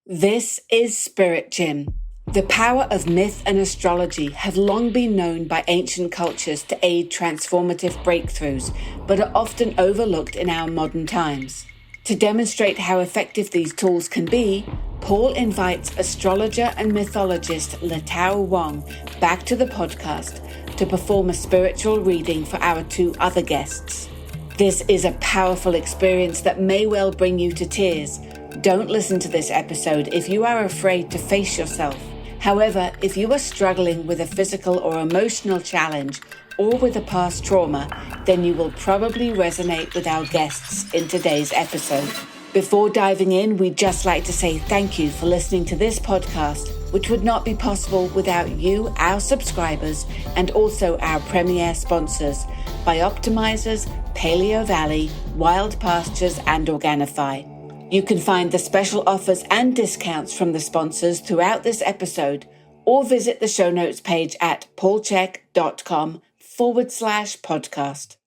This is Spirit Gym. The power of myth and astrology have long been known by ancient cultures to aid transformative breakthroughs, but are often overlooked in our modern times. To demonstrate how effective these tools can be, Paul invites astrologer and mythologist Letao Wang back to the podcast to perform a spiritual reading for our two other guests. This is a powerful experience that may well bring you to tears. Don't listen to this episode if you are afraid to face yourself. However, if you are struggling with a physical or emotional challenge or with a past trauma, then you will probably resonate with our guests in today's episode. Before diving in, we'd just like to say thank you for listening to this podcast, which would not be possible without you, our subscribers, and also our premier sponsors, Bioptimizers, Paleo Valley, Wild Pastures, and Organifi. You can find the special offers and discounts from the sponsors throughout this episode, or visit the show notes page at paulchek.com/podcast.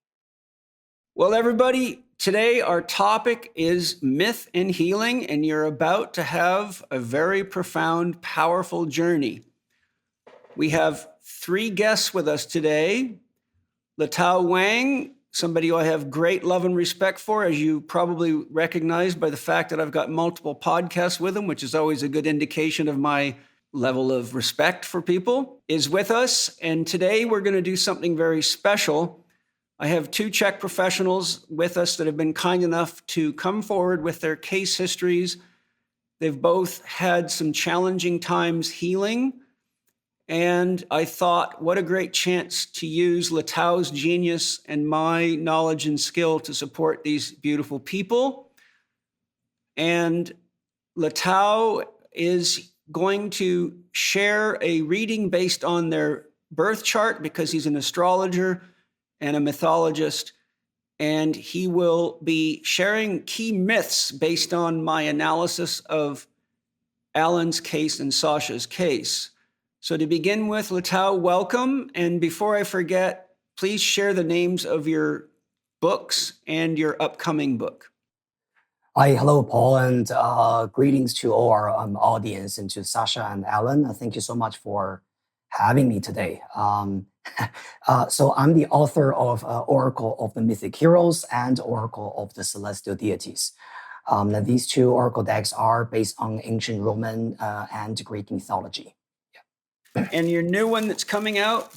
Well, everybody, today our topic is myth and healing, and you're about to have a very profound, powerful journey. We have three guests with us today. Letao Wang, somebody who I have great love and respect for, as you probably recognize by the fact that I've got multiple podcasts with him, which is always a good indication of my level of respect for people, is with us. And today we're going to do something very special. I have two Chek professionals with us that have been kind enough to come forward with their case histories. They've both had some challenging times healing. And I thought, what a great chance to use Letao's genius and my knowledge and skill to support these beautiful people. And Letao is going to share a reading based on their birth chart because he's an astrologer and a mythologist. And he will be sharing key myths based on my analysis of Alan's case and Sasha's case. So to begin with, Letao, welcome. And before I forget, please share the names of your books and your upcoming book. Hi, hello, Paul, and greetings to all our audience and to Sasha and Alan. Thank you so much for having me today. So I'm the author of Oracle of the Mythic Heroes and Oracle of the Celestial Deities. These two oracle decks are based on ancient Roman and Greek mythology. And your new one that's coming out?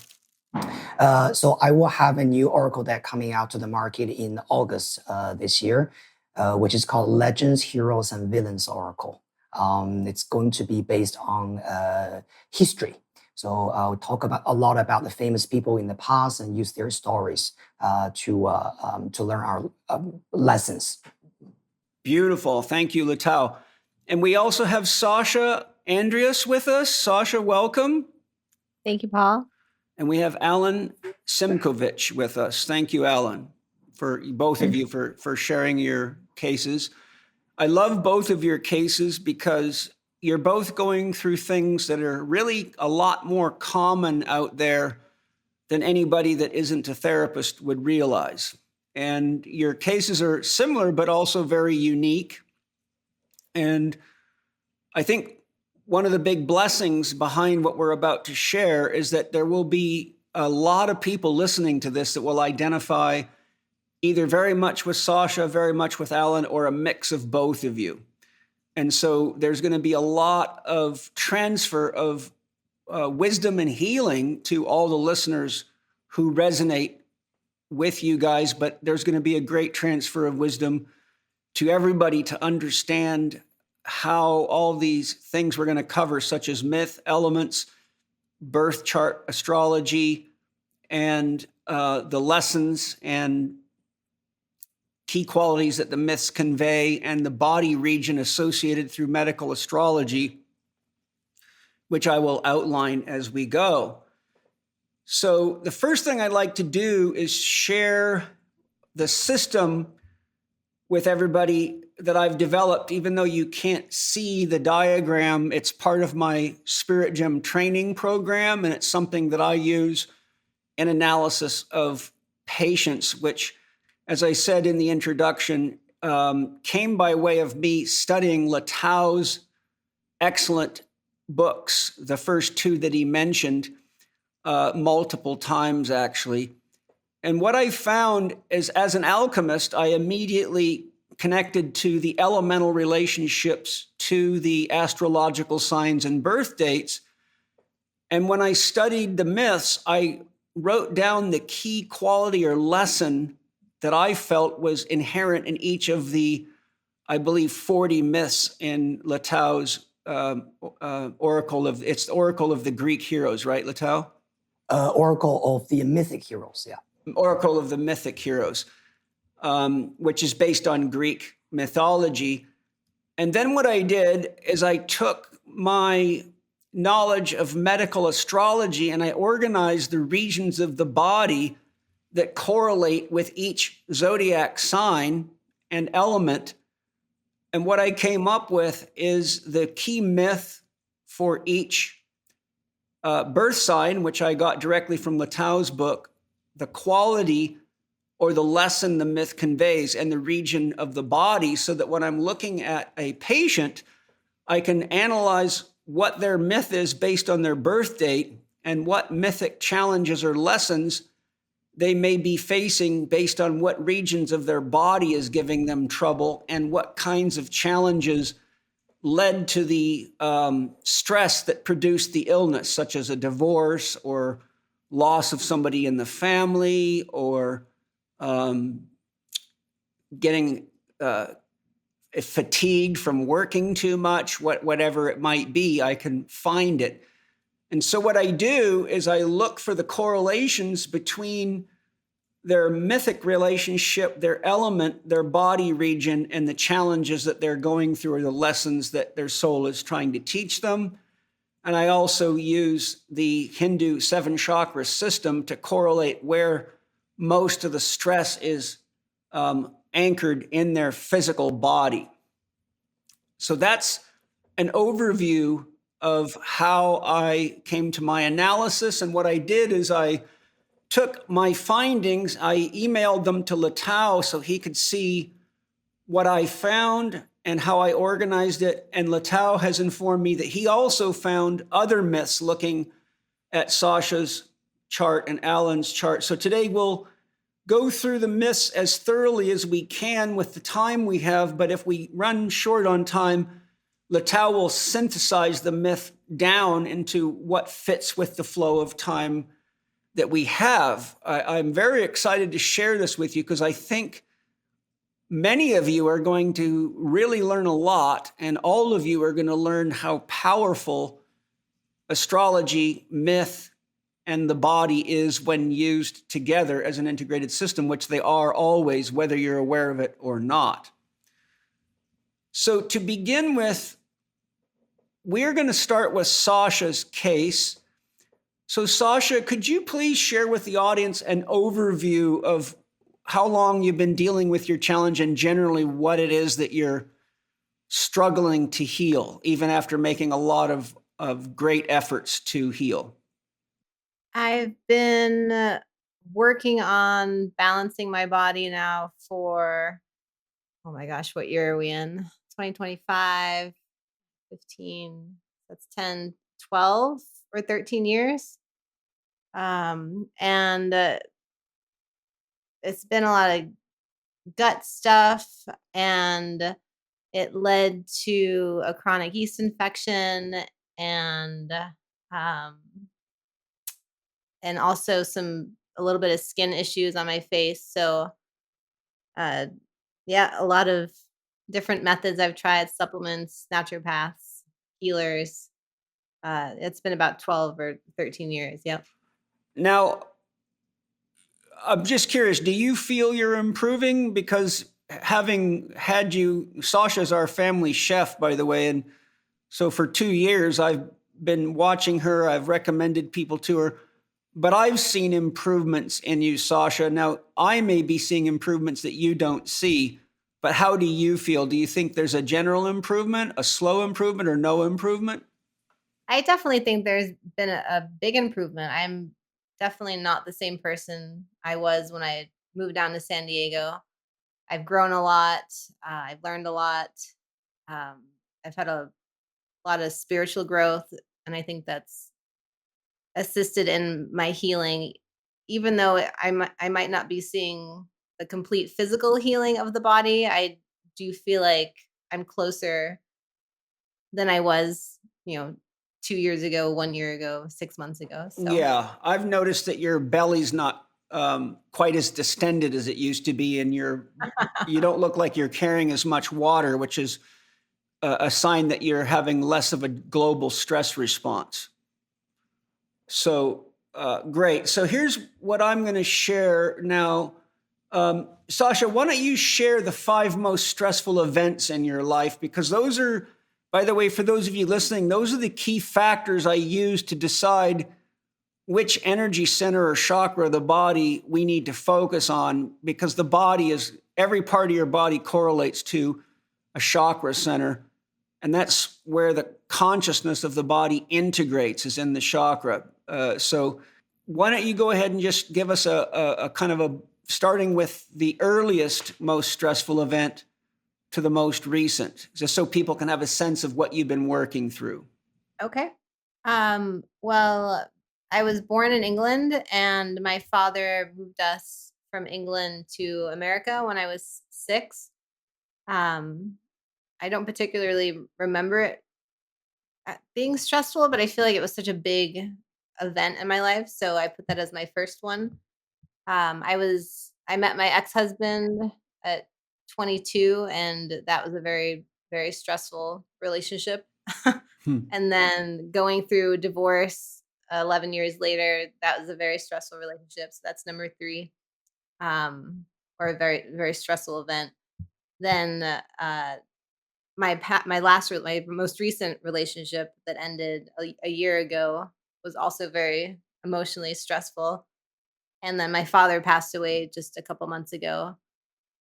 So I will have a new oracle deck coming out to the market in August this year, which is called Legends, Heroes, and Villains Oracle. It's going to be based on history. So I'll talk a lot about the famous people in the past and use their stories to learn our lessons. Beautiful. Thank you, Letao. And we also have Sasha Andreas with us. Sasha, welcome. Thank you, Paul. And we have Alan Simkovich with us. Thank you, Alan, for both of you for sharing your cases. I love both of your cases because you're both going through things that are really a lot more common out there than anybody that isn't a therapist would realize. And your cases are similar, but also very unique. And I think one of the big blessings behind what we're about to share is that there will be a lot of people listening to this that will identify either very much with Sasha, very much with Alan, or a mix of both of you. And so there's going to be a lot of transfer of wisdom and healing to all the listeners who resonate with you guys, but there's going to be a great transfer of wisdom to everybody to understand how all these things we're going to cover, such as myth, elements, birth chart, astrology, and the lessons and key qualities that the myths convey, and the body region associated through medical astrology, which I will outline as we go. So the first thing I'd like to do is share the system with everybody that I've developed. Even though you can't see the diagram, it's part of my Spirit Gym training program, and it's something that I use in analysis of patients, which, as I said in the introduction, came by way of me studying Letao's excellent books, the first two that he mentioned multiple times, actually. And what I found is, as an alchemist, I immediately connected to the elemental relationships to the astrological signs and birth dates. And when I studied the myths, I wrote down the key quality or lesson that I felt was inherent in each of the, I believe, 40 myths in Letao's oracle of, it's the oracle of the Greek heroes, right, Letao? Oracle of the mythic heroes, yeah. Oracle of the mythic heroes, which is based on Greek mythology. And then what I did is I took my knowledge of medical astrology and I organized the regions of the body that correlate with each zodiac sign and element. And what I came up with is the key myth for each birth sign, which I got directly from Letao's book, the quality or the lesson the myth conveys and the region of the body, so that when I'm looking at a patient, I can analyze what their myth is based on their birth date and what mythic challenges or lessons they may be facing based on what regions of their body is giving them trouble and what kinds of challenges led to the stress that produced the illness, such as a divorce or loss of somebody in the family, or getting fatigued from working too much, whatever it might be, I can find it. And so what I do is I look for the correlations between their mythic relationship, their element, their body region, and the challenges that they're going through, or the lessons that their soul is trying to teach them. And I also use the Hindu 7 chakra system to correlate where most of the stress is anchored in their physical body. So that's an overview of how I came to my analysis. And what I did is I took my findings, I emailed them to Letao so he could see what I found and how I organized it. And Letao has informed me that he also found other myths looking at Sasha's chart and Alan's chart. So today we'll go through the myths as thoroughly as we can with the time we have. But if we run short on time, Letao will synthesize the myth down into what fits with the flow of time that we have. I'm very excited to share this with you because I think many of you are going to really learn a lot, and all of you are going to learn how powerful astrology, myth, and the body is when used together as an integrated system, which they are always, whether you're aware of it or not. So to begin with, we're going to start with Sasha's case. So Sasha, could you please share with the audience an overview of how long you've been dealing with your challenge and generally what it is that you're struggling to heal, even after making a lot of great efforts to heal? I've been working on balancing my body now for, oh my gosh, what year are we in? 2025, 15, that's 10, 12 or 13 years. And it's been a lot of gut stuff, and it led to a chronic yeast infection and also a little bit of skin issues on my face. So yeah, a lot of different methods I've tried, supplements, naturopaths, healers. It's been about 12 or 13 years. Yep. Now, I'm just curious, do you feel you're improving? Because having had you, Sasha's our family chef, by the way, and so for 2 years, I've been watching her. I've recommended people to her, but I've seen improvements in you, Sasha. Now, I may be seeing improvements that you don't see, but how do you feel? Do you think there's a general improvement, a slow improvement, or no improvement? I definitely think there's been a big improvement. I'm definitely not the same person I was when I moved down to San Diego. I've grown a lot. I've learned a lot. I've had a a lot of spiritual growth. And I think that's assisted in my healing, even though I might not be seeing the complete physical healing of the body. I do feel like I'm closer than I was, 2 years ago, 1 year ago, 6 months ago. So Yeah, I've noticed that your belly's not quite as distended as it used to be, and you don't look like you're carrying as much water, which is a sign that you're having less of a global stress response. So great. So here's what I'm going to share now. Sasha, why don't you share the 5 most stressful events in your life? Because those are, by the way, for those of you listening, those are the key factors I use to decide which energy center or chakra of the body we need to focus on, because the body is, every part of your body correlates to a chakra center. And that's where the consciousness of the body integrates, is in the chakra. So why don't you go ahead and just give us a kind of a, starting with the earliest, most stressful event to the most recent, just so people can have a sense of what you've been working through. okay. Well, I was born in England, and my father moved us from England to America when I was 6. I don't particularly remember it being stressful, but I feel like it was such a big event in my life, so I put that as my first one. I met my ex-husband at 22, and that was a very, very stressful relationship. And then going through divorce 11 years later, that was a very stressful relationship. So that's number 3, or a very, very stressful event. Then my most recent relationship that ended a year ago was also very emotionally stressful. And then my father passed away just a couple months ago,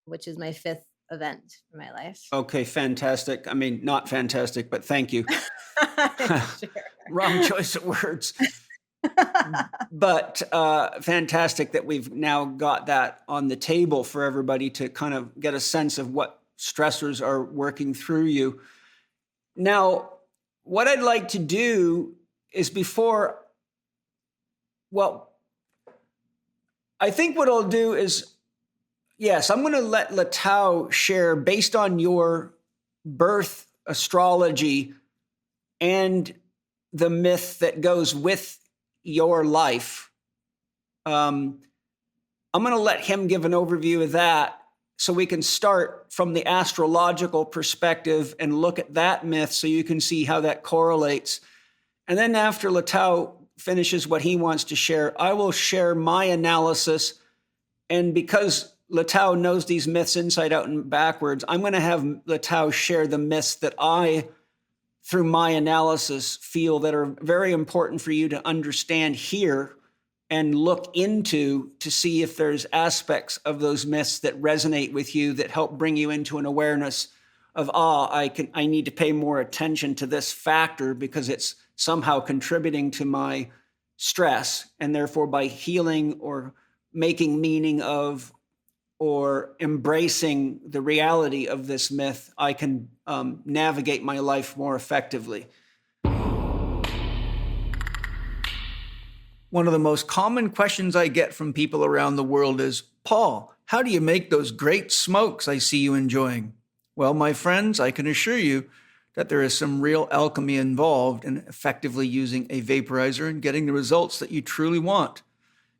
which is my 5th event in my life. Okay, fantastic. I mean, not fantastic, but thank you. Sure. Wrong choice of words. But fantastic that we've now got that on the table for everybody to kind of get a sense of what stressors are working through you. Now, what I'd like to do is I think what I'll do is, yes, I'm going to let Letao share, based on your birth astrology and the myth that goes with your life. I'm going to let him give an overview of that, so we can start from the astrological perspective and look at that myth, so you can see how that correlates. And then after Letao finishes what he wants to share, I will share my analysis. And because Letao knows these myths inside out and backwards, I'm going to have Letao share the myths that I, through my analysis, feel that are very important for you to understand here and look into, to see if there's aspects of those myths that resonate with you, that help bring you into an awareness of, I need to pay more attention to this factor because it's somehow contributing to my stress. And therefore, by healing or making meaning of or embracing the reality of this myth, I can navigate my life more effectively. One of the most common questions I get from people around the world is, Paul, how do you make those great smokes I see you enjoying? Well, my friends, I can assure you that there is some real alchemy involved in effectively using a vaporizer and getting the results that you truly want.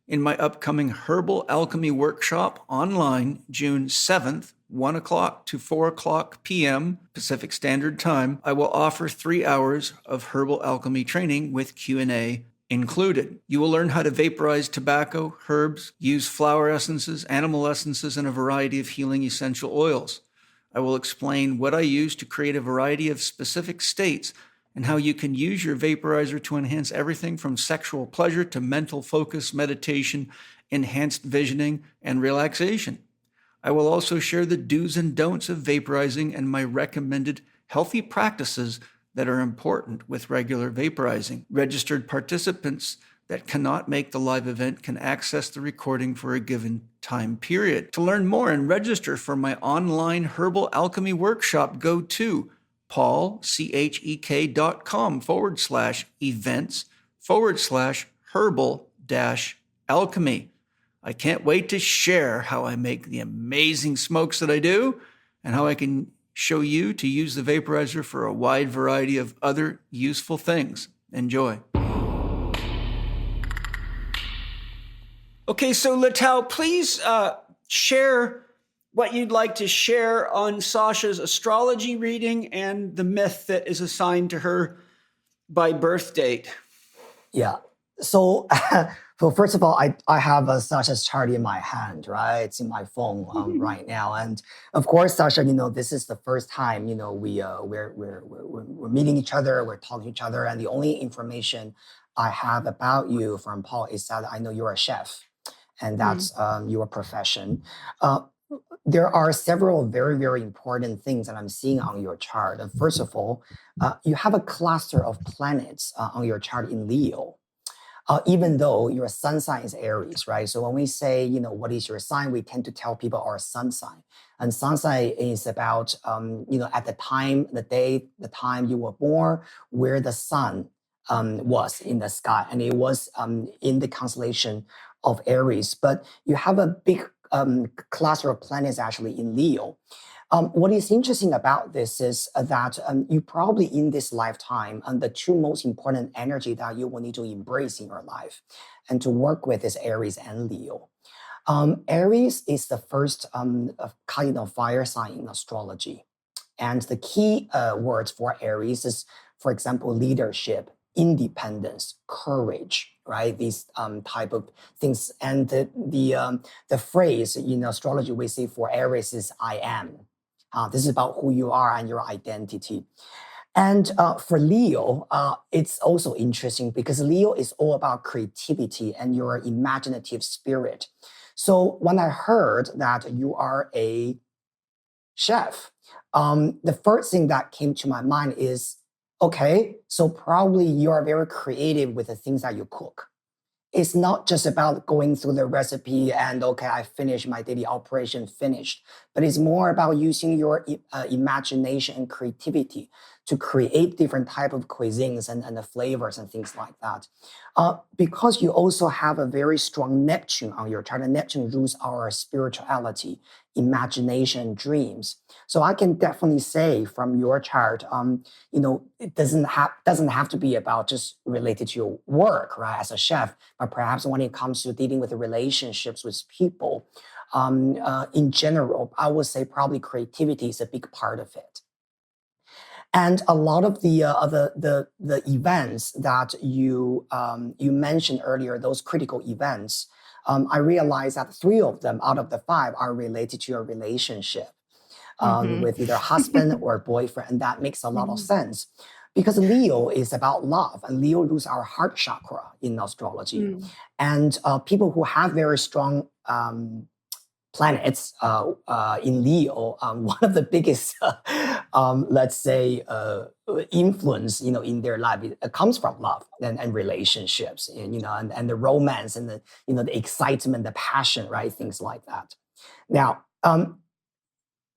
In my upcoming Herbal Alchemy Workshop online, June 7th, 1 o'clock to 4 o'clock p.m. Pacific Standard Time, I will offer 3 hours of herbal alchemy training with Q&A included. You will learn how to vaporize tobacco, herbs, use flower essences, animal essences, and a variety of healing essential oils. I will explain what I use to create a variety of specific states and how you can use your vaporizer to enhance everything from sexual pleasure to mental focus, meditation, enhanced visioning, and relaxation. I will also share the do's and don'ts of vaporizing and my recommended healthy practices that are important with regular vaporizing. Registered participants that cannot make the live event can access the recording for a given time period. To learn more and register for my online Herbal Alchemy Workshop, go to Paul, chek.com/events/herbal-alchemy. I can't wait to share how I make the amazing smokes that I do and how I can show you to use the vaporizer for a wide variety of other useful things. Enjoy. Okay, so Letao, please share what you'd like to share on Sasha's astrology reading and the myth that is assigned to her by birth date. Yeah. So, so first of all, I have Sasha's chart in my hand, right? It's in my phone right now, and of course, Sasha, this is the first time we're meeting each other, we're talking to each other, and the only information I have about you from Paul is that I know you're a chef, and that's your profession. There are several very, very important things that I'm seeing on your chart. First of all, you have a cluster of planets on your chart in Leo. Even though your sun sign is Aries, right? So when we say, what is your sign, we tend to tell people our sun sign. And sun sign is about, at the time you were born, where the sun was in the sky. And it was in the constellation of Aries. But you have a big cluster of planets actually in Leo. What is interesting about this is that you probably in this lifetime, the two most important energy that you will need to embrace in your life and to work with is Aries and Leo. Aries is the first kind of fire sign in astrology. And the key words for Aries is, for example, leadership, independence, courage, right? These type of things. And the phrase in astrology we say for Aries is I am. This is about who you are and your identity. And for Leo, it's also interesting because Leo is all about creativity and your imaginative spirit. So when I heard that you are a chef, the first thing that came to my mind is, okay, so probably you are very creative with the things that you cook. It's not just about going through the recipe and, okay, I finished my daily operation, finished. But it's more about using your imagination and creativity to create different type of cuisines and the flavors and things like that. Because you also have a very strong Neptune on your chart, and Neptune rules our spirituality, imagination, dreams. So I can definitely say from your chart, it doesn't have to be about just related to your work, right, as a chef, but perhaps when it comes to dealing with the relationships with people, in general, I would say probably creativity is a big part of it. And a lot of the events that you mentioned earlier, those critical events, I realized that 3 of them out of the 5 are related to your relationship with either husband or boyfriend. And that makes a lot of sense because Leo is about love, and Leo rules our heart chakra in astrology. And people who have very strong planets in Leo, one of the biggest, let's say, influence, in their life, it comes from love and relationships, and the romance and the excitement, the passion, right, things like that. Now,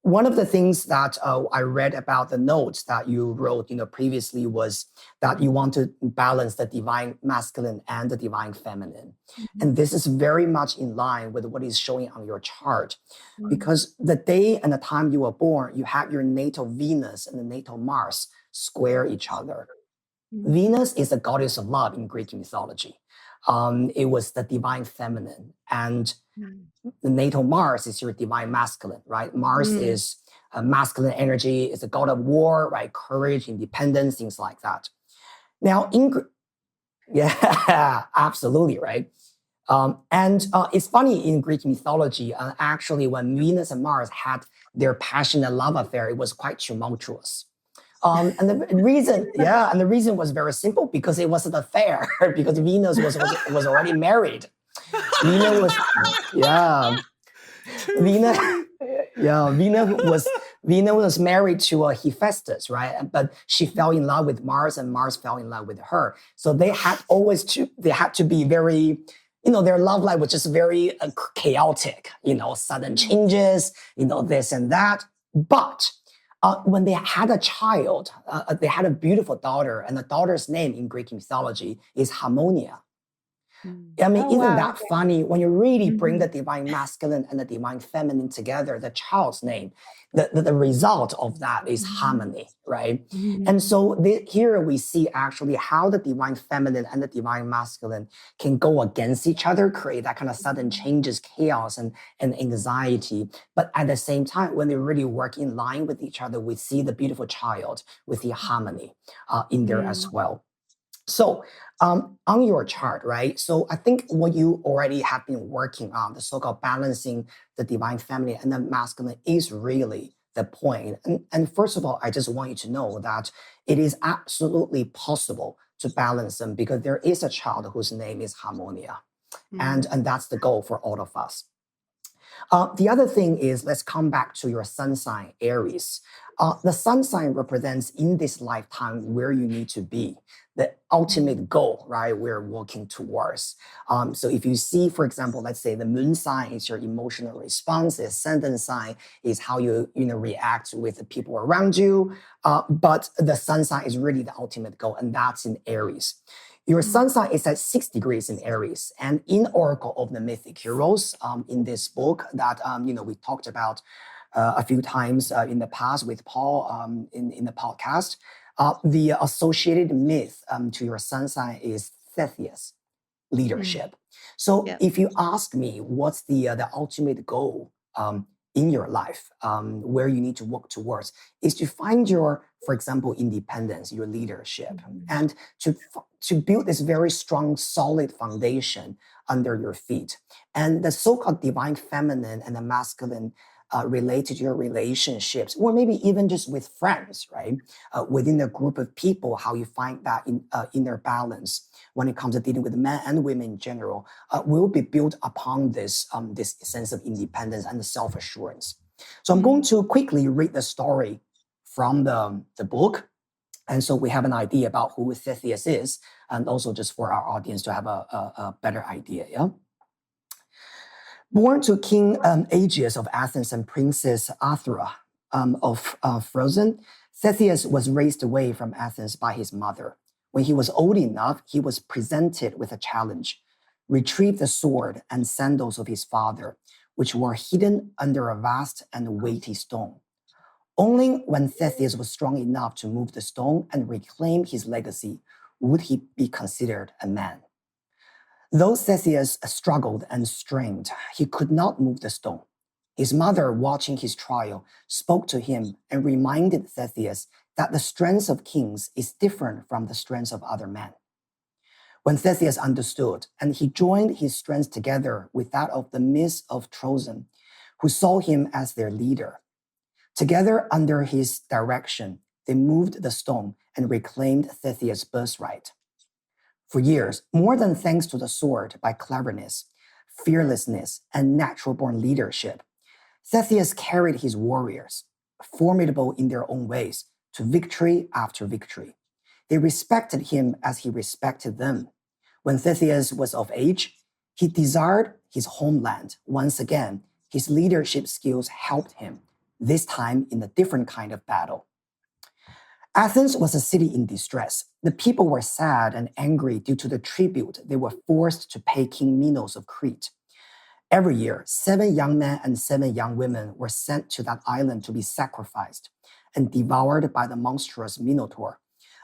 one of the things that I read about the notes that you wrote, previously was that you want to balance the divine masculine and the divine feminine. And this is very much in line with what is showing on your chart, because the day and the time you were born, you have your natal Venus and the natal Mars square each other. Venus is the goddess of love in Greek mythology. It was the divine feminine, and the natal Mars is your divine masculine, right? Mars is a masculine energy, it's a god of war, right? Courage, independence, things like that. Now, yeah, absolutely, right? And it's funny in Greek mythology, actually, when Venus and Mars had their passionate love affair, it was quite tumultuous. And the reason was very simple, because it wasn't a affair, because Venus was already married. Venus was married to Hephaestus, right? But she fell in love with Mars, and Mars fell in love with her. So they had to be very, their love life was just very chaotic, sudden changes, this and that. But When they had a child, they had a beautiful daughter, and the daughter's name in Greek mythology is Harmonia. I mean, Oh, isn't wow. that Okay. funny? When you really bring the Mhm. divine masculine and the divine feminine together, the child's name, the result of that is harmony, right? Mhm. And so here we see actually how the divine feminine and the divine masculine can go against each other, create that kind of sudden changes, chaos, and anxiety. But at the same time, when they really work in line with each other, we see the beautiful child with the harmony in there as well. So on your chart, right? So I think what you already have been working on, the so-called balancing the divine feminine and the masculine, is really the point. And first of all, I just want you to know that it is absolutely possible to balance them because there is a child whose name is Harmonia. And that's the goal for all of us. The other thing is, let's come back to your sun sign, Aries. The sun sign represents in this lifetime where you need to be, the ultimate goal, right? We're working towards. So if you see, for example, let's say the moon sign is your emotional response, the ascendant sign is how you react with the people around you. But the sun sign is really the ultimate goal, and that's in Aries. Your sun sign is at 6 degrees in Aries, and in Oracle of the Mythic Heroes, in this book that we talked about a few times in the past with Paul in the podcast, the associated myth to your sun sign is Theseus, leadership. So Yep. if you ask me, what's the ultimate goal in your life, where you need to work towards, is to find your, for example, independence, your leadership, and to build this very strong, solid foundation under your feet. And the so-called divine feminine and the masculine related to your relationships, or maybe even just with friends, right? Within a group of people, how you find that inner balance when it comes to dealing with men and women in general, will be built upon this sense of independence and self-assurance. So I'm going to quickly read the story from the book. And so we have an idea about who Theseus is, and also just for our audience to have a better idea. Yeah. Born to King Aegeus of Athens and Princess Athra of Frozen, Theseus was raised away from Athens by his mother. When he was old enough, he was presented with a challenge: retrieve the sword and sandals of his father, which were hidden under a vast and weighty stone. Only when Theseus was strong enough to move the stone and reclaim his legacy would he be considered a man. Though Theseus struggled and strained, he could not move the stone. His mother, watching his trial, spoke to him and reminded Theseus that the strength of kings is different from the strength of other men. When Theseus understood, and he joined his strength together with that of the myths of Trojan, who saw him as their leader. Together under his direction, they moved the stone and reclaimed Theseus' birthright. For years, more than thanks to the sword, by cleverness, fearlessness, and natural-born leadership, Theseus carried his warriors, formidable in their own ways, to victory after victory. They respected him as he respected them. When Theseus was of age, he desired his homeland. Once again, his leadership skills helped him, this time in a different kind of battle. Athens was a city in distress. The people were sad and angry due to the tribute they were forced to pay King Minos of Crete. Every year, 7 young men and 7 young women were sent to that island to be sacrificed and devoured by the monstrous Minotaur,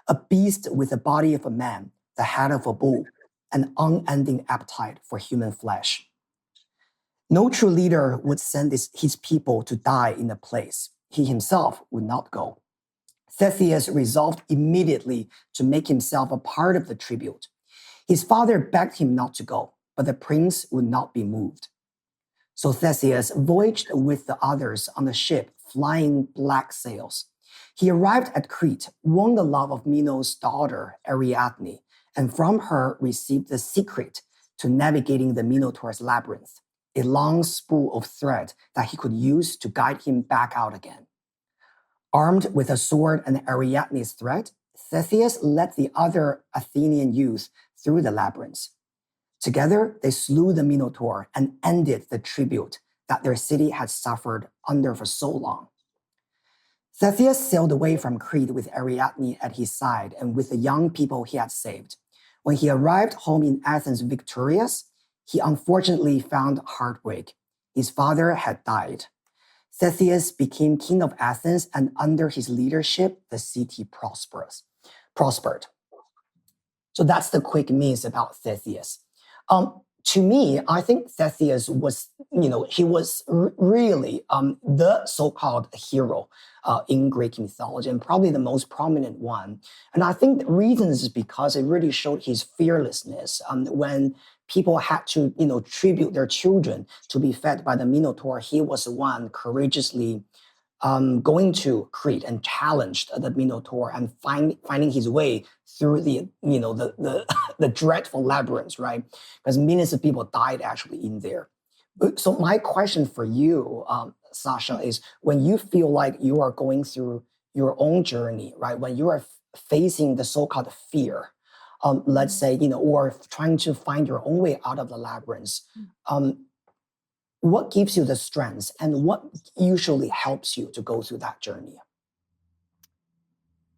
a beast with the body of a man, the head of a bull, an unending appetite for human flesh. No true leader would send his people to die in a place. He himself would not go. Theseus resolved immediately to make himself a part of the tribute. His father begged him not to go, but the prince would not be moved. So Theseus voyaged with the others on the ship flying black sails. He arrived at Crete, won the love of Minos' daughter, Ariadne, and from her received the secret to navigating the Minotaur's labyrinth, a long spool of thread that he could use to guide him back out again. Armed with a sword and Ariadne's thread, Theseus led the other Athenian youth through the labyrinth. Together, they slew the Minotaur and ended the tribute that their city had suffered under for so long. Theseus sailed away from Crete with Ariadne at his side and with the young people he had saved. When he arrived home in Athens victorious, he unfortunately found heartbreak. His father had died. Theseus became king of Athens, and under his leadership, the city prospered. So that's the quick news about Theseus. To me, I think Theseus was, he was really the so-called hero in Greek mythology, and probably the most prominent one. And I think the reason is because it really showed his fearlessness when people had to, tribute their children to be fed by the Minotaur. He was the one courageously going to Crete and challenged the Minotaur and finding his way through the dreadful labyrinths, right? Because millions of people died actually in there. So my question for you, Sasha, is when you feel like you are going through your own journey, right? When you are facing the so-called fear, let's say, or trying to find your own way out of the labyrinths, what gives you the strength and what usually helps you to go through that journey?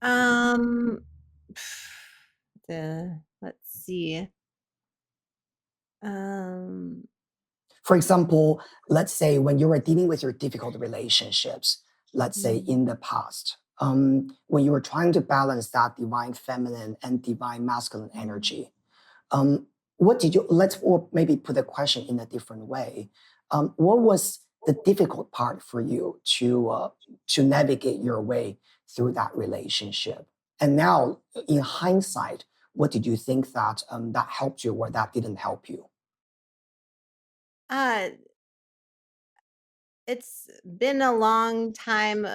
Um, let's see. For example, let's say when you were dealing with your difficult relationships, let's say in the past, when you were trying to balance that divine feminine and divine masculine energy, what did you, or maybe put the question in a different way. What was the difficult part for you to navigate your way through that relationship? And now, in hindsight, what did you think that that helped you or that didn't help you? uh, it's been a long time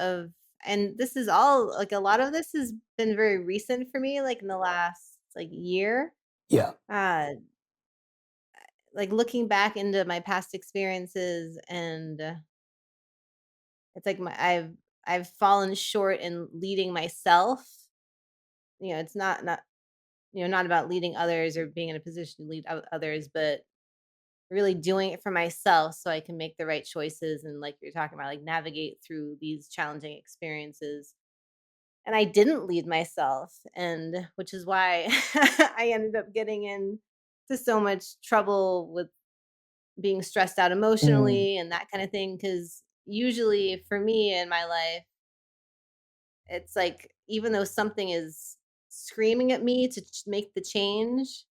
and this is all like a lot of this has been very recent for me, like in the last like year. Yeah. Uh, like looking back into my past experiences and it's like I've fallen short in leading myself. It's not not about leading others or being in a position to lead others, but really doing it for myself so I can make the right choices and like you're talking about, like navigate through these challenging experiences. And I didn't lead myself, and which is why I ended up getting into so much trouble with being stressed out Mm, emotionally and that kind of thing. Because usually for me in my life, it's like even though something is screaming at me to make the change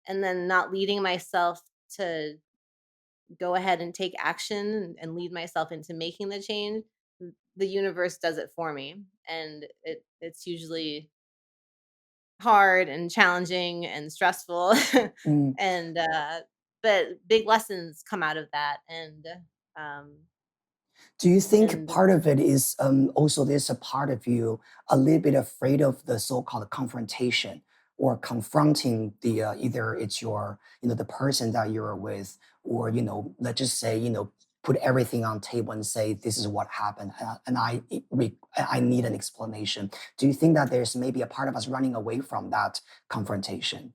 and then not leading myself to go ahead and take action and lead myself into making the change, the universe does it for me. And it's usually hard and challenging and stressful. mm. and but big lessons come out of that. Um Do you think and part of it is also there's a part of you a little bit afraid of the so-called confrontation or confronting the either it's your the person that you're with or let's just say put everything on table and say this is what happened and I need an explanation. Do you think that there's maybe a part of us running away from that confrontation?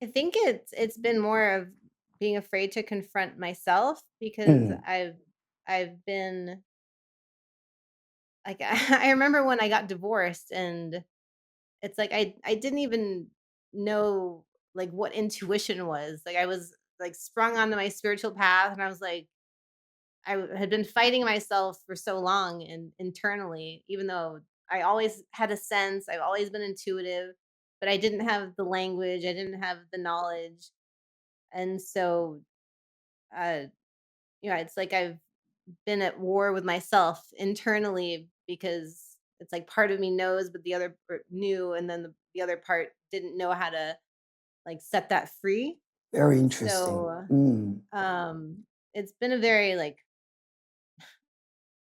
I think it's been more of being afraid to confront myself because Mm, I've been like I remember when I got divorced and it's like I didn't even know like what intuition was. Like I was like sprung onto my spiritual path and I was like had been fighting myself for so long and internally, even though I always had a sense, I've always been intuitive, but I didn't have the language, I didn't have the knowledge. And so uh it's like I've been at war with myself internally because it's like part of me knows but the other knew and then the other part didn't know how to like set that free. very interesting. So Mm, it's been a very like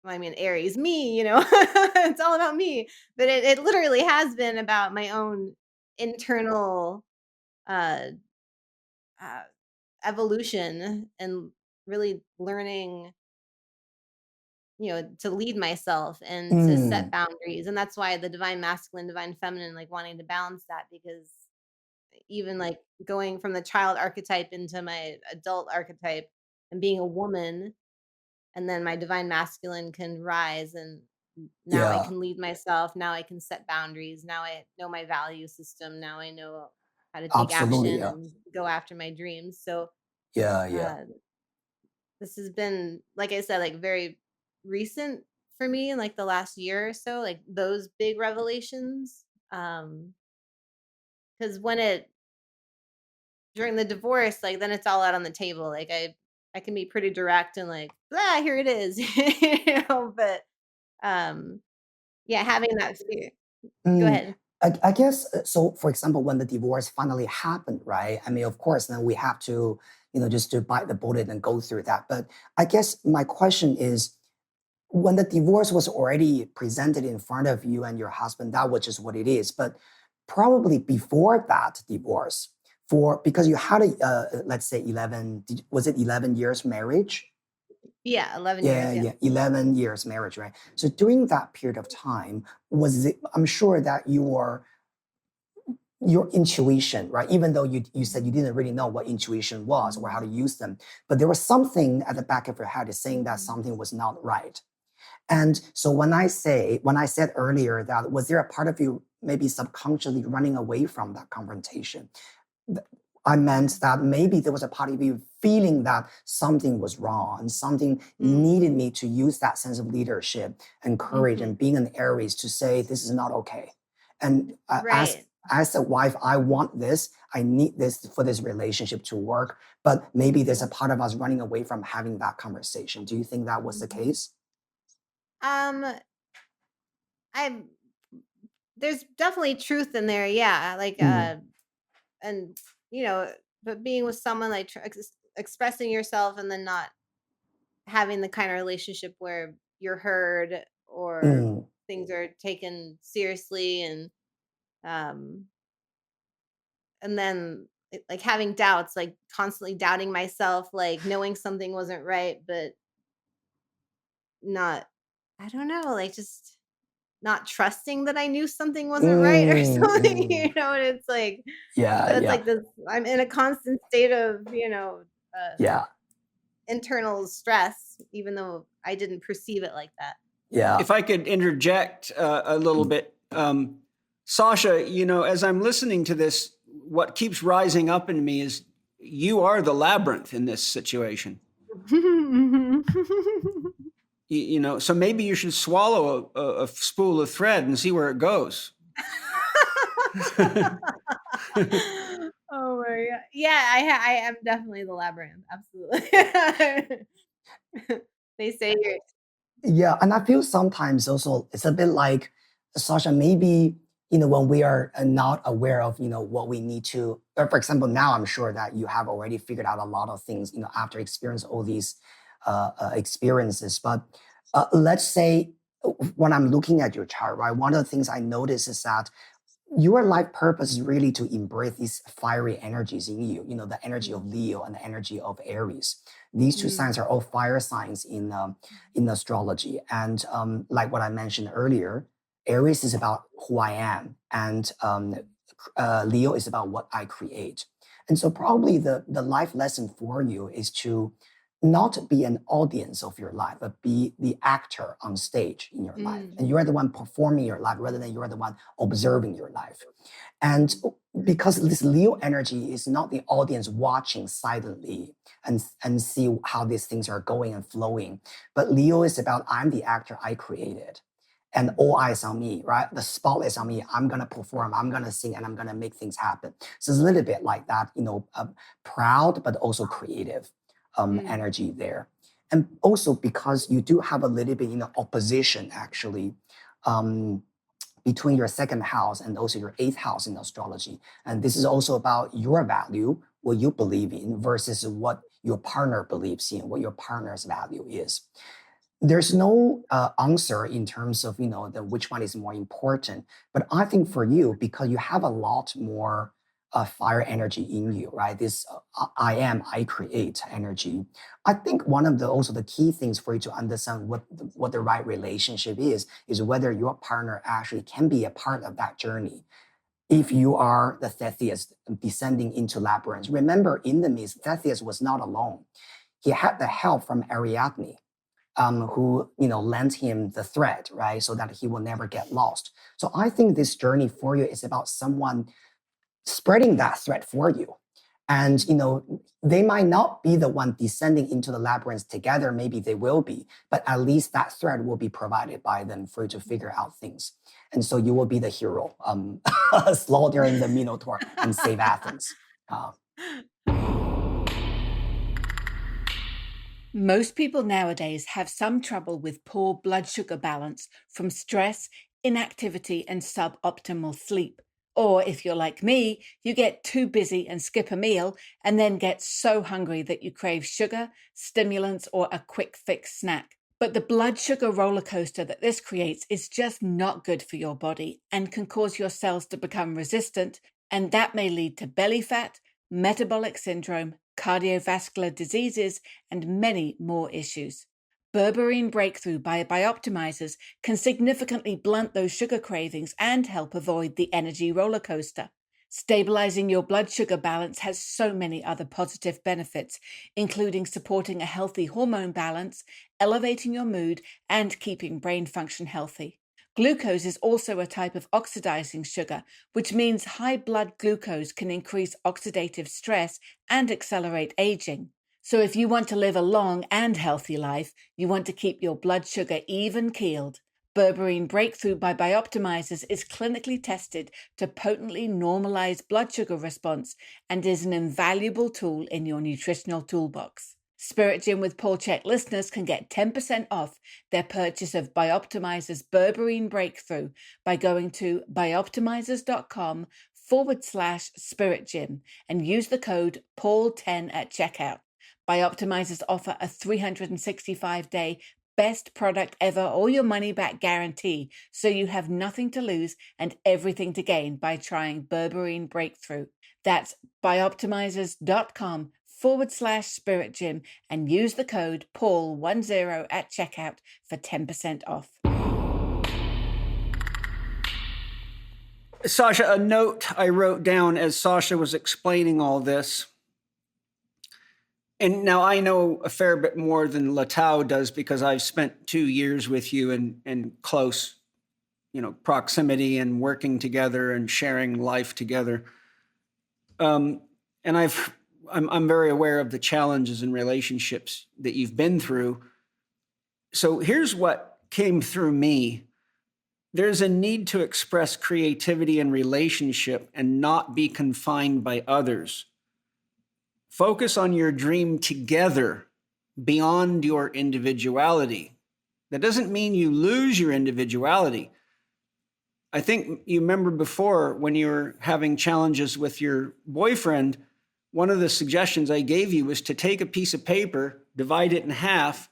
well, I mean Aries me, it's all about me, but it literally has been about my own internal uh, uh evolution and really learning to lead myself and to set mm. boundaries. And that's why the divine masculine, divine feminine, like wanting to balance that because even like going from the child archetype into my adult archetype and being a woman, and then my divine masculine can rise and Now I Yeah, can lead myself. Now I can set boundaries. Now I know my value system. Now I know how to take absolutely. action Yeah, and go after my dreams. So yeah, yeah. uh, this has been, like I said, like very recent for me in like the last year or so, like those big revelations. Because when it during the divorce, like then it's all out on the table. Like I can be pretty direct and like, here it is, but um yeah, having that fear. Go Mm, ahead. I guess so. For example, when the divorce finally happened, right? I mean, of course, then we have to, just to bite the bullet and go through that. But I guess my question is, when the divorce was already presented in front of you and your husband, that was just what it is. But probably before that divorce, because you had let's say 11, was it 11 years marriage? Yeah, 11 years. Yeah, Yeah. yeah, 11 years marriage, right? So during that period of time, I'm sure that your intuition, right? Even though you said you didn't really know what intuition was or how to use them, but there was something at the back of your head is saying that something was not right. And so when I said earlier that was there a part of you maybe subconsciously running away from that confrontation? I meant that maybe there was a part of you feeling that something was wrong and something needed me to use that sense of leadership and courage Mm-hmm. and being an Aries to say this is not okay. And Right. as a wife, I want this. I need this for this relationship to work. But maybe there's a part of us running away from having that conversation. Do you think that was the case? Um, I there's definitely truth in there. Yeah, like Mm, and but being with someone like expressing yourself and then not having the kind of relationship where you're heard or mm, things are taken seriously um and then like having doubts, like constantly doubting myself, like knowing something wasn't right but not, I don't know, like just not trusting that I knew something wasn't right or mm, something, mm. and it's like, Yeah, so it's yeah, like this, I'm in a constant state of yeah, internal stress even though I didn't perceive it like that. yeah. If I could interject a little bit, Sasha, as I'm listening to this, what keeps rising up in me is you are the labyrinth in this situation. So maybe you should swallow a spool of thread and see where it goes. Oh my god. Yeah, I am definitely the labyrinth. Absolutely. They say you're Yeah, and I feel sometimes also it's a bit like Sasha, maybe, when we are not aware of, what we need to, or for example, now I'm sure that you have already figured out a lot of things, after experience all these experiences. But let's say when I'm looking at your chart, right, one of the things I notice is that your life purpose is really to embrace these fiery energies in you, the energy of Leo and the energy of Aries. These two signs are all fire signs in astrology. And like what I mentioned earlier, Aries is about who I am, and Leo is about what I create. And so probably the life lesson for you is to not be an audience of your life, but be the actor on stage in your life. And you're the one performing your life rather than you're the one observing your life. And because this Leo energy is not the audience watching silently and see how these things are going and flowing, but Leo is about I'm the actor I created. And all eyes on me, right? The spotlight is on me. I'm gonna perform. I'm gonna sing, and I'm gonna make things happen. So it's a little bit like that, proud but also creative energy there. And also because you do have a little bit, opposition actually um, between your second house and also your eighth house in astrology. And this is also about your value, what you believe in versus what your partner believes in, what your partner's value is. There's no answer in terms of which one is more important, but I think for you, because you have a lot more fire energy in you, right? This I create energy. I think one of the also the key things for you to understand what the right relationship is whether your partner actually can be a part of that journey. If you are the Theseus descending into labyrinth, remember in the midst, Theseus was not alone. He had the help from Ariadne. who lent him the thread, right, so that he will never get lost. So I think this journey for you is about someone spreading that thread for you. And they might not be the one descending into the labyrinth together. Maybe they will be, but at least that thread will be provided by them for you to figure out things. And so you will be the hero, slaughtering the Minotaur and save Athens. Most people nowadays have some trouble with poor blood sugar balance from stress, inactivity, and suboptimal sleep. Or if you're like me, you get too busy and skip a meal and then get so hungry that you crave sugar, stimulants, or a quick fix snack. But the blood sugar roller coaster that this creates is just not good for your body and can cause your cells to become resistant, and that may lead to belly fat, metabolic syndrome, cardiovascular diseases, and many more issues. Berberine Breakthrough by Bioptimizers can significantly blunt those sugar cravings and help avoid the energy roller coaster. Stabilizing your blood sugar balance has so many other positive benefits, including supporting a healthy hormone balance, elevating your mood, and keeping brain function healthy. Glucose is also a type of oxidizing sugar, which means high blood glucose can increase oxidative stress and accelerate aging. So if you want to live a long and healthy life, you want to keep your blood sugar even-keeled. Berberine Breakthrough by Bioptimizers is clinically tested to potently normalize blood sugar response and is an invaluable tool in your nutritional toolbox. Spirit Gym with Paul Chek listeners can get 10% off their purchase of Bioptimizers Berberine Breakthrough by going to bioptimizers.com/Spirit Gym and use the code PAUL10 at checkout. Bioptimizers offer a 365-day best product ever or your money back guarantee, so you have nothing to lose and everything to gain by trying Berberine Breakthrough. That's bioptimizers.com/Spirit Gym and use the code PAUL10 at checkout for 10% off. Sasha, a note I wrote down as Sasha was explaining all this. And now I know a fair bit more than Letao does because I've spent 2 years with you in close, proximity and working together and sharing life together. And I'm very aware of the challenges in relationships that you've been through. So here's what came through me. There's a need to express creativity in relationship and not be confined by others. Focus on your dream together beyond your individuality. That doesn't mean you lose your individuality. I think you remember before when you were having challenges with your boyfriend, one of the suggestions I gave you was to take a piece of paper, divide it in half,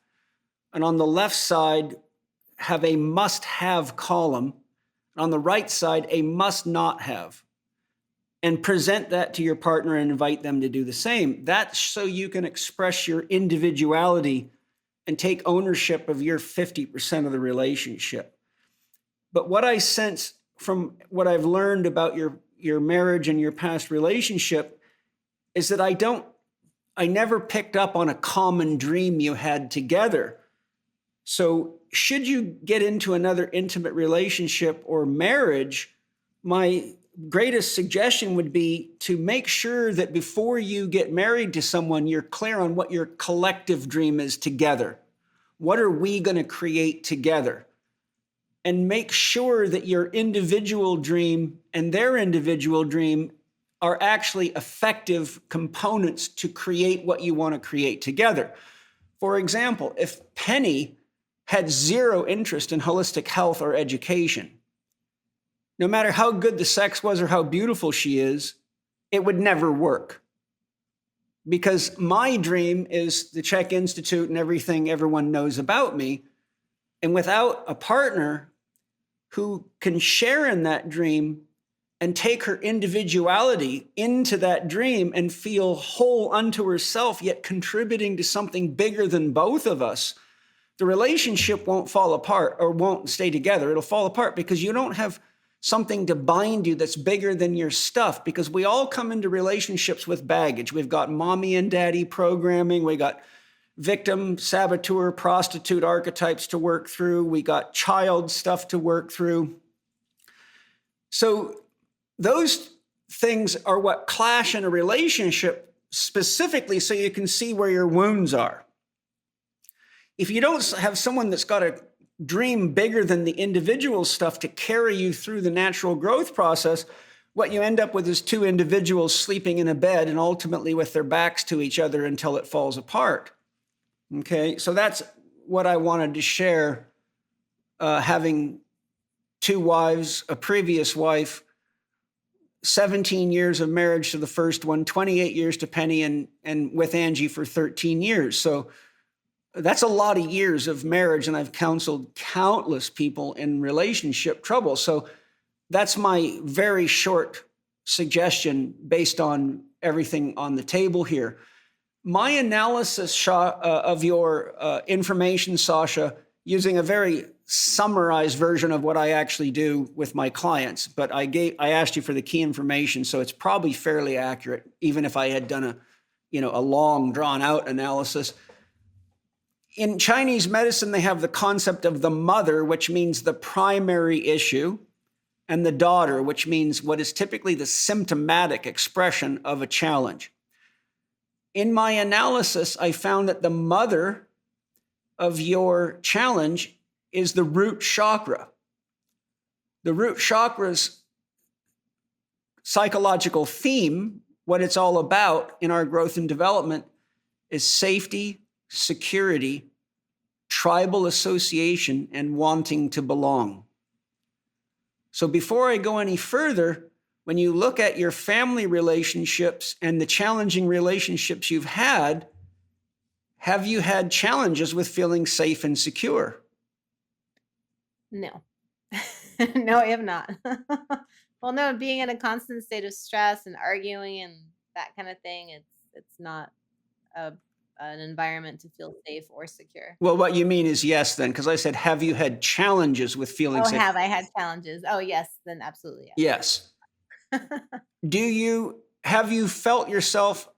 and on the left side, have a must-have column, and on the right side, a must-not-have. And present that to your partner and invite them to do the same. That's so you can express your individuality and take ownership of your 50% of the relationship. But what I sense from what I've learned about your marriage and your past relationship is that I never picked up on a common dream you had together. So should you get into another intimate relationship or marriage, my greatest suggestion would be to make sure that before you get married to someone, you're clear on what your collective dream is together. What are we going to create together? And make sure that your individual dream and their individual dream are actually effective components to create what you want to create together. For example, if Penny had zero interest in holistic health or education, no matter how good the sex was or how beautiful she is, it would never work. Because my dream is the Chek Institute and everything everyone knows about me. And without a partner who can share in that dream and take her individuality into that dream and feel whole unto herself, yet contributing to something bigger than both of us, the relationship won't fall apart or won't stay together. It'll fall apart because you don't have something to bind you that's bigger than your stuff, because we all come into relationships with baggage. We've got mommy and daddy programming. We got victim, saboteur, prostitute archetypes to work through. We got child stuff to work through. So those things are what clash in a relationship specifically so you can see where your wounds are. If you don't have someone that's got a dream bigger than the individual stuff to carry you through the natural growth process, what you end up with is two individuals sleeping in a bed and ultimately with their backs to each other until it falls apart. Okay, so that's what I wanted to share, having two wives, a previous wife, 17 years of marriage to the first one, 28 years to Penny, and with Angie for 13 years. So that's a lot of years of marriage, and I've counseled countless people in relationship trouble. So that's my very short suggestion based on everything on the table here. My analysis of your information, Sasha, using a very summarized version of what I actually do with my clients, but I asked you for the key information, so it's probably fairly accurate, even if I had done a long, drawn-out analysis. In Chinese medicine, they have the concept of the mother, which means the primary issue, and the daughter, which means what is typically the symptomatic expression of a challenge. In my analysis, I found that the mother of your challenge is the root chakra. The root chakra's psychological theme, what it's all about in our growth and development, is safety, security, tribal association, and wanting to belong. So before I go any further, when you look at your family relationships and the challenging relationships you've had, have you had challenges with feeling safe and secure? No. No, I have not. Well, no, being in a constant state of stress and arguing and that kind of thing, it's not an environment to feel safe or secure. Well, what you mean is yes, then, because I said, have you had challenges with feeling safe? Have I had challenges? Oh, yes, then absolutely yes. Have you felt yourself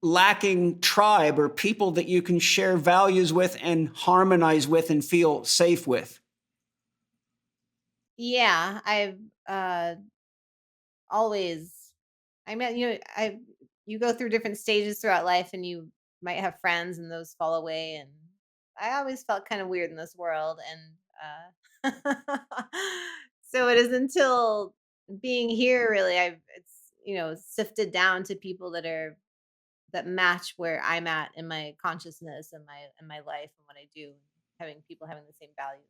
lacking tribe or people that you can share values with and harmonize with and feel safe with? Yeah, I've always, I mean, you go through different stages throughout life and you might have friends and those fall away. And I always felt kind of weird in this world. And so it is until being here, really, it's sifted down to people that match where I'm at in my consciousness and my life and what I do, having people having the same values.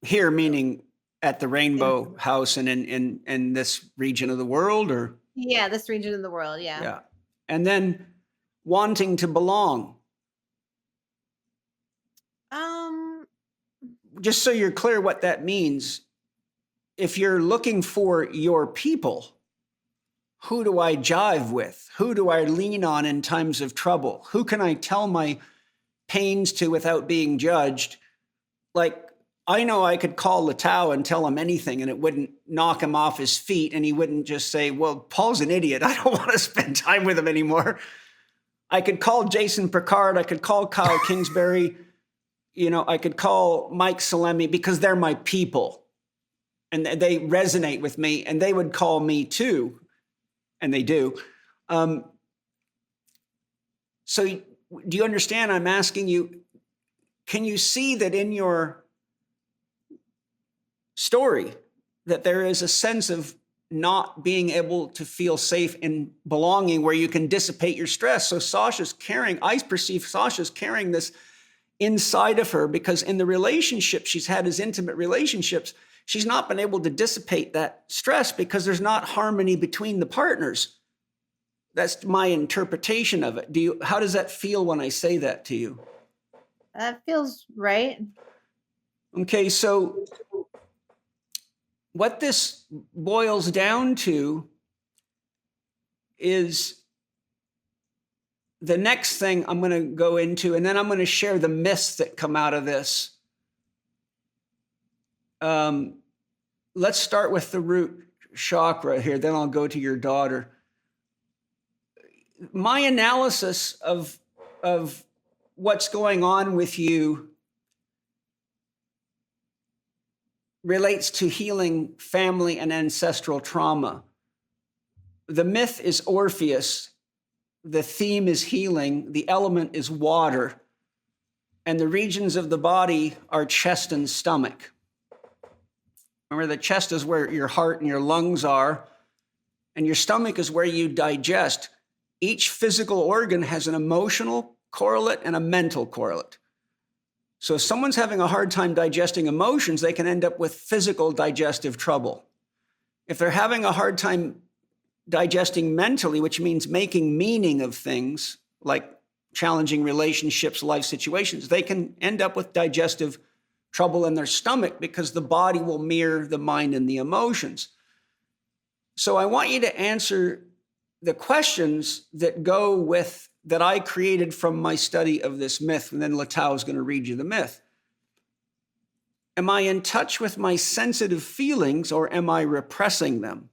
Here, meaning at the Rainbow House and in this region of the world, or? Yeah, this region of the world, yeah. Yeah. And then wanting to belong. Just so you're clear what that means, if you're looking for your people, who do I jive with? Who do I lean on in times of trouble? Who can I tell my pains to without being judged? Like, I know I could call Letao and tell him anything and it wouldn't knock him off his feet, and he wouldn't just say, well, Paul's an idiot, I don't want to spend time with him anymore. I could call Jason Picard, I could call Kyle Kingsbury, I could call Mike Salemi, because they're my people and they resonate with me, and they would call me too, and they do. So do you understand? I'm asking you, can you see that in your story that there is a sense of not being able to feel safe and belonging where you can dissipate your stress? So I perceive Sasha's carrying this inside of her, because in the relationship she's had as intimate relationships, she's not been able to dissipate that stress because there's not harmony between the partners. That's my interpretation of it. How does that feel when I say that to you? That feels right. Okay, so what this boils down to is the next thing I'm going to go into, and then I'm going to share the myths that come out of this. Let's start with the root chakra here, then I'll go to your daughter. My analysis of what's going on with you relates to healing family and ancestral trauma. The myth is Orpheus. The theme is healing. The element is water. And the regions of the body are chest and stomach. Remember, the chest is where your heart and your lungs are, and your stomach is where you digest. Each physical organ has an emotional correlate and a mental correlate. So if someone's having a hard time digesting emotions, they can end up with physical digestive trouble. If they're having a hard time digesting mentally, which means making meaning of things like challenging relationships, life situations, they can end up with digestive trouble in their stomach because the body will mirror the mind and the emotions. So I want you to answer the questions that go with that I created from my study of this myth, and then Letao is going to read you the myth. Am I in touch with my sensitive feelings, or am I repressing them?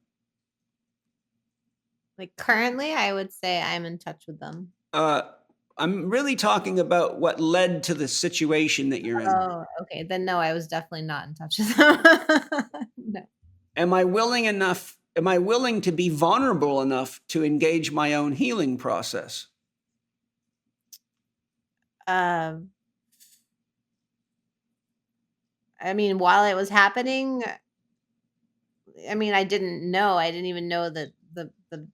Like currently, I would say I'm in touch with them. I'm really talking about what led to the situation that you're in. Oh, okay. Then no, I was definitely not in touch with them. No. Am I willing to be vulnerable enough to engage my own healing process? I mean, while it was happening, I mean, I didn't even know that the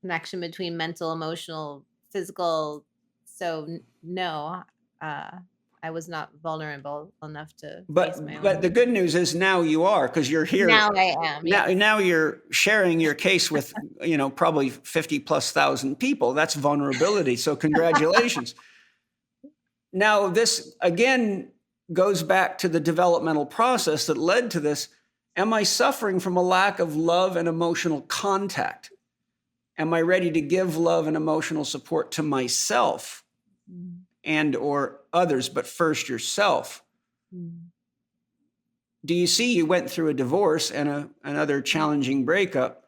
connection between mental, emotional, physical. So no, I was not vulnerable enough to face my own. But the good news is now you are, because you're here. Now I am. Now you're sharing your case with, probably 50,000+ people. That's vulnerability. So congratulations. Now this again goes back to the developmental process that led to this. Am I suffering from a lack of love and emotional contact? Am I ready to give love and emotional support to myself and or others, but first yourself? Do you see you went through a divorce and another challenging breakup?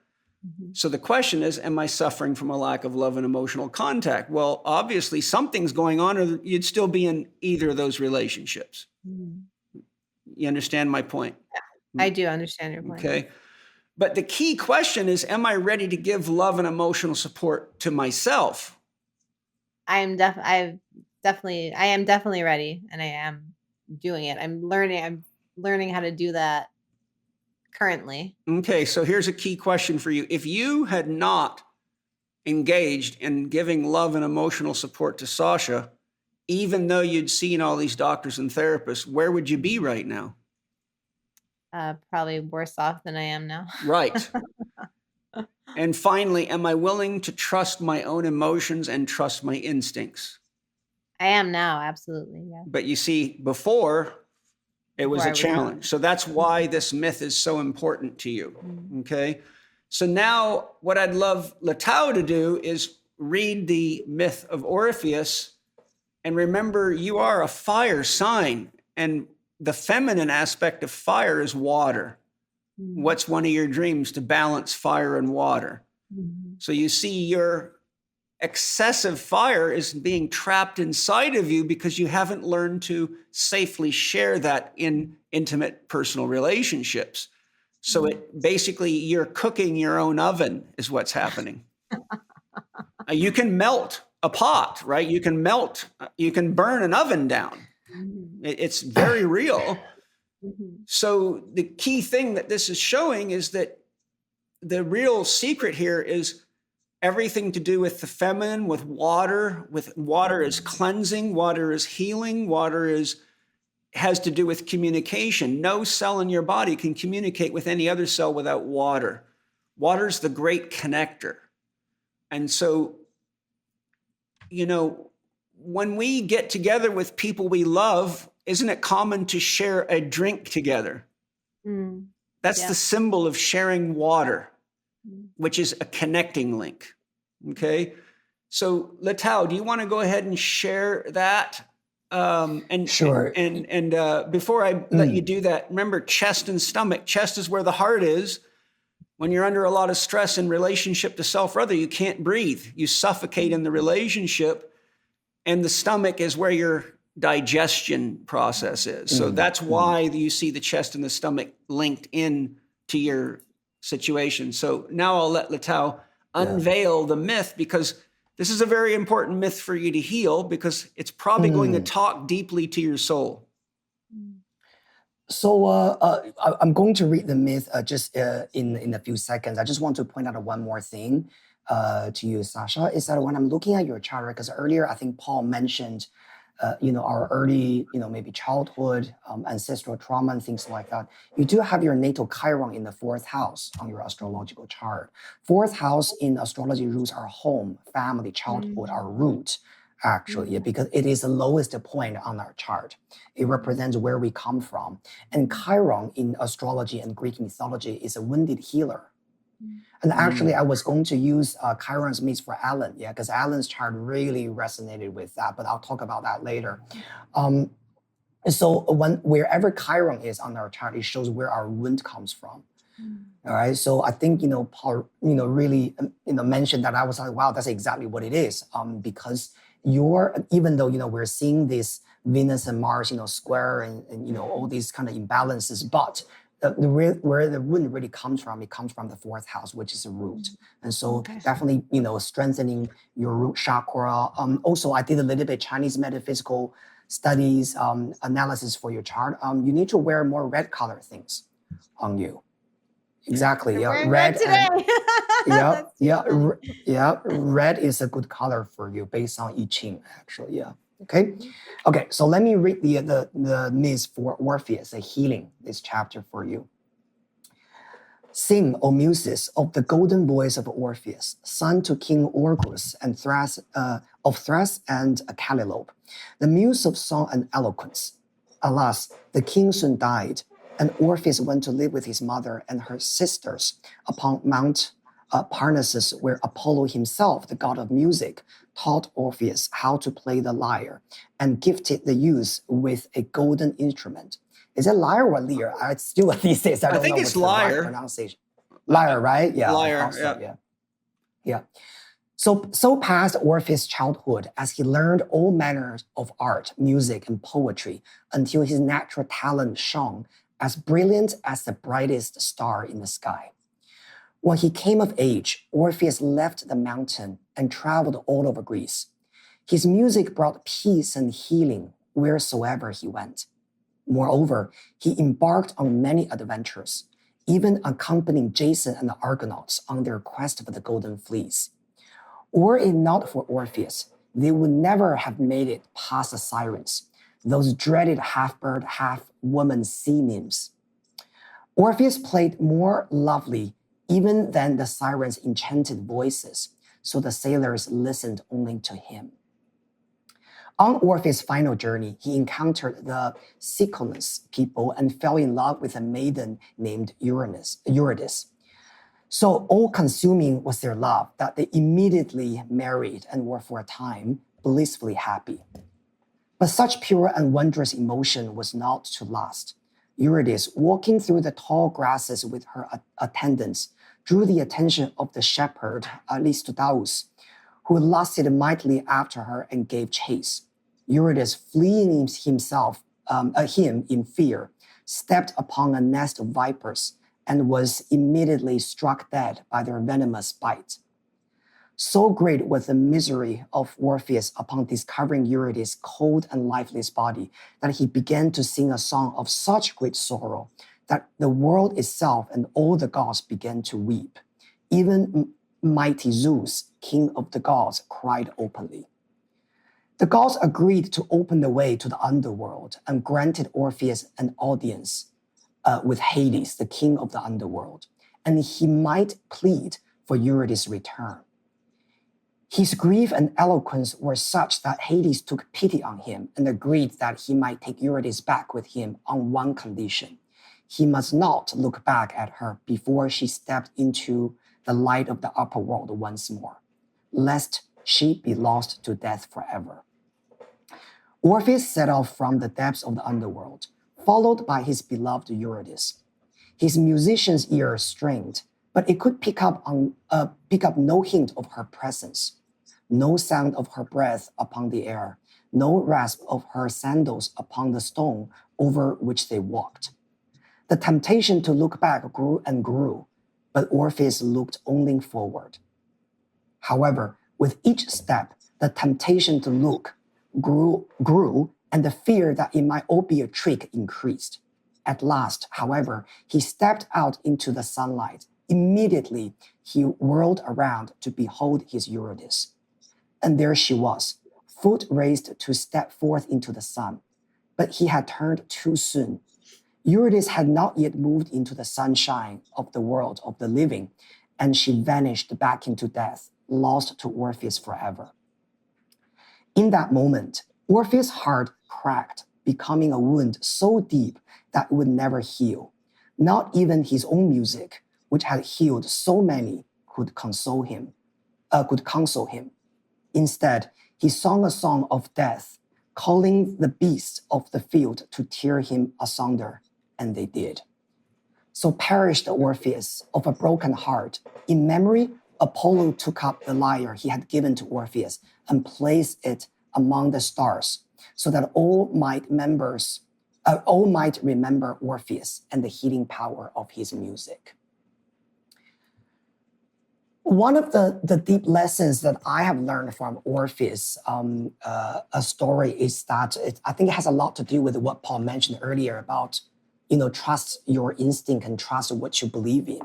So the question is, am I suffering from a lack of love and emotional contact? Well, obviously something's going on, or you'd still be in either of those relationships. You understand my point? Yeah, I do understand your point. Okay. But the key question is, am I ready to give love and emotional support to myself? I am definitely ready, and I am doing it. I'm learning how to do that currently. Okay, so here's a key question for you. If you had not engaged in giving love and emotional support to Sasha, even though you'd seen all these doctors and therapists, where would you be right now? Probably worse off than I am now. Right. And finally, am I willing to trust my own emotions and trust my instincts? I am now, absolutely. Yeah. But you see, before, it was a challenge. So that's why this myth is so important to you. Okay. So now what I'd love Letao to do is read the myth of Orpheus. And remember, you are a fire sign, and the feminine aspect of fire is water. What's one of your dreams? To balance fire and water. So you see your excessive fire is being trapped inside of you because you haven't learned to safely share that in intimate personal relationships. So it basically, you're cooking your own oven is what's happening. You can melt a pot, right? You can burn an oven down. It's very real. So the key thing that this is showing is that the real secret here is everything to do with the feminine, with water is cleansing, water is healing, has to do with communication. No cell in your body can communicate with any other cell without water. Water's the great connector. And so, when we get together with people we love, isn't it common to share a drink together? That's the symbol of sharing water, which is a connecting link. Okay. So Letao, do you want to go ahead and share that? Sure. And before I let you do that, remember chest and stomach. Chest is where the heart is. When you're under a lot of stress in relationship to self or other, you can't breathe. You suffocate in the relationship. and the stomach is where your digestion process is. So that's why you see the chest and the stomach linked in to your situation. So now I'll let Letao unveil the myth, because this is a very important myth for you to heal, because it's probably going to talk deeply to your soul. So I'm going to read the myth just in a few seconds. I just want to point out one more thing to you, Sasha, is that when I'm looking at your chart, because earlier I think Paul mentioned, our early, maybe childhood, ancestral trauma and things like that. You do have your natal Chiron in the 4th house on your astrological chart. 4th house in astrology roots are home, family, childhood, our root. Actually, because it is the lowest point on our chart. It represents where we come from. And Chiron in astrology and Greek mythology is a wounded healer. And actually, I was going to use Chiron's myth for Alan, because Alan's chart really resonated with that, but I'll talk about that later. So wherever Chiron is on our chart, it shows where our wound comes from. All right. So I think, Paul, really, mentioned that. I was like, wow, that's exactly what it is. Because even though, we're seeing this Venus and Mars, square and all these kind of imbalances, but where the wound really comes from, it comes from the 4th house, which is a root. And so definitely, strengthening your root chakra. Also, I did a little bit Chinese metaphysical studies, analysis for your chart. You need to wear more red color things on you. Exactly. Yeah. Red today. Red is a good color for you based on I Ching, actually. Yeah. Okay. So let me read the myth for Orpheus, the healing, this chapter for you. Sing, O muses, of the golden voice of Orpheus, son to King Orcus and of Thrace and Calliope, the muse of song and eloquence. Alas, the king soon died, and Orpheus went to live with his mother and her sisters upon Mount Parnassus, where Apollo himself, the god of music, taught Orpheus how to play the lyre and gifted the youth with a golden instrument. Is it lyre or lyre? It's still these days. I think it's lyre. Pronunciation. Lyre, right? Yeah. Lyre. Yeah. So passed Orpheus' childhood as he learned all manners of art, music, and poetry until his natural talent shone as brilliant as the brightest star in the sky. When he came of age, Orpheus left the mountain and traveled all over Greece. His music brought peace and healing wheresoever he went. Moreover, he embarked on many adventures, even accompanying Jason and the Argonauts on their quest for the Golden Fleece. Were it not for Orpheus, they would never have made it past the sirens, those dreaded half-bird, half-woman sea nymphs. Orpheus played more lovely even than the sirens' enchanted voices, so the sailors listened only to him. On Orpheus' final journey, he encountered the Cyclonus people and fell in love with a maiden named Eurydice. So all-consuming was their love that they immediately married and were for a time blissfully happy. But such pure and wondrous emotion was not to last. Eurydice, walking through the tall grasses with her attendants, drew the attention of the shepherd Aristodaus, who lusted mightily after her and gave chase. Eurydice, fleeing him in fear, stepped upon a nest of vipers and was immediately struck dead by their venomous bite. So great was the misery of Orpheus upon discovering Eurydice's cold and lifeless body that he began to sing a song of such great sorrow that the world itself and all the gods began to weep. Even mighty Zeus, king of the gods, cried openly. The gods agreed to open the way to the underworld and granted Orpheus an audience with Hades, the king of the underworld, and he might plead for Eurydice's return. His grief and eloquence were such that Hades took pity on him and agreed that he might take Eurydice back with him on one condition. He must not look back at her before she stepped into the light of the upper world once more, lest she be lost to death forever. Orpheus set off from the depths of the underworld, followed by his beloved Eurydice. His musician's ear strained, but it could pick up no hint of her presence. no sound of her breath upon the air, no rasp of her sandals upon the stone over which they walked. The temptation to look back grew and grew, but Orpheus looked only forward. However, with each step, the temptation to look grew, and the fear that it might all be a trick increased. At last, however, he stepped out into the sunlight. Immediately, he whirled around to behold his Eurydice. And there she was, foot raised to step forth into the sun. But he had turned too soon. Eurydice had not yet moved into the sunshine of the world of the living, and she vanished back into death, lost to Orpheus forever. In that moment, Orpheus' heart cracked, becoming a wound so deep that it would never heal. Not even his own music, which had healed so many, could console him. Instead, he sang a song of death, calling the beasts of the field to tear him asunder, and they did. So perished Orpheus of a broken heart. In memory, Apollo took up the lyre he had given to Orpheus and placed it among the stars, so that all might remember Orpheus and the healing power of his music. One of the deep lessons that I have learned from Orpheus, a story, is that I think it has a lot to do with what Paul mentioned earlier about, trust your instinct and trust what you believe in.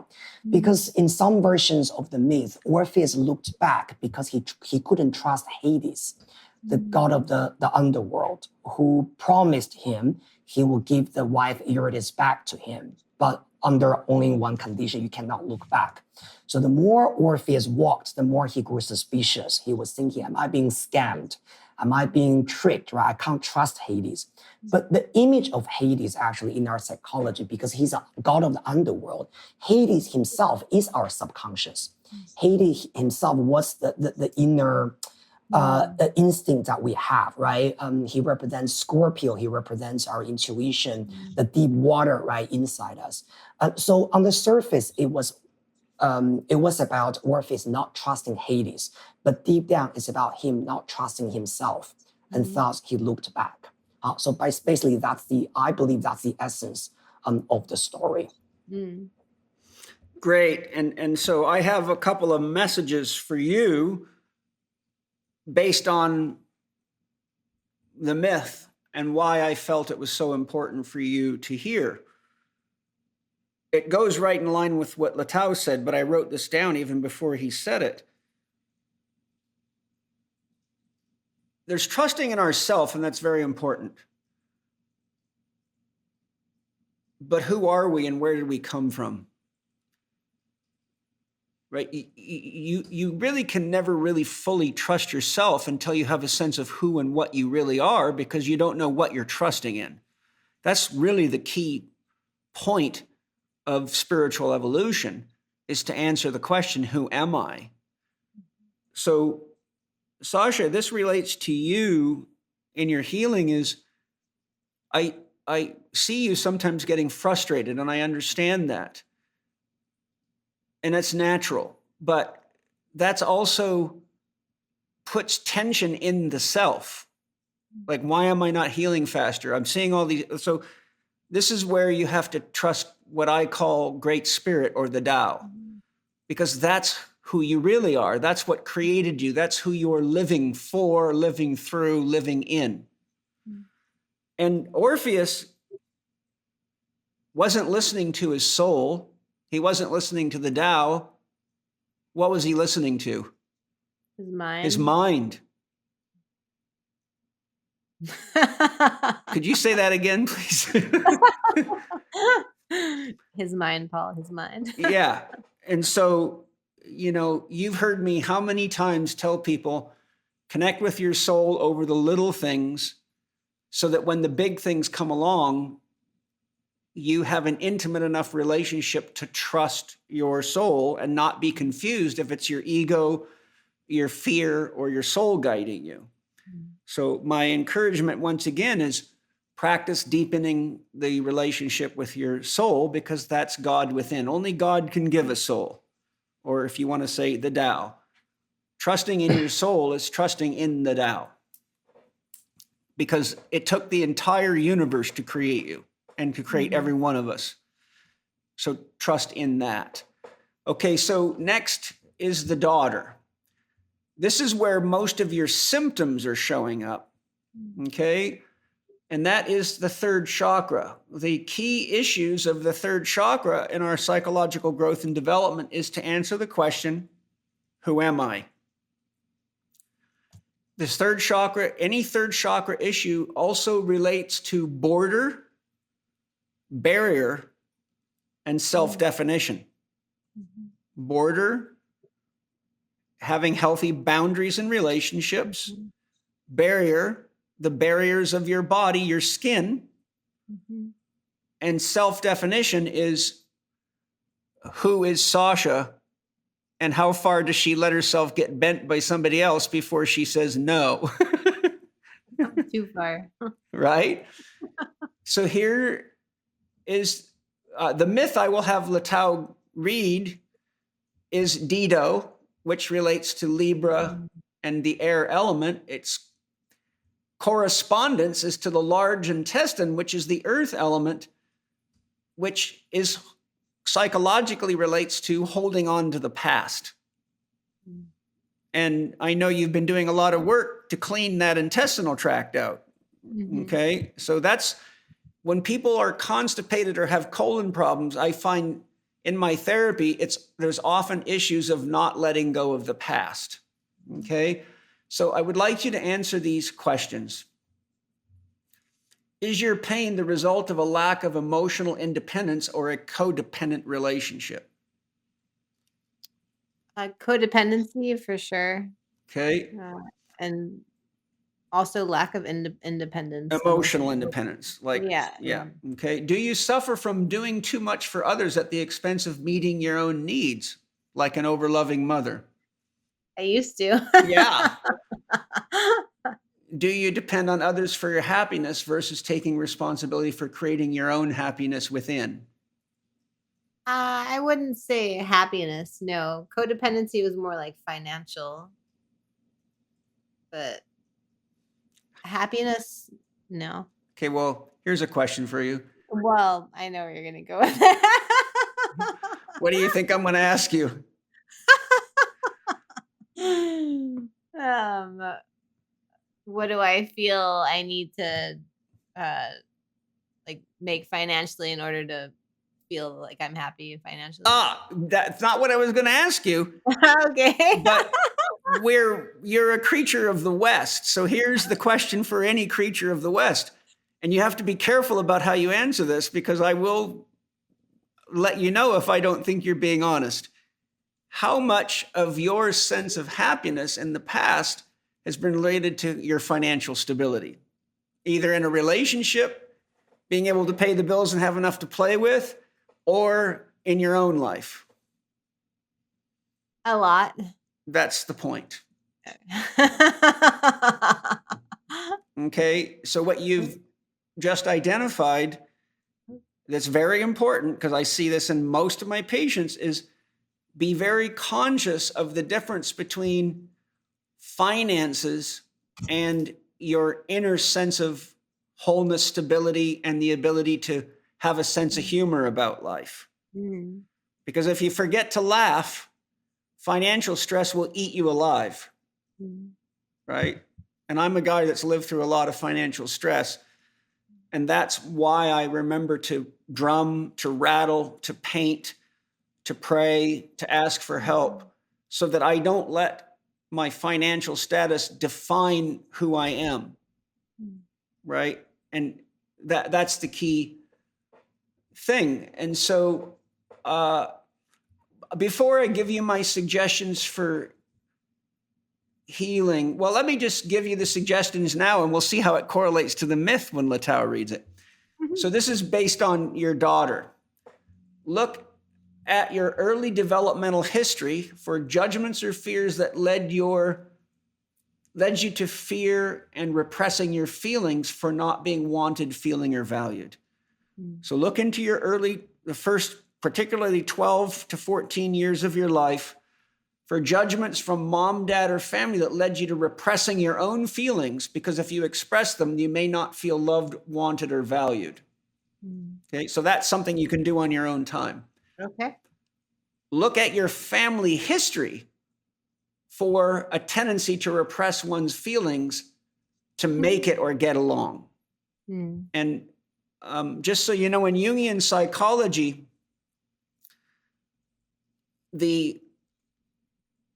Because in some versions of the myth, Orpheus looked back because he couldn't trust Hades, the god of the underworld, who promised him he will give the wife Eurydice back to him, but under only one condition: you cannot look back. So the more Orpheus walked, the more he grew suspicious. He was thinking, am I being scammed? Am I being tricked, right? I can't trust Hades. But the image of Hades actually in our psychology, because he's a god of the underworld, Hades himself is our subconscious. Hades himself was the inner instinct that we have, right? He represents Scorpio. He represents our intuition, the deep water, right, inside us. So on the surface, it was about Orpheus not trusting Hades, but deep down, it's about him not trusting himself, and thus he looked back. So basically, I believe that's the essence of the story. Great, and so I have a couple of messages for you based on the myth and why I felt it was so important for you to hear. It goes right in line with what Letao said, but I wrote this down even before he said it. There's trusting in ourselves, and that's very important. But who are we and where did we come from? Right? You really can never really fully trust yourself until you have a sense of who and what you really are, because you don't know what you're trusting in. That's really the key point of spiritual evolution, is to answer the question, who am I? So, Sasha, this relates to you in your healing. Is I see you sometimes getting frustrated, and I understand that. And that's natural, but that's also puts tension in the self. Like, why am I not healing faster? I'm seeing all these. So this is where you have to trust what I call Great Spirit, or the Tao, because that's who you really are. That's what created you. That's who you're living for, living through, living in. And Orpheus wasn't listening to his soul. He wasn't listening to the Tao. What was he listening to? His mind. His mind. Could you say that again, please? His mind, Paul, his mind. Yeah. And so, you've heard me how many times tell people, connect with your soul over the little things, so that when the big things come along, you have an intimate enough relationship to trust your soul and not be confused if it's your ego, your fear, or your soul guiding you. So my encouragement, once again, is practice deepening the relationship with your soul, because that's God within. Only God can give a soul, or if you want to say the Tao. Trusting in your soul is trusting in the Tao, because it took the entire universe to create you and to create every one of us. So trust in that. Okay, so next is the daughter. This is where most of your symptoms are showing up, okay? And that is the third chakra. The key issues of the third chakra in our psychological growth and development is to answer the question, who am I? This third chakra, any third chakra issue also relates to border, barrier, and self-definition. Border, having healthy boundaries in relationships. Barrier, the barriers of your body, your skin. And self-definition is, who is Sasha, and how far does she let herself get bent by somebody else before she says no? Too far. Right? So here is the myth I will have Letao read is Dido, which relates to Libra and the air element. Its correspondence is to the large intestine, which is the earth element, which is psychologically relates to holding on to the past. And I know you've been doing a lot of work to clean that intestinal tract out. Okay. So that's when people are constipated or have colon problems, I find in my therapy, there's often issues of not letting go of the past. Okay. So I would like you to answer these questions. Is your pain the result of a lack of emotional independence or a codependent relationship? Codependency for sure. Okay. And also lack of independence. Emotional independence. Like, Yeah. Okay. Do you suffer from doing too much for others at the expense of meeting your own needs, like an overloving mother? I used to. Yeah. Do you depend on others for your happiness versus taking responsibility for creating your own happiness within? I wouldn't say happiness. No, codependency was more like financial, but happiness, no. Okay, well, here's a question for you. Well, I know where you're gonna go with that. What do you think I'm going to ask you? What do I feel I need to like make financially in order to feel like I'm happy financially? That's not what I was going to ask you. Okay. But you're a creature of the West. So here's the question for any creature of the West. And you have to be careful about how you answer this, because I will let you know if I don't think you're being honest. How much of your sense of happiness in the past has been related to your financial stability, either in a relationship, being able to pay the bills and have enough to play with, or in your own life? A lot. That's the point. Okay, so what you've just identified that's very important, because I see this in most of my patients, is be very conscious of the difference between finances and your inner sense of wholeness, stability, and the ability to have a sense of humor about life. Because if you forget to laugh, financial stress will eat you alive, right? And I'm a guy that's lived through a lot of financial stress. And that's why I remember to drum, to rattle, to paint, to pray, to ask for help, so that I don't let my financial status define who I am, right? And that's the key thing. And so before I give you my suggestions for healing, well, let me just give you the suggestions now, and we'll see how it correlates to the myth when Letao reads it. So this is based on your daughter. Look at your early developmental history for judgments or fears that led you to fear and repressing your feelings for not being wanted, feeling, or valued. So look into the first, particularly 12 to 14 years of your life, for judgments from mom, dad, or family that led you to repressing your own feelings, because if you express them, you may not feel loved, wanted, or valued. Okay, so that's something you can do on your own time. Okay. Look at your family history for a tendency to repress one's feelings to make it or get along. And just so you know, in Jungian psychology, the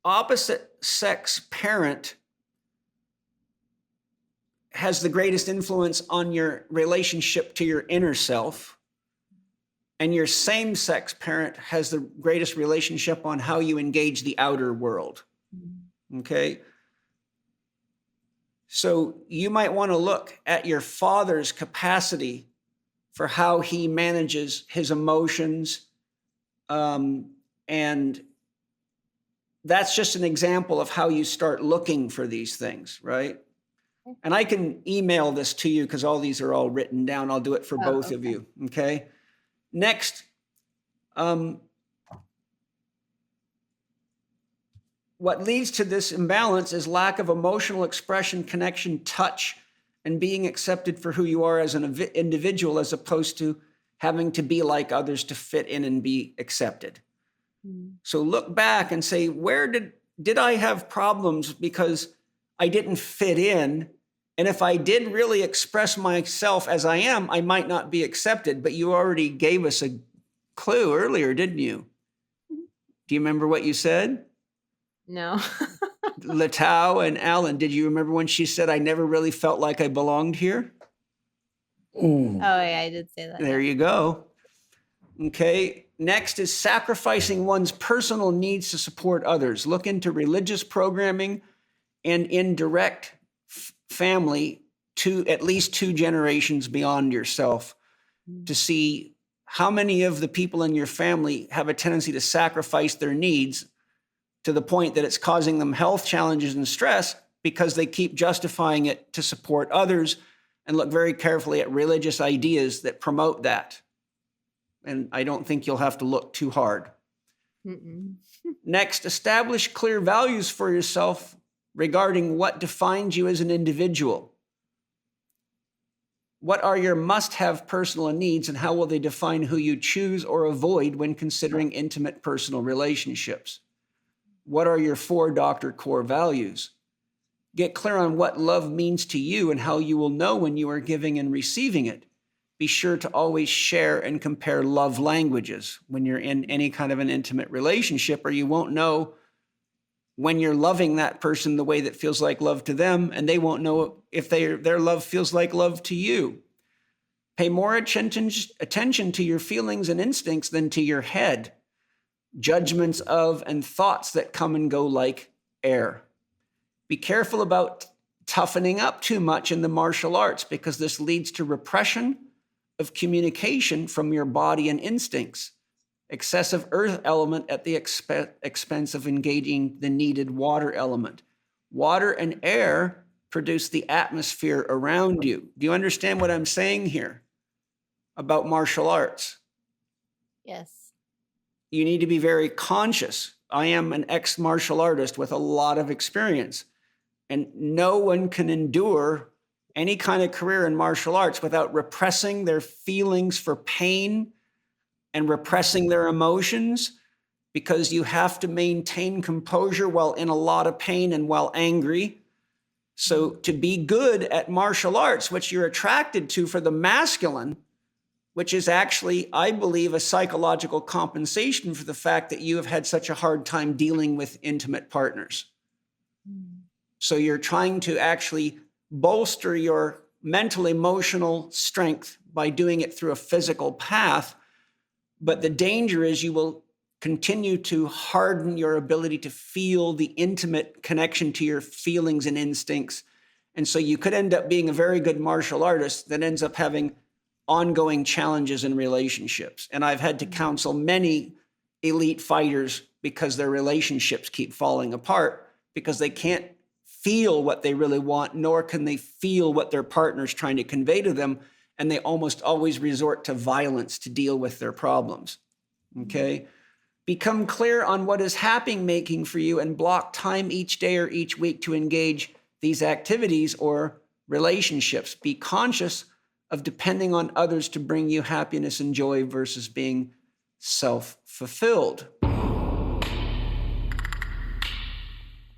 opposite sex parent has the greatest influence on your relationship to your inner self, and your same-sex parent has the greatest relationship on how you engage the outer world. Okay? So you might want to look at your father's capacity for how he manages his emotions, and that's just an example of how you start looking for these things, right? And I can email this to you because all these are all written down. I'll do it for both of you, okay? Next, what leads to this imbalance is lack of emotional expression, connection, touch, and being accepted for who you are as an individual, as opposed to having to be like others to fit in and be accepted. So look back and say, where did I have problems because I didn't fit in? And if I did really express myself as I am, I might not be accepted. But you already gave us a clue earlier, didn't you? Do you remember what you said? No. Letao and Alan, did you remember when she said, I never really felt like I belonged here? Oh, yeah, I did say that. There you go. Okay. Next is sacrificing one's personal needs to support others. Look into religious programming and indirect family to at least 2 generations beyond yourself to see how many of the people in your family have a tendency to sacrifice their needs to the point that it's causing them health challenges and stress because they keep justifying it to support others, and look very carefully at religious ideas that promote that. And I don't think you'll have to look too hard. Next, establish clear values for yourself regarding what defines you as an individual. What are your must-have personal needs, and how will they define who you choose or avoid when considering intimate personal relationships? What are your 4 Dr. core values? Get clear on what love means to you and how you will know when you are giving and receiving it. Be sure to always share and compare love languages when you're in any kind of an intimate relationship, or you won't know when you're loving that person the way that feels like love to them, and they won't know if their love feels like love to you. Pay more attention to your feelings and instincts than to your head. Judgments of and thoughts that come and go like air. Be careful about toughening up too much in the martial arts, because this leads to repression of communication from your body and instincts. Excessive earth element at the expense of engaging the needed water element. Water and air produce the atmosphere around you. Do you understand what I'm saying here about martial arts? Yes. You need to be very conscious. I am an ex-martial artist with a lot of experience, and no one can endure any kind of career in martial arts without repressing their feelings for pain and repressing their emotions, because you have to maintain composure while in a lot of pain and while angry. So to be good at martial arts, which you're attracted to for the masculine, which is actually, I believe, a psychological compensation for the fact that you have had such a hard time dealing with intimate partners. So you're trying to actually bolster your mental, emotional strength by doing it through a physical path. But the danger is you will continue to harden your ability to feel the intimate connection to your feelings and instincts. And so you could end up being a very good martial artist that ends up having ongoing challenges in relationships. And I've had to counsel many elite fighters because their relationships keep falling apart because they can't feel what they really want, nor can they feel what their partner's trying to convey to them. And they almost always resort to violence to deal with their problems. Okay. Become clear on what is happy making for you and block time each day or each week to engage these activities or relationships. Be conscious of depending on others to bring you happiness and joy versus being self-fulfilled.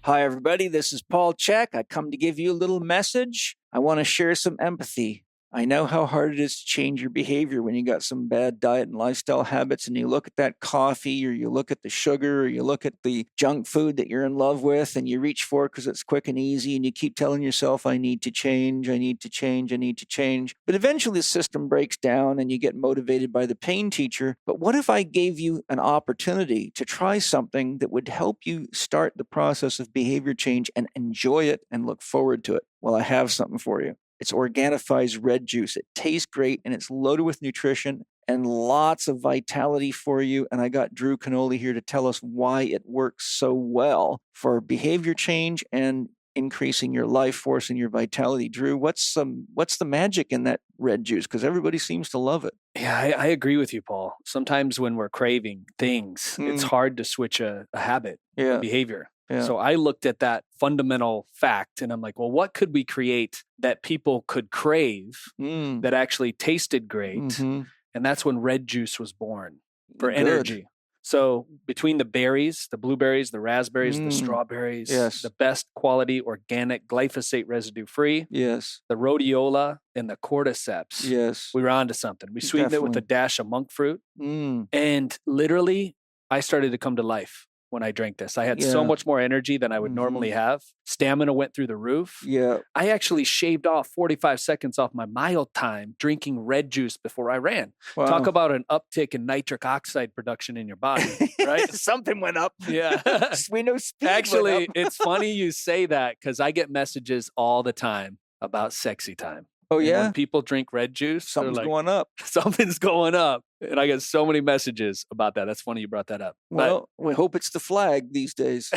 Hi, everybody. This is Paul Chek. I come to give you a little message. I want to share some empathy. I know how hard it is to change your behavior when you got some bad diet and lifestyle habits and you look at that coffee or you look at the sugar or you look at the junk food that you're in love with and you reach for it because it's quick and easy and you keep telling yourself, I need to change, I need to change, I need to change. But eventually the system breaks down and you get motivated by the pain teacher. But what if I gave you an opportunity to try something that would help you start the process of behavior change and enjoy it and look forward to it? Well, I have something for you. It's Organifi's red juice. It tastes great and it's loaded with nutrition and lots of vitality for you. And I got Drew Canoli here to tell us why it works so well for behavior change and increasing your life force and your vitality. Drew, what's the magic in that red juice? Because everybody seems to love it. Yeah, I agree with you, Paul. Sometimes when we're craving things, it's hard to switch a habit, a behavior. Yeah. So I looked at that fundamental fact and I'm like, well, what could we create that people could crave that actually tasted great? Mm-hmm. And that's when red juice was born for energy. So between the berries, the blueberries, the raspberries, the strawberries, the best quality organic glyphosate residue free, the rhodiola and the cordyceps, we were onto something. We sweetened it with a dash of monk fruit. And literally I started to come to life. When I drank this, I had so much more energy than I would normally have. Stamina went through the roof. Yeah. I actually shaved off 45 seconds off my mile time drinking red juice before I ran. Wow. Talk about an uptick in nitric oxide production in your body, right? Something went up. Yeah. We know speed Actually, went up. It's funny you say that because I get messages all the time about sexy time. Oh, yeah? When people drink red juice, something's going up. Something's going up. And I get so many messages about that. That's funny you brought that up. Well, we hope it's the flag these days.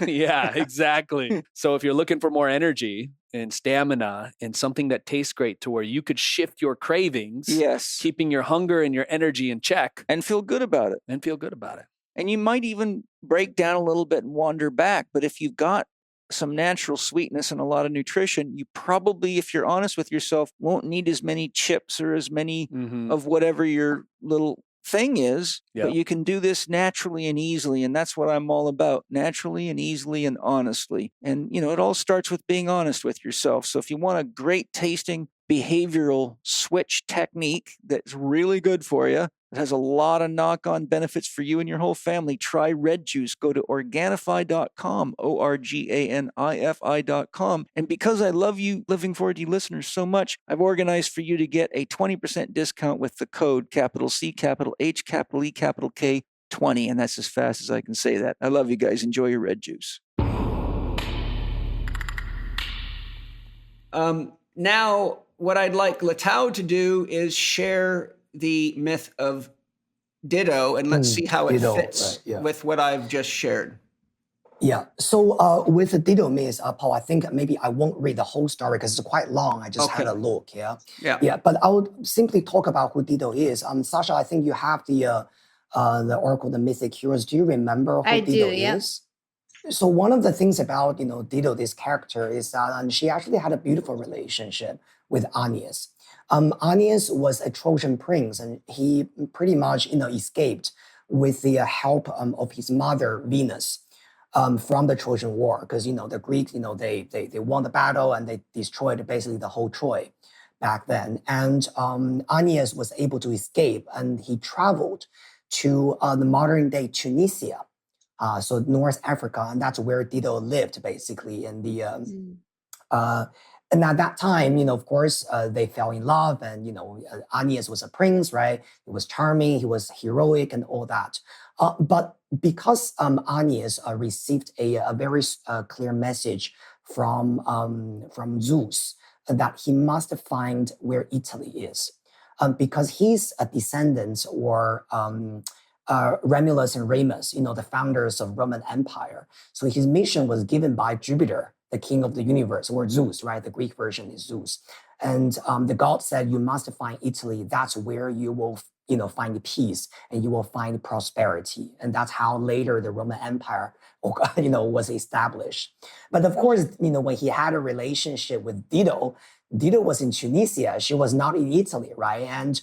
Yeah, exactly. So if you're looking for more energy and stamina and something that tastes great to where you could shift your cravings, keeping your hunger and your energy in check. And feel good about it. And you might even break down a little bit and wander back. But if you've got some natural sweetness and a lot of nutrition, you probably, if you're honest with yourself, won't need as many chips or as many of whatever your little thing is, but you can do this naturally and easily. And that's what I'm all about, naturally and easily and honestly. And, you know, it all starts with being honest with yourself. So if you want a great tasting behavioral switch technique that's really good for you, it has a lot of knock-on benefits for you and your whole family. Try red juice. Go to Organifi.com, Organifi.com. And because I love you, Living 4D listeners, so much, I've organized for you to get a 20% discount with the code capital C, capital H, capital E, capital K, 20. And that's as fast as I can say that. I love you guys. Enjoy your red juice. Now, what I'd like Letao to do is share the myth of Dido, and let's see how it fits with what I've just shared. Yeah. So with the Dido myth, Paul, I think maybe I won't read the whole story because it's quite long. I just had a look. Yeah. But I would simply talk about who Dido is. Sasha, I think you have the Oracle, the Mythic Heroes. Do you remember who Dido is? So one of the things about Dido, this character, is that she actually had a beautiful relationship with Aeneas. Aeneas was a Trojan prince, and he pretty much escaped with the help of his mother Venus from the Trojan War, because the Greeks they won the battle and they destroyed basically the whole Troy back then. And Aeneas was able to escape, and he traveled to the modern day Tunisia, so North Africa, and that's where Dido lived basically in the. And at that time, of course, they fell in love, and Aeneas was a prince, right? He was charming, he was heroic, and all that. But because Aeneas received a very clear message from Zeus that he must find where Italy is, because his descendants were Romulus and Remus, the founders of Roman Empire. So his mission was given by Jupiter, the king of the universe, or Zeus, right? The Greek version is Zeus. And the god said, you must find Italy. That's where you will find peace and you will find prosperity. And that's how later the Roman Empire, was established. But of course, when he had a relationship with Dido was in Tunisia. She was not in Italy, right? And,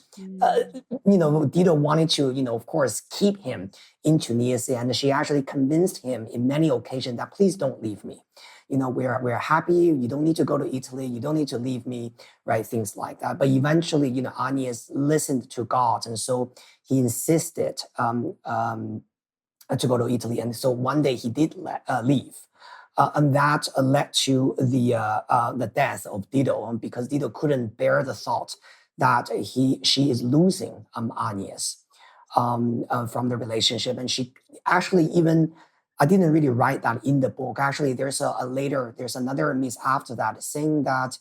Dido wanted to, of course, keep him in Tunisia. And she actually convinced him in many occasions that please don't leave me. We're happy. You don't need to go to Italy. You don't need to leave me, right? Things like that. But eventually, Aeneas listened to God. And so he insisted to go to Italy. And so one day he did leave. And that led to the death of Dido, because Dido couldn't bear the thought that she is losing Aeneas from the relationship. And she actually I didn't really write that in the book. Actually, there's another myth after that saying that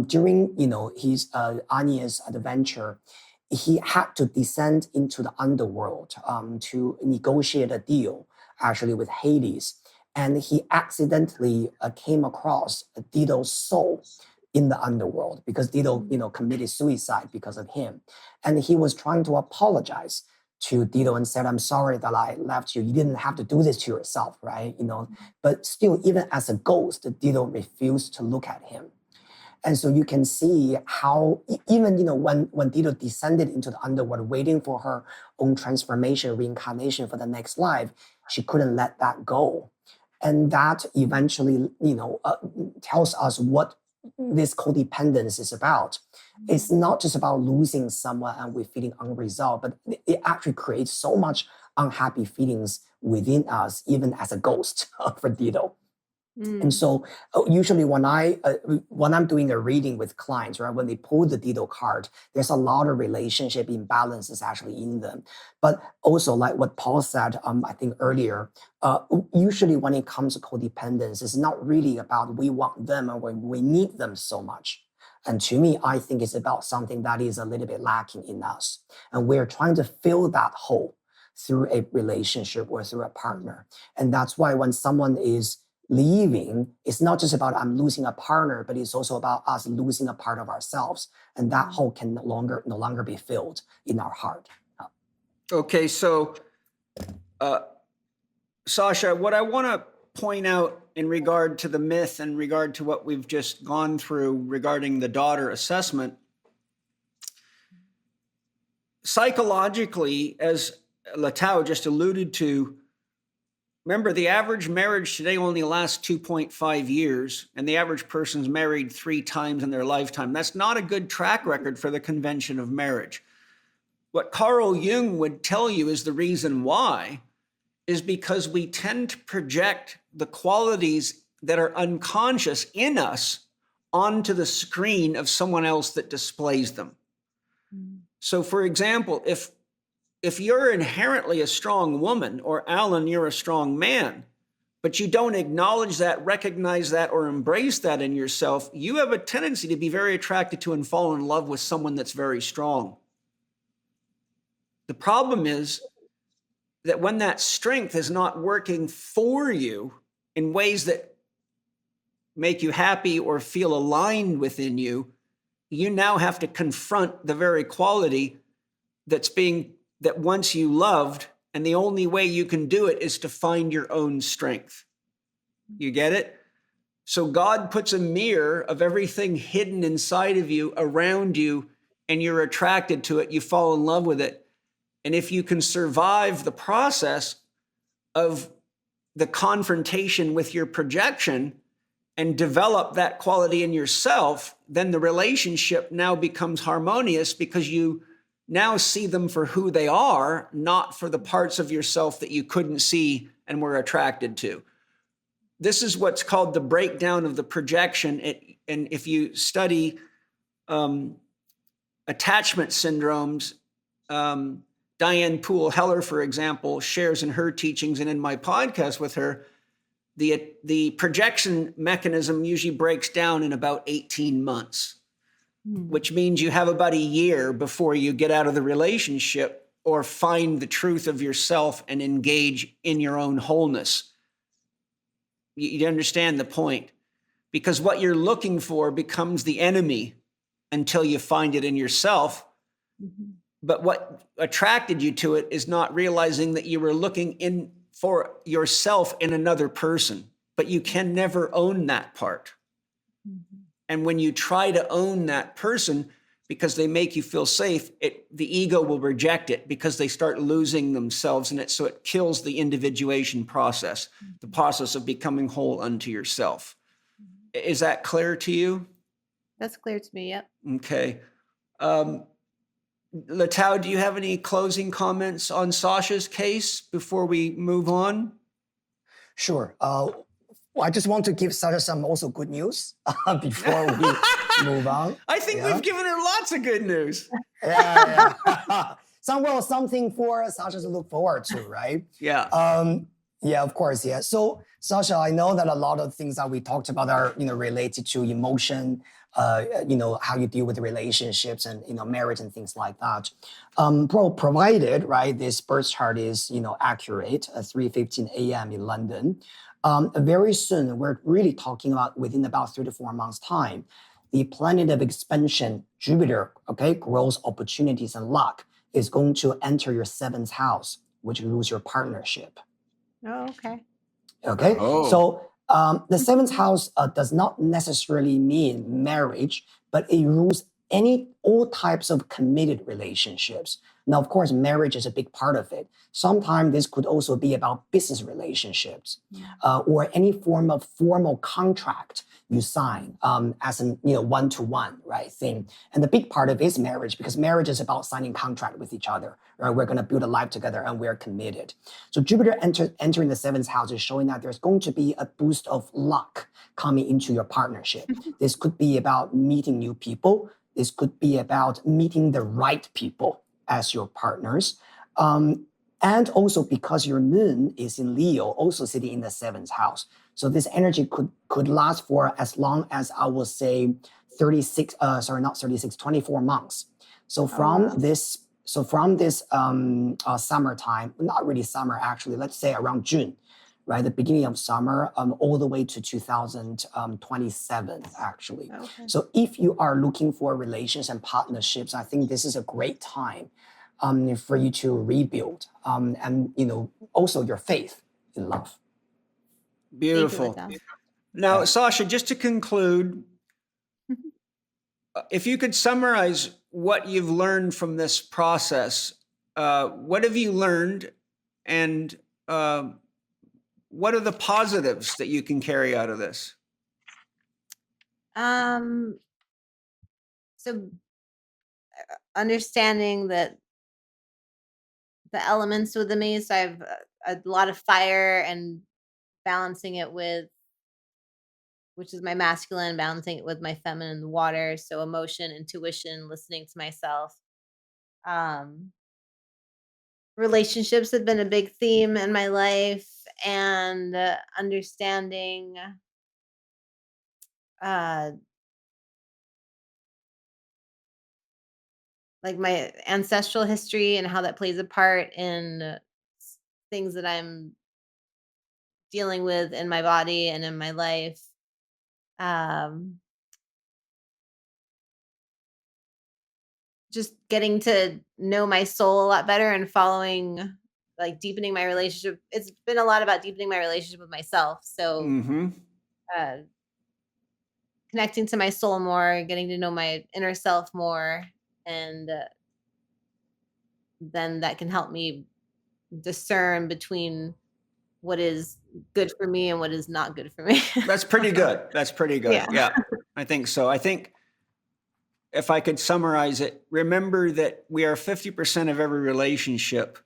during his Aeneas adventure, he had to descend into the underworld to negotiate a deal actually with Hades. And he accidentally came across Dido's soul in the underworld because Dido, committed suicide because of him. And he was trying to apologize to Dido and said, I'm sorry that I left you. You didn't have to do this to yourself, right? But still, even as a ghost, Dido refused to look at him. And so you can see how even, when Dido descended into the underworld, waiting for her own transformation, reincarnation for the next life, she couldn't let that go. And that eventually, tells us what this codependence is about. It's not just about losing someone and we're feeling unresolved, but it actually creates so much unhappy feelings within us, even as a ghost for Dido. And so usually when I'm doing a reading with clients, right, when they pull the Dido card, there's a lot of relationship imbalances actually in them. But also like what Paul said, I think earlier, usually when it comes to codependence, it's not really about we want them or we need them so much. And to me, I think it's about something that is a little bit lacking in us. And we're trying to fill that hole through a relationship or through a partner. And that's why when someone is leaving, it's not just about I'm losing a partner, but it's also about us losing a part of ourselves. And that hole can no longer be filled in our heart. Okay, so Sasha, what I want to point out in regard to the myth and regard to what we've just gone through regarding the daughter assessment, psychologically, as Letao just alluded to, remember, the average marriage today only lasts 2.5 years, and the average person's married 3 times in their lifetime. That's not a good track record for the convention of marriage. What Carl Jung would tell you is the reason why is because we tend to project the qualities that are unconscious in us onto the screen of someone else that displays them. So, for example, if you're inherently a strong woman, or Alan, you're a strong man, but you don't acknowledge that, recognize that, or embrace that in yourself, you have a tendency to be very attracted to and fall in love with someone that's very strong. The problem is that when that strength is not working for you in ways that make you happy or feel aligned within you, you now have to confront the very quality that once you loved, and the only way you can do it is to find your own strength. You get it? So God puts a mirror of everything hidden inside of you, around you, and you're attracted to it. You fall in love with it. And if you can survive the process of the confrontation with your projection and develop that quality in yourself, then the relationship now becomes harmonious because you now see them for who they are, not for the parts of yourself that you couldn't see and were attracted to. This is what's called the breakdown of the projection. And if you study attachment syndromes, Diane Poole Heller, for example, shares in her teachings and in my podcast with her, the projection mechanism usually breaks down in about 18 months. Which means you have about a year before you get out of the relationship or find the truth of yourself and engage in your own wholeness. You understand the point? Because what you're looking for becomes the enemy until you find it in yourself. But what attracted you to it is not realizing that you were looking in for yourself in another person, but you can never own that part. Mm-hmm. And when you try to own that person because they make you feel safe, the ego will reject it because they start losing themselves in it. So it kills the individuation process, the process of becoming whole unto yourself. Is that clear to you? That's clear to me, yep. Okay. Letao, do you have any closing comments on Sasha's case before we move on? Sure. Well, I just want to give Sasha some also good news before we move on. I think we've given her lots of good news. Yeah. Something for Sasha to look forward to, right? Yeah. Yeah, of course. Yeah. So, Sasha, I know that a lot of things that we talked about are, related to emotion, how you deal with relationships and, marriage and things like that. Provided, right, this birth chart is, accurate at 3:15 a.m. in London. Very soon, we're really talking about within about 3 to 4 months' time, the planet of expansion, Jupiter, okay, growth, opportunities, and luck is going to enter your 7th house, which rules your partnership. Oh, okay. Okay. Oh. So the 7th house does not necessarily mean marriage, but it rules all types of committed relationships. Now, of course, marriage is a big part of it. Sometimes this could also be about business relationships or any form of formal contract you sign as an one-to-one, right, thing. And the big part of it is marriage, because marriage is about signing contract with each other, right? We're going to build a life together and we're committed. So Jupiter entering the 7th house is showing that there's going to be a boost of luck coming into your partnership. This could be about meeting new people. This could be about meeting the right people as your partners. And also because your moon is in Leo, also sitting in the 7th house. So this energy could last for as long as, I will say, 24 months. So from this summertime, not really summer actually, let's say around June, right? The beginning of summer, all the way to 2027, actually. Okay. So if you are looking for relations and partnerships, I think this is a great time for you to rebuild and, also your faith in love. Beautiful. Now, Sasha, just to conclude, if you could summarize what you've learned from this process, what have you learned, and what are the positives that you can carry out of this? So understanding that the elements within me, so I have a lot of fire, and balancing it with, which is my masculine, balancing it with my feminine, the water. So emotion, intuition, listening to myself. Relationships have been a big theme in my life, and understanding like my ancestral history and how that plays a part in things that I'm dealing with in my body and in my life. Just getting to know my soul a lot better and following, like, deepening my relationship. It's been a lot about deepening my relationship with myself. So connecting to my soul more, getting to know my inner self more, and then that can help me discern between what is good for me and what is not good for me. That's pretty good. Yeah, I think so. I think if I could summarize it, remember that we are 50% of every relationship.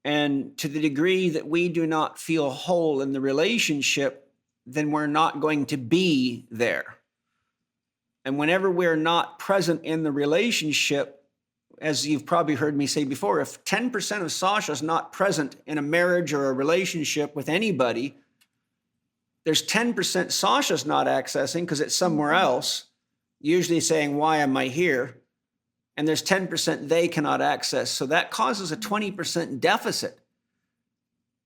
And to the degree that we do not feel whole in the relationship, then we're not going to be there. And whenever we're not present in the relationship, as you've probably heard me say before, if 10% of Sasha is not present in a marriage or a relationship with anybody, there's 10% Sasha's not accessing because it's somewhere else, usually saying, why am I here? And there's 10% they cannot access. So that causes a 20% deficit.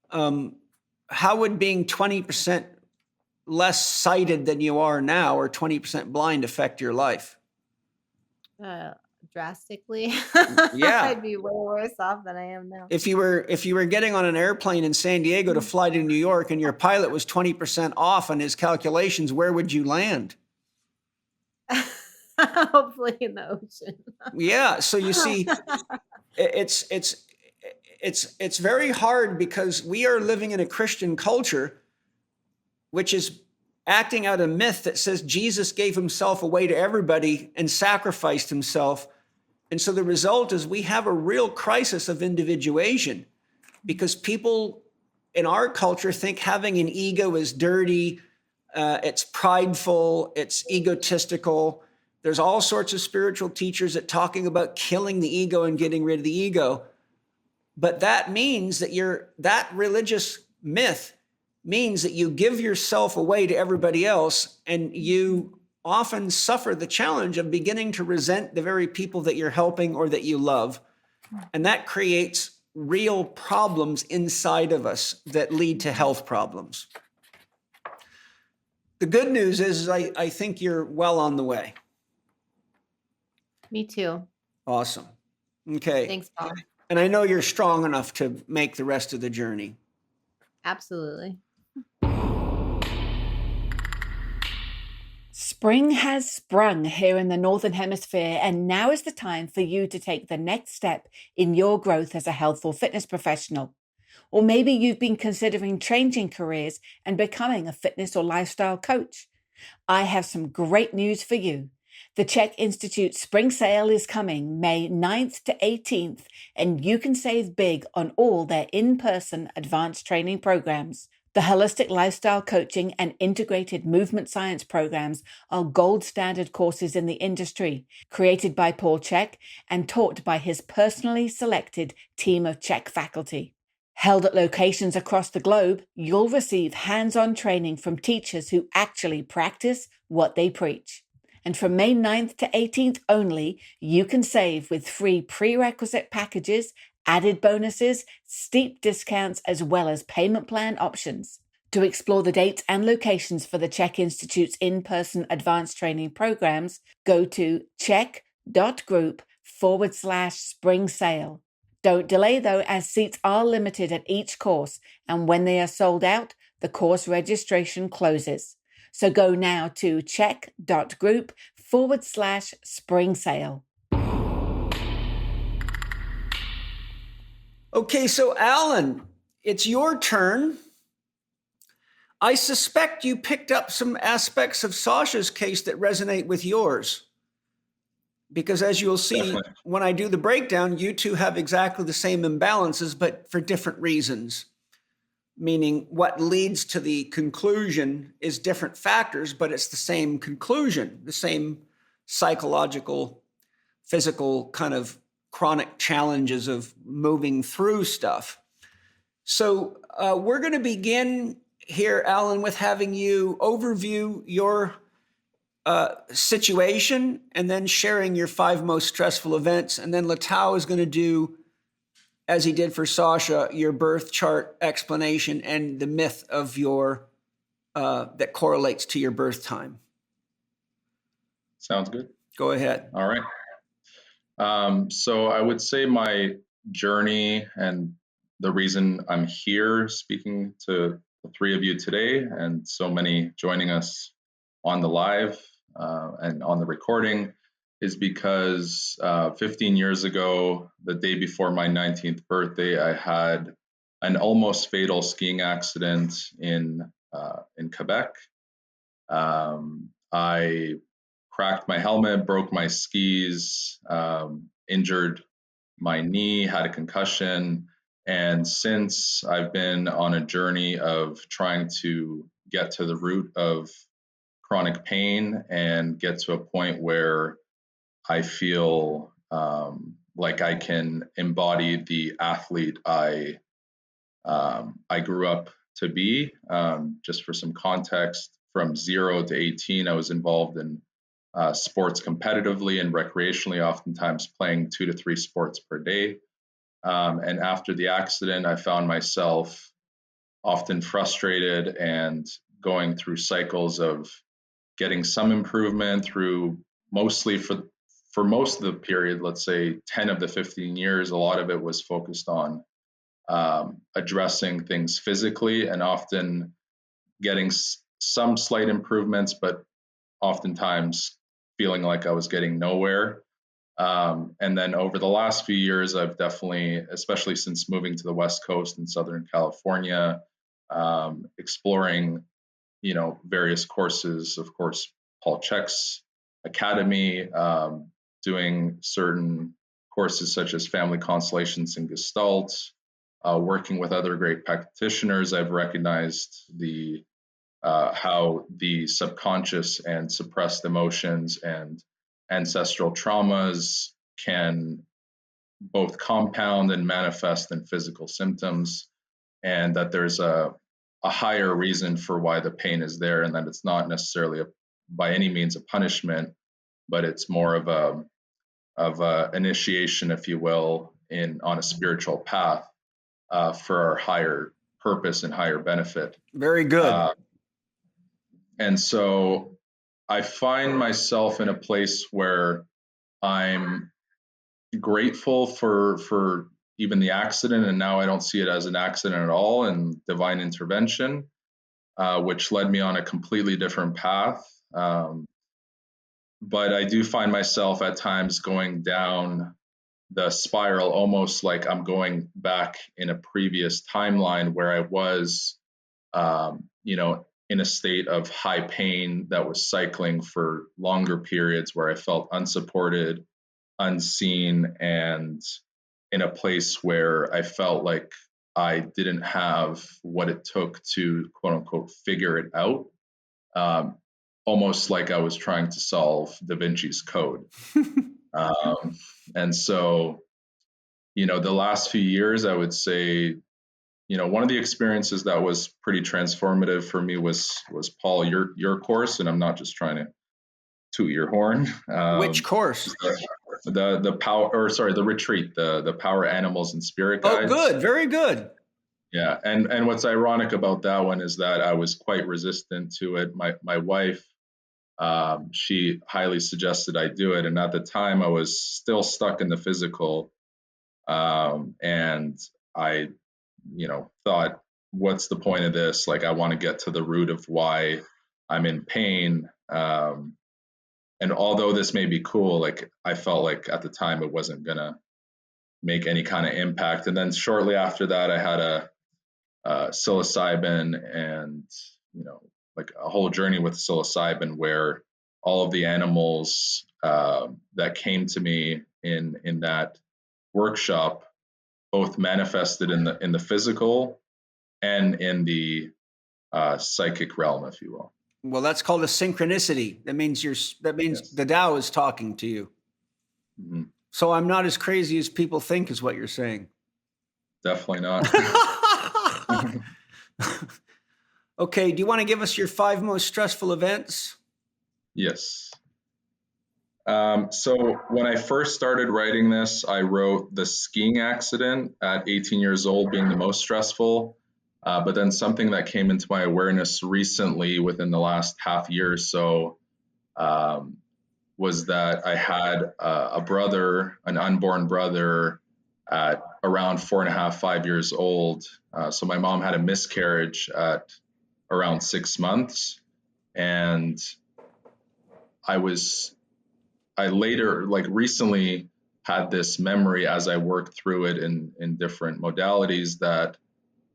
How would being 20% less sighted than you are now, or 20% blind, affect your life? drastically. Yeah. I'd be way worse off than I am now. If you were getting on an airplane in San Diego to fly to New York and your pilot was 20% off on his calculations, where would you land? Hopefully in the ocean. Yeah. So you see, it's very hard because we are living in a Christian culture, which is acting out a myth that says Jesus gave himself away to everybody and sacrificed himself. And so the result is we have a real crisis of individuation because people in our culture think having an ego is dirty, it's prideful, it's egotistical. There's all sorts of spiritual teachers that talking about killing the ego and getting rid of the ego. But that means that that religious myth means that you give yourself away to everybody else, and you often suffer the challenge of beginning to resent the very people that you're helping or that you love. And that creates real problems inside of us that lead to health problems. The good news is I think you're well on the way. Me too. Awesome. Okay. Thanks, Paul. And I know you're strong enough to make the rest of the journey. Absolutely. Spring has sprung here in the Northern Hemisphere, and now is the time for you to take the next step in your growth as a health or fitness professional. Or maybe you've been considering changing careers and becoming a fitness or lifestyle coach. I have some great news for you. The Chek Institute Spring Sale is coming May 9th to 18th, and you can save big on all their in-person advanced training programs. The holistic lifestyle coaching and integrated movement science programs are gold standard courses in the industry, created by Paul Chek and taught by his personally selected team of Chek faculty. Held at locations across the globe, you'll receive hands-on training from teachers who actually practice what they preach. And from May 9th to 18th only, you can save with free prerequisite packages, added bonuses, steep discounts, as well as payment plan options. To explore the dates and locations for the Chek Institute's in-person advanced training programs, go to chek.group/spring sale. Don't delay though, as seats are limited at each course, and when they are sold out, the course registration closes. So go now to chek.group/spring sale. Okay, so Alan, it's your turn. I suspect you picked up some aspects of Sasha's case that resonate with yours. Because as you'll see, definitely, when I do the breakdown, you two have exactly the same imbalances, but for different reasons. Meaning what leads to the conclusion is different factors, but it's the same conclusion, the same psychological, physical kind of chronic challenges of moving through stuff. So we're going to begin here, Alan, with having you overview your situation and then sharing your 5 most stressful events. And then Letao is going to do, as he did for Sasha, your birth chart explanation and the myth of your that correlates to your birth time. Sounds good. Go ahead. All right. So I would say my journey and the reason I'm here speaking to the 3 of you today and so many joining us on the live and on the recording is because 15 years ago, the day before my 19th birthday, I had an almost fatal skiing accident in Quebec. I cracked my helmet, broke my skis, injured my knee, had a concussion. And since I've been on a journey of trying to get to the root of chronic pain and get to a point where I feel like I can embody the athlete I grew up to be. Just for some context, from 0 to 18, I was involved in sports competitively and recreationally, oftentimes playing 2 to 3 sports per day. And after the accident, I found myself often frustrated and going through cycles of getting some improvement through mostly for for most of the period, let's say 10 of the 15 years, a lot of it was focused on addressing things physically and often getting some slight improvements, but oftentimes feeling like I was getting nowhere. And then over the last few years, I've definitely, especially since moving to the West Coast in Southern California, exploring, various courses, of course, Paul Chek's Academy, doing certain courses such as family constellations and Gestalt, working with other great practitioners. I've recognized how the subconscious and suppressed emotions and ancestral traumas can both compound and manifest in physical symptoms, and that there's a higher reason for why the pain is there, and that it's not necessarily by any means a punishment, but it's more of a initiation, if you will, on a spiritual path for our higher purpose and higher benefit. Very good. And so I find myself in a place where I'm grateful for even the accident, and now I don't see it as an accident at all, and divine intervention, which led me on a completely different path. But I do find myself at times going down the spiral, almost like I'm going back in a previous timeline where I was, in a state of high pain that was cycling for longer periods, where I felt unsupported, unseen, and in a place where I felt like I didn't have what it took to, quote unquote, figure it out. Almost like I was trying to solve Da Vinci's Code. And so, the last few years, I would say, one of the experiences that was pretty transformative for me was Paul, your course, and I'm not just trying to toot your horn. Which course? The retreat, the Power Animals and Spirit Guides. Oh, good, very good. Yeah, and what's ironic about that one is that I was quite resistant to it. My wife, she highly suggested I do it, and at the time I was still stuck in the physical, and I, thought, what's the point of this? Like, I want to get to the root of why I'm in pain. And although this may be cool, like, I felt like at the time it wasn't gonna make any kind of impact. And then shortly after that, I had a psilocybin, and like a whole journey with psilocybin, where all of the animals that came to me in that workshop both manifested in the physical and in the psychic realm, if you will. Well, that's called a synchronicity. That means yes. The Tao is talking to you. Mm-hmm. So I'm not as crazy as people think, is what you're saying. Definitely not. Okay. Do you want to give us your 5 most stressful events? Yes. So when I first started writing this, I wrote the skiing accident at 18 years old being the most stressful. But then something that came into my awareness recently within the last half year or so was that I had a brother, an unborn brother, at around 4.5, 5 years old. So my mom had a miscarriage at around 6 months. And I later, like recently, had this memory as I worked through it in different modalities that,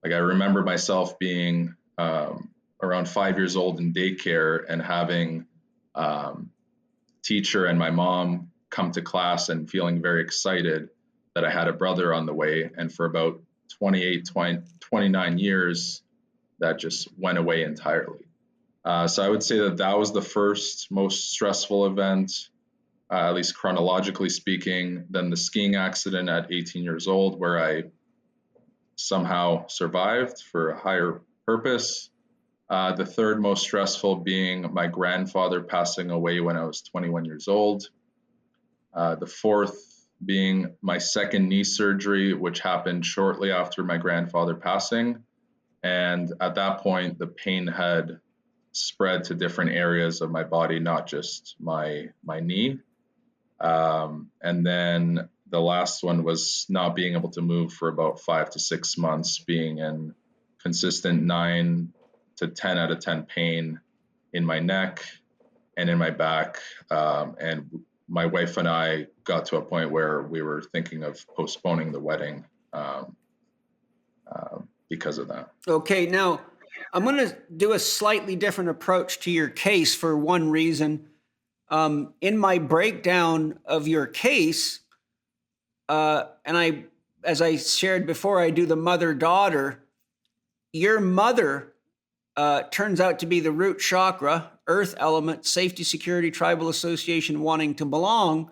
like, I remember myself being around 5 years old in daycare and having teacher and my mom come to class and feeling very excited that I had a brother on the way. And for about 29 years, that just went away entirely. So I would say that was the first most stressful event, at least chronologically speaking. Then the skiing accident at 18 years old, where I somehow survived for a higher purpose. The third most stressful being my grandfather passing away when I was 21 years old. The fourth being my second knee surgery, which happened shortly after my grandfather passing. And at that point, the pain had spread to different areas of my body, not just my knee. And then the last one was not being able to move for about 5 to 6 months, being in consistent 9 to 10 out of 10 pain in my neck and in my back. And my wife and I got to a point where we were thinking of postponing the wedding because of that. Okay, now I'm going to do a slightly different approach to your case for one reason. In my breakdown of your case, and as I shared before, I do the mother-daughter. Your mother turns out to be the root chakra, earth element, safety, security, tribal association, wanting to belong.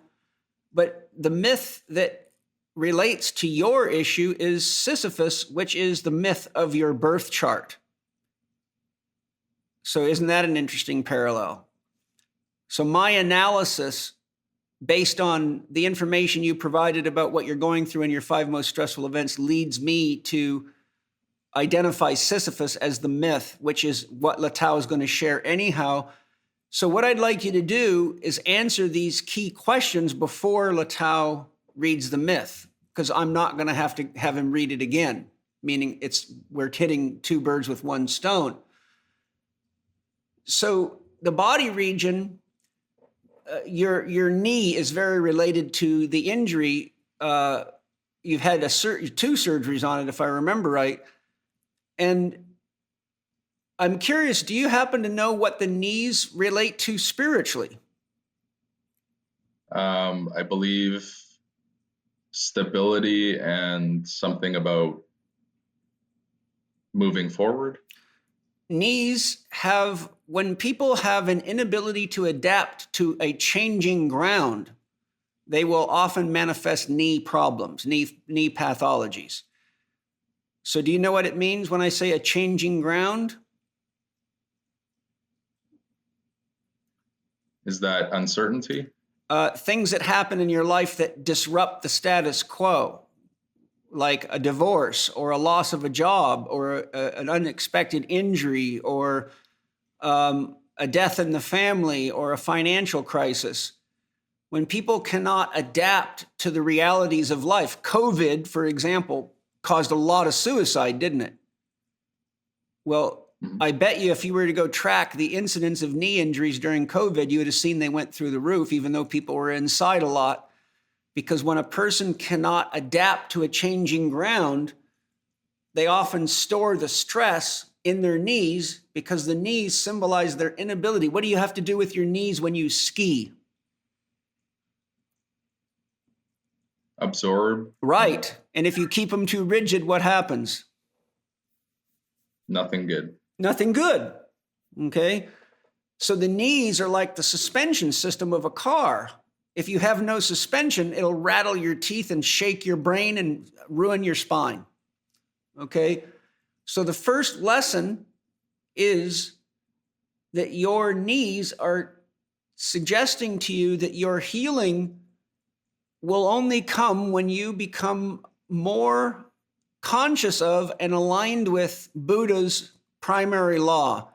But the myth that relates to your issue is Sisyphus, which is the myth of your birth chart. So isn't that an interesting parallel? So my analysis, based on the information you provided about what you're going through in your 5 most stressful events, leads me to identify Sisyphus as the myth, which is what Letao is going to share anyhow. So what I'd like you to do is answer these key questions before Letao reads the myth, because I'm not going to have him read it again, meaning we're hitting 2 birds with 1 stone. So the body region, your knee is very related to the injury. You've had 2 surgeries on it, if I remember right. And I'm curious, do you happen to know what the knees relate to spiritually? I believe stability and something about moving forward. Knees when people have an inability to adapt to a changing ground, they will often manifest knee problems, knee pathologies. So do you know what it means when I say a changing ground? Is that uncertainty? Things that happen in your life that disrupt the status quo, like a divorce or a loss of a job or an unexpected injury or a death in the family or a financial crisis. When people cannot adapt to the realities of life, COVID, for example, caused a lot of suicide, didn't it? Well, I bet you if you were to go track the incidence of knee injuries during COVID, you would have seen they went through the roof, even though people were inside a lot. Because when a person cannot adapt to a changing ground, they often store the stress in their knees because the knees symbolize their inability. What do you have to do with your knees when you ski? Absorb. Right. And if you keep them too rigid, what happens? Nothing good. Nothing good. Okay. So the knees are like the suspension system of a car. If you have no suspension, it'll rattle your teeth and shake your brain and ruin your spine. Okay. So the first lesson is that your knees are suggesting to you that your healing will only come when you become more conscious of and aligned with Buddha's primary law.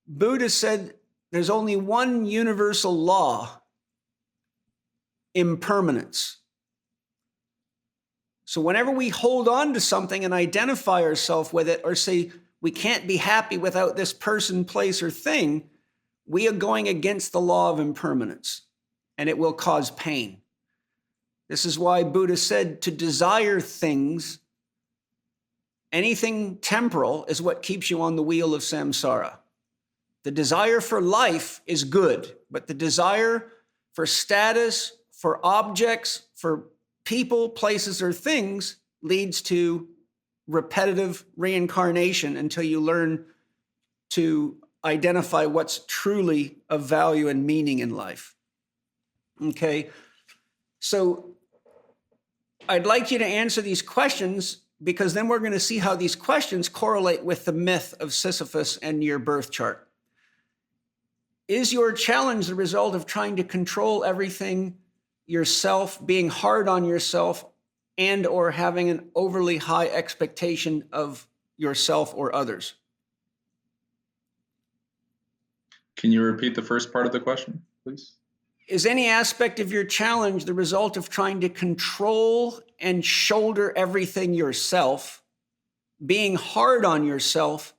Buddha said there's only one universal law: impermanence. So whenever we hold on to something and identify ourselves with it, or say we can't be happy without this person, place, or thing, we are going against the law of impermanence, and it will cause pain. This is why Buddha said to desire things, anything temporal, is what keeps you on the wheel of samsara. The desire for life is good, but the desire for status, for objects, for people, places, or things leads to repetitive reincarnation until you learn to identify what's truly of value and meaning in life. Okay, so I'd like you to answer these questions, because then we're going to see how these questions correlate with the myth of Sisyphus and your birth chart. Is your challenge the result of trying to control everything yourself, being hard on yourself, and or having an overly high expectation of yourself or others? Can you repeat the first part of the question, please? Is any aspect of your challenge the result of trying to control and shoulder everything yourself, being hard on yourself,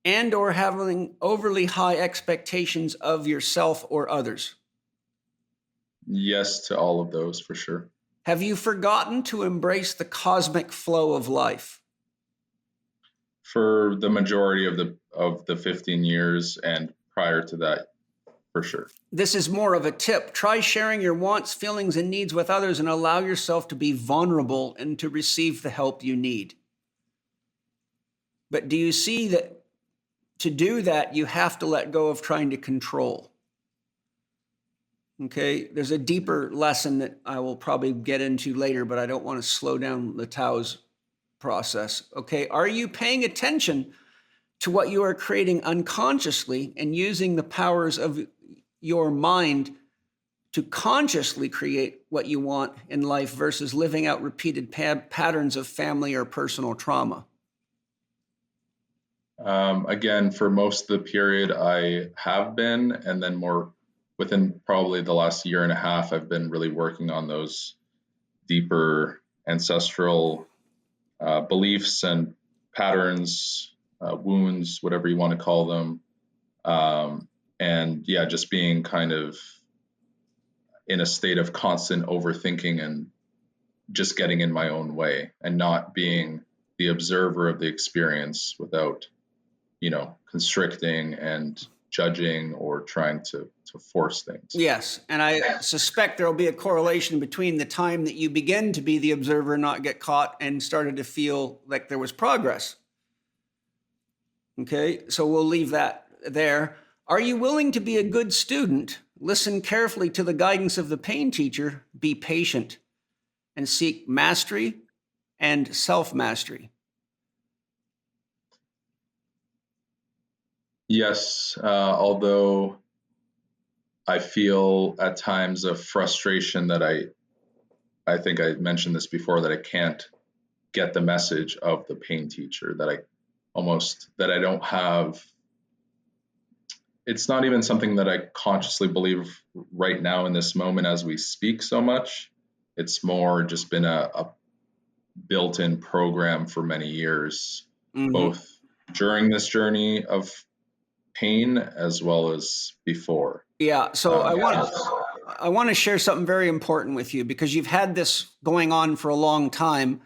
and or having overly high expectations of yourself or others? Yes to all of those, for sure. Have you forgotten to embrace the cosmic flow of life? For the majority of the 15 years and prior to that, for sure. This is more of a tip. Try sharing your wants, feelings, and needs with others and allow yourself to be vulnerable and to receive the help you need. But do you see that to do that, you have to let go of trying to control? Okay, there's a deeper lesson that I will probably get into later, but I don't want to slow down Letao's process. Okay, are you paying attention to what you are creating unconsciously and using the powers of your mind to consciously create what you want in life versus living out repeated patterns of family or personal trauma? Again, for most of the period, I have been, and then more within probably the last year and a half, I've been really working on those deeper ancestral beliefs and patterns, wounds, whatever you want to call them. And yeah, just being kind of in a state of constant overthinking and just getting in my own way and not being the observer of the experience without, constricting and judging or trying to force things. Yes, and I suspect there will be a correlation between the time that you begin to be the observer, not get caught, and started to feel like there was progress. Okay, so we'll leave that there. Are you willing to be a good student, listen carefully to the guidance of the pain teacher, be patient, and seek mastery and self-mastery? Yes, although I feel at times of frustration that I think I mentioned this before, that I can't get the message of the pain teacher, that I don't have. It's not even something that I consciously believe right now in this moment as we speak so much. It's more just been a built-in program for many years, both during this journey of pain as well as before. Yeah, so I want to share something very important with you because you've had this going on for a long time.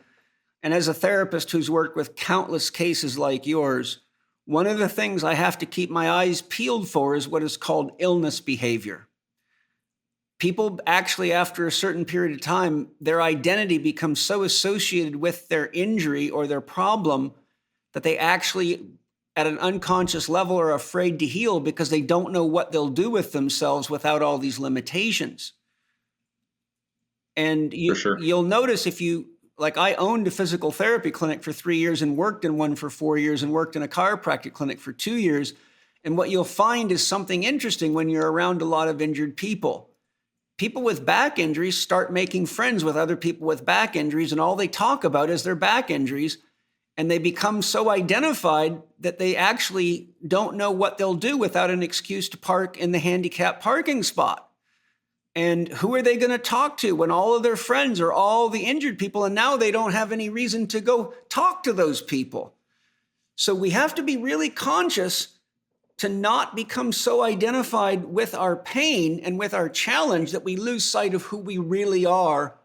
And as a therapist who's worked with countless cases like yours, one of the things I have to keep my eyes peeled for is what is called illness behavior. People actually, after a certain period of time, their identity becomes so associated with their injury or their problem that they actually, at an unconscious level, are afraid to heal because they don't know what they'll do with themselves without all these limitations. And you'll notice like I owned a physical therapy clinic for 3 years and worked in one for 4 years and worked in a chiropractic clinic for 2 years. And what you'll find is something interesting when you're around a lot of injured people. People with back injuries start making friends with other people with back injuries, and all they talk about is their back injuries. And they become so identified that they actually don't know what they'll do without an excuse to park in the handicapped parking spot. And who are they going to talk to when all of their friends are all the injured people, and now they don't have any reason to go talk to those people? So we have to be really conscious to not become so identified with our pain and with our challenge that we lose sight of who we really are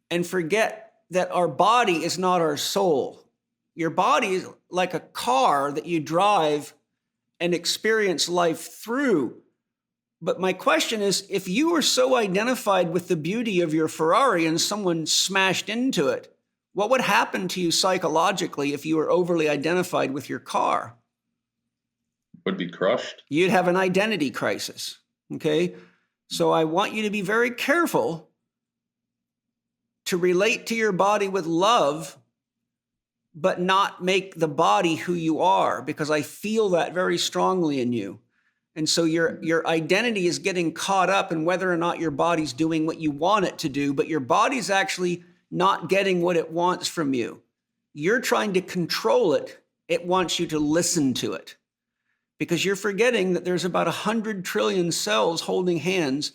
and forget that our body is not our soul. Your body is like a car that you drive and experience life through. But my question is, if you were so identified with the beauty of your Ferrari and someone smashed into it, what would happen to you psychologically if you were overly identified with your car? Would be crushed. You'd have an identity crisis. Okay. So I want you to be very careful to relate to your body with love, but not make the body who you are, because I feel that very strongly in you. And so your identity is getting caught up in whether or not your body's doing what you want it to do, but your body's actually not getting what it wants from you. You're trying to control it. It wants you to listen to it, because you're forgetting that there's about 100 trillion cells holding hands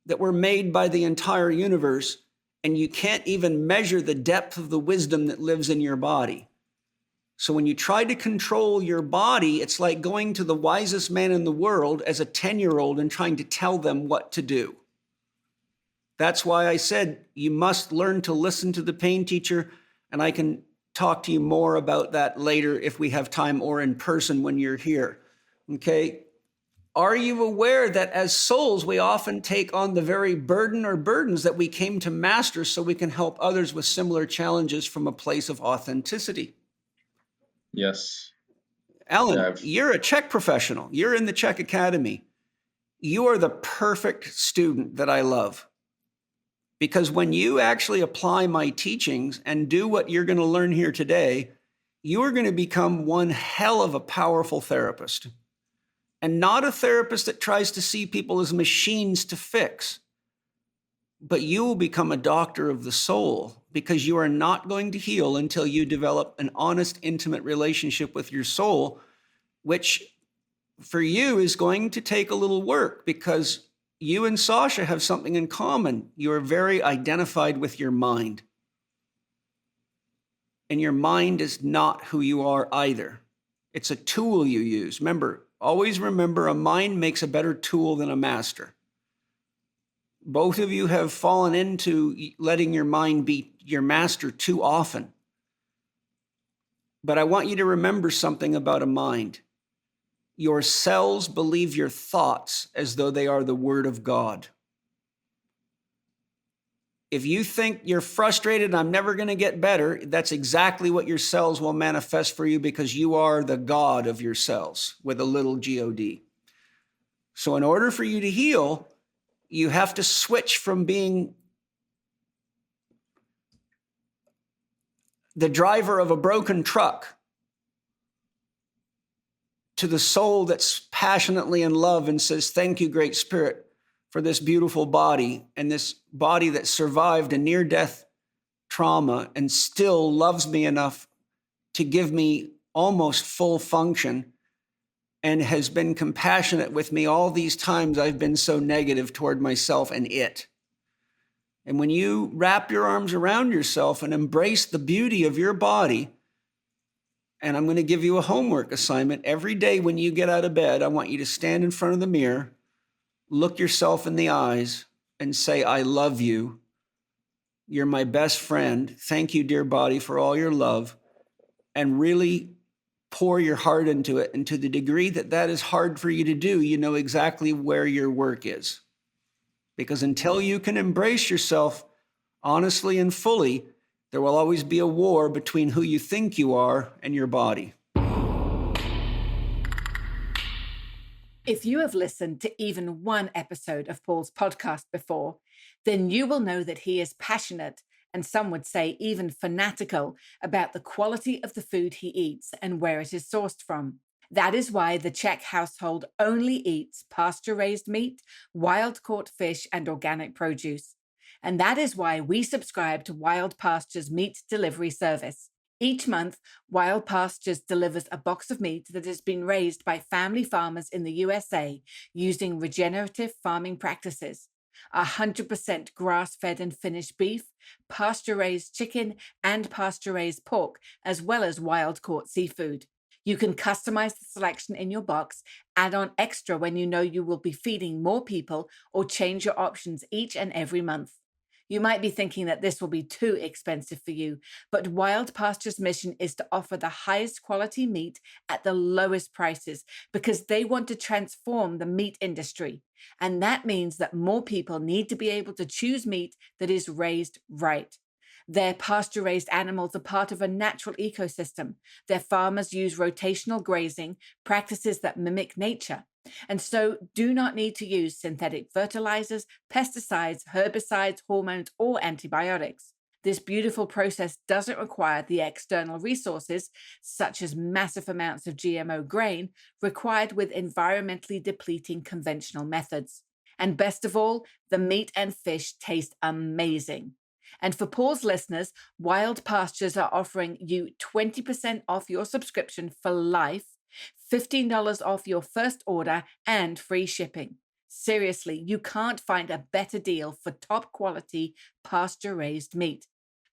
that were made by the entire universe, and you can't even measure the depth of the wisdom that lives in your body. So when you try to control your body, it's like going to the wisest man in the world as a 10-year-old and trying to tell them what to do. That's why I said you must learn to listen to the pain teacher, and I can talk to you more about that later if we have time or in person when you're here. Okay? Are you aware that as souls, we often take on the very burden or burdens that we came to master so we can help others with similar challenges from a place of authenticity? Yes. Alan, you're a Chek professional. You're in the Chek Academy. You are the perfect student that I love. Because when you actually apply my teachings and do what you're going to learn here today, you are going to become one hell of a powerful therapist. And not a therapist that tries to see people as machines to fix. But you will become a doctor of the soul, because you are not going to heal until you develop an honest, intimate relationship with your soul, which for you is going to take a little work, because you and Sasha have something in common. You are very identified with your mind. And your mind is not who you are either. It's a tool you use. Always remember, a mind makes a better tool than a master. Both of you have fallen into letting your mind be your master too often. But I want you to remember something about a mind. Your cells believe your thoughts as though they are the word of God. If you think you're frustrated and I'm never going to get better, that's exactly what your cells will manifest for you, because you are the God of your cells with a little G-O-D. So in order for you to heal, you have to switch from being the driver of a broken truck to the soul that's passionately in love and says, "Thank you, Great Spirit, for this beautiful body, and this body that survived a near-death trauma and still loves me enough to give me almost full function and has been compassionate with me all these times I've been so negative toward myself and it." And when you wrap your arms around yourself and embrace the beauty of your body, and I'm going to give you a homework assignment every day when you get out of bed, I want you to stand in front of the mirror, look yourself in the eyes and say, "I love you. You're my best friend. Thank you, dear body, for all your love." And really pour your heart into it. And to the degree that that is hard for you to do, you know exactly where your work is. Because until you can embrace yourself honestly and fully, there will always be a war between who you think you are and your body. If you have listened to even one episode of Paul's podcast before, then you will know that he is passionate, and some would say even fanatical, about the quality of the food he eats and where it is sourced from. That is why the Chek household only eats pasture-raised meat, wild-caught fish, and organic produce. And that is why we subscribe to Wild Pastures Meat Delivery Service. Each month, Wild Pastures delivers a box of meat that has been raised by family farmers in the USA using regenerative farming practices. 100% grass-fed and finished beef, pasture-raised chicken, and pasture-raised pork, as well as wild-caught seafood. You can customize the selection in your box, add on extra when you know you will be feeding more people, or change your options each and every month. You might be thinking that this will be too expensive for you, but Wild Pasture's mission is to offer the highest quality meat at the lowest prices, because they want to transform the meat industry. And that means that more people need to be able to choose meat that is raised right. Their pasture-raised animals are part of a natural ecosystem. Their farmers use rotational grazing, practices that mimic nature, and so do not need to use synthetic fertilizers, pesticides, herbicides, hormones, or antibiotics. This beautiful process doesn't require the external resources, such as massive amounts of GMO grain, required with environmentally depleting conventional methods. And best of all, the meat and fish taste amazing. And for Paul's listeners, Wild Pastures are offering you 20% off your subscription for life, $15 off your first order, and free shipping. Seriously, you can't find a better deal for top quality pasture-raised meat.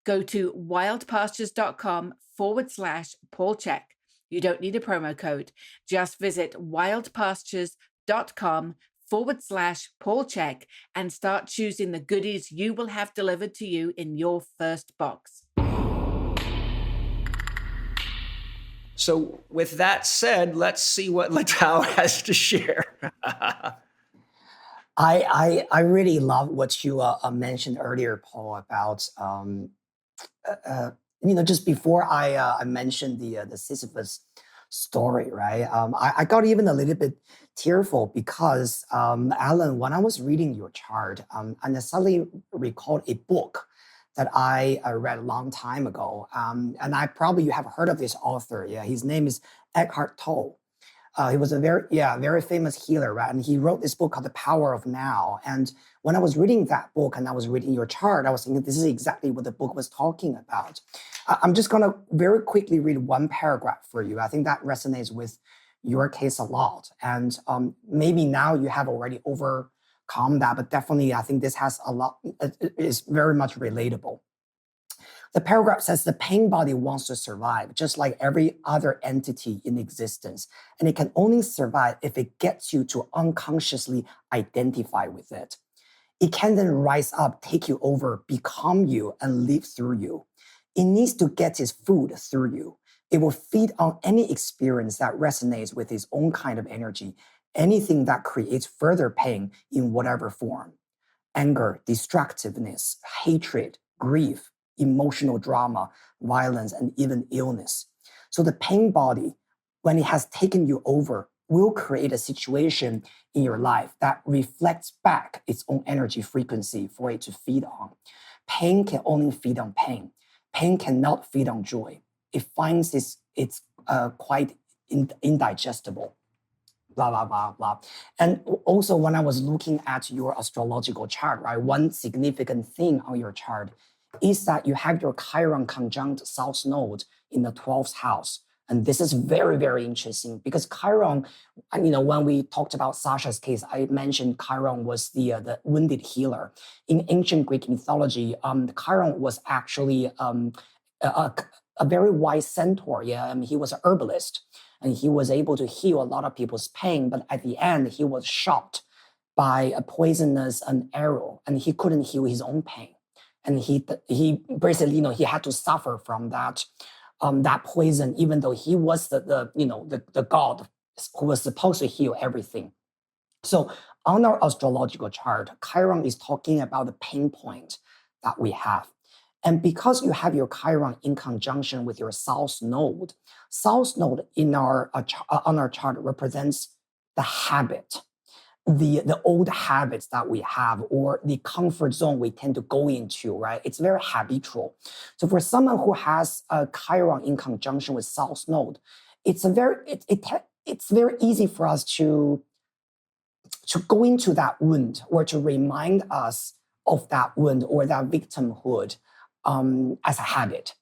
Go to wildpastures.com/Paul Chek. You don't need a promo code. Just visit wildpastures.com/Paul Chek and start choosing the goodies you will have delivered to you in your first box. So with that said, let's see what Letao has to share. I really love what you mentioned earlier, Paul, about just before I mentioned the Sisyphus story, right? I got even a little bit tearful because Alan, when I was reading your chart, and I suddenly recalled a book that I read a long time ago, and you have heard of this author. Yeah, his name is Eckhart Tolle. He was a very famous healer, right? And he wrote this book called The Power of Now. And when I was reading that book and I was reading your chart, I was thinking this is exactly what the book was talking about. I'm just going to very quickly read one paragraph for you. I think that resonates with your case a lot. And maybe now you have already overcome that, but definitely I think this has a lot, it is very much relatable. The paragraph says the pain body wants to survive, just like every other entity in existence. And it can only survive if it gets you to unconsciously identify with it. It can then rise up, take you over, become you, and live through you. It needs to get its food through you. It will feed on any experience that resonates with its own kind of energy, anything that creates further pain in whatever form. Anger, destructiveness, hatred, grief, emotional drama, violence, and even illness. So the pain body, when it has taken you over, will create a situation in your life that reflects back its own energy frequency for it to feed on. Pain can only feed on pain. Pain cannot feed on joy. It finds it's quite indigestible. Blah, blah, blah, blah. And also when I was looking at your astrological chart, right, one significant thing on your chart is that you have your Chiron conjunct South Node in the 12th house. And this is very, very interesting because Chiron, when we talked about Sasha's case, I mentioned Chiron was the wounded healer. In ancient Greek mythology, Chiron was actually a very wise centaur. Yeah, he was an herbalist and he was able to heal a lot of people's pain. But at the end, he was shot by a poisonous arrow and he couldn't heal his own pain. And he basically, he had to suffer from that poison, even though he was the god who was supposed to heal everything. So on our astrological chart, Chiron is talking about the pain point that we have. And because you have your Chiron in conjunction with your South Node in on our chart represents the habit. The old habits that we have or the comfort zone we tend to go into, right? It's very habitual. So for someone who has a Chiron in conjunction with South Node, it's very easy for us to go into that wound or to remind us of that wound or that victimhood as a habit.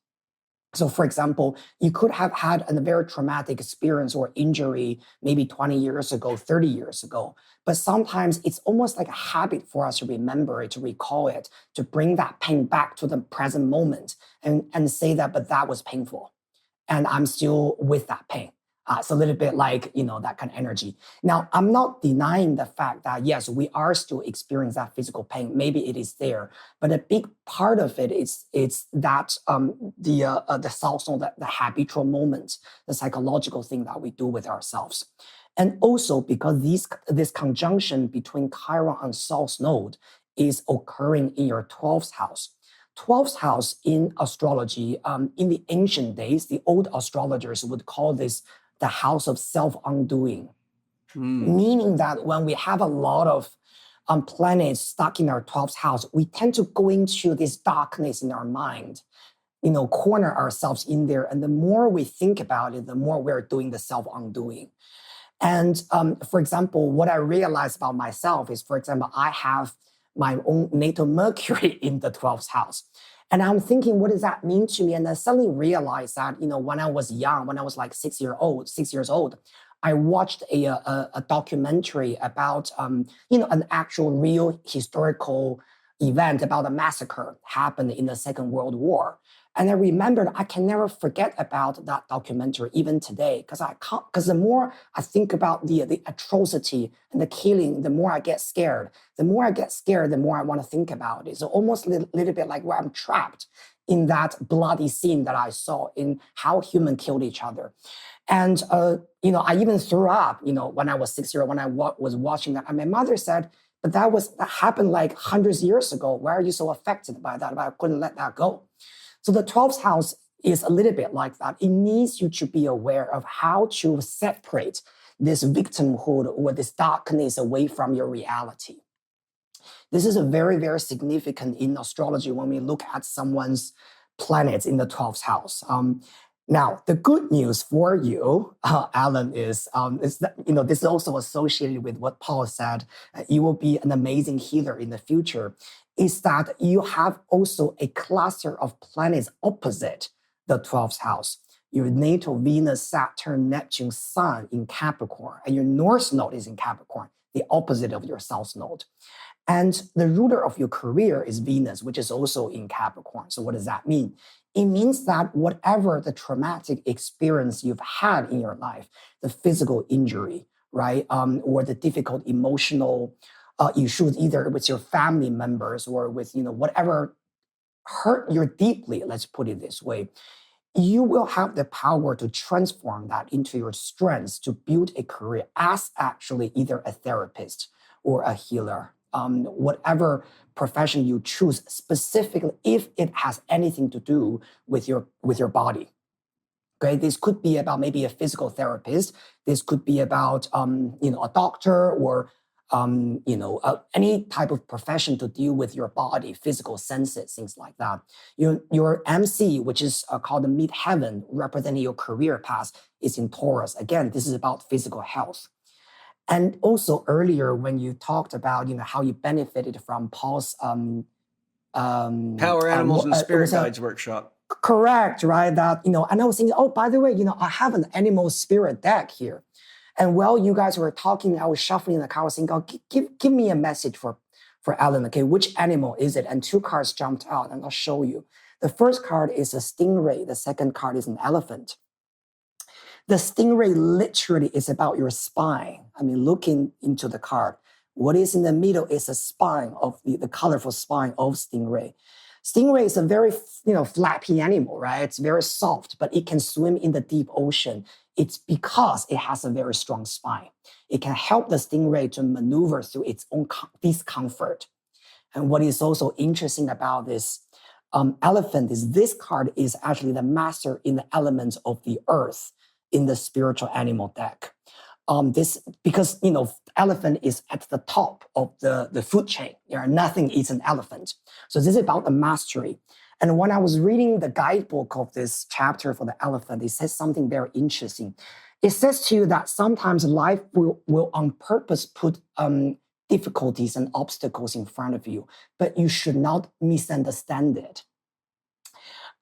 So for example, you could have had a very traumatic experience or injury maybe 20 years ago, 30 years ago. But sometimes it's almost like a habit for us to remember it, to recall it, to bring that pain back to the present moment and say that, but that was painful. And I'm still with that pain. It's a little bit like, that kind of energy. Now, I'm not denying the fact that, yes, we are still experiencing that physical pain. Maybe it is there. But a big part of it is that the South Node, the habitual moments, the psychological thing that we do with ourselves. And also because this conjunction between Chiron and South Node is occurring in your 12th house. 12th house in astrology, in the ancient days, the old astrologers would call this the house of self-undoing, meaning that when we have a lot of planets stuck in our 12th house, we tend to go into this darkness in our mind, corner ourselves in there. And the more we think about it, the more we're doing the self-undoing. And for example, what I realized about myself is, for example, I have my own natal Mercury in the 12th house. And I'm thinking, what does that mean to me? And I suddenly realized that, when I was young, when I was like 6 years old, I watched a documentary about, an actual real historical event about a massacre happened in the Second World War. And I remembered I can never forget about that documentary even today, because the more I think about the atrocity and the killing, the more I get scared. The more I get scared, the more I want to think about it. So almost a little bit like where I'm trapped in that bloody scene that I saw in how humans killed each other. And, I even threw up, when I was 6 years old, when I was watching that. And my mother said, but that happened like hundreds of years ago. Why are you so affected by that? But I couldn't let that go. So the 12th house is a little bit like that. It needs you to be aware of how to separate this victimhood or this darkness away from your reality. This is a very, very significant in astrology when we look at someone's planets in the 12th house. Now, the good news for you, Alan, is that, this is also associated with what Paul said. You will be an amazing healer in the future. Is that you have also a cluster of planets opposite the 12th house. Your natal Venus, Saturn, Neptune, Sun in Capricorn, and your North Node is in Capricorn, the opposite of your South Node. And the ruler of your career is Venus, which is also in Capricorn. So what does that mean? It means that whatever the traumatic experience you've had in your life, the physical injury, right, or the difficult emotional issues, either with your family members or with, whatever hurt you deeply, let's put it this way, you will have the power to transform that into your strengths to build a career as actually either a therapist or a healer. Whatever profession you choose, specifically if it has anything to do with your body. Okay, this could be about maybe a physical therapist. This could be about a doctor or any type of profession to deal with your body, physical senses, things like that. Your MC, which is called the midheaven, representing your career path, is in Taurus. Again, this is about physical health. And also earlier when you talked about how you benefited from Paul's Power Animals and Spirit Guides workshop. Correct, right? That and I was thinking, oh, by the way, I have an animal spirit deck here. And while you guys were talking, I was shuffling the cards. I was thinking, oh, give me a message for Alan. Okay, which animal is it? And 2 cards jumped out, and I'll show you. The first card is a stingray. The second card is an elephant. The stingray literally is about your spine. I mean, looking into the card, what is in the middle is a spine of the colorful spine of stingray. Stingray is a very, flappy animal, right? It's very soft, but it can swim in the deep ocean. It's because it has a very strong spine. It can help the stingray to maneuver through its own discomfort. And what is also interesting about this elephant is this card is actually the master in the elements of the earth in the spiritual animal deck. Because elephant is at the top of the food chain. Nothing is an elephant. So this is about the mastery. And when I was reading the guidebook of this chapter for the elephant, it says something very interesting. It says to you that sometimes life will on purpose put difficulties and obstacles in front of you, but you should not misunderstand it.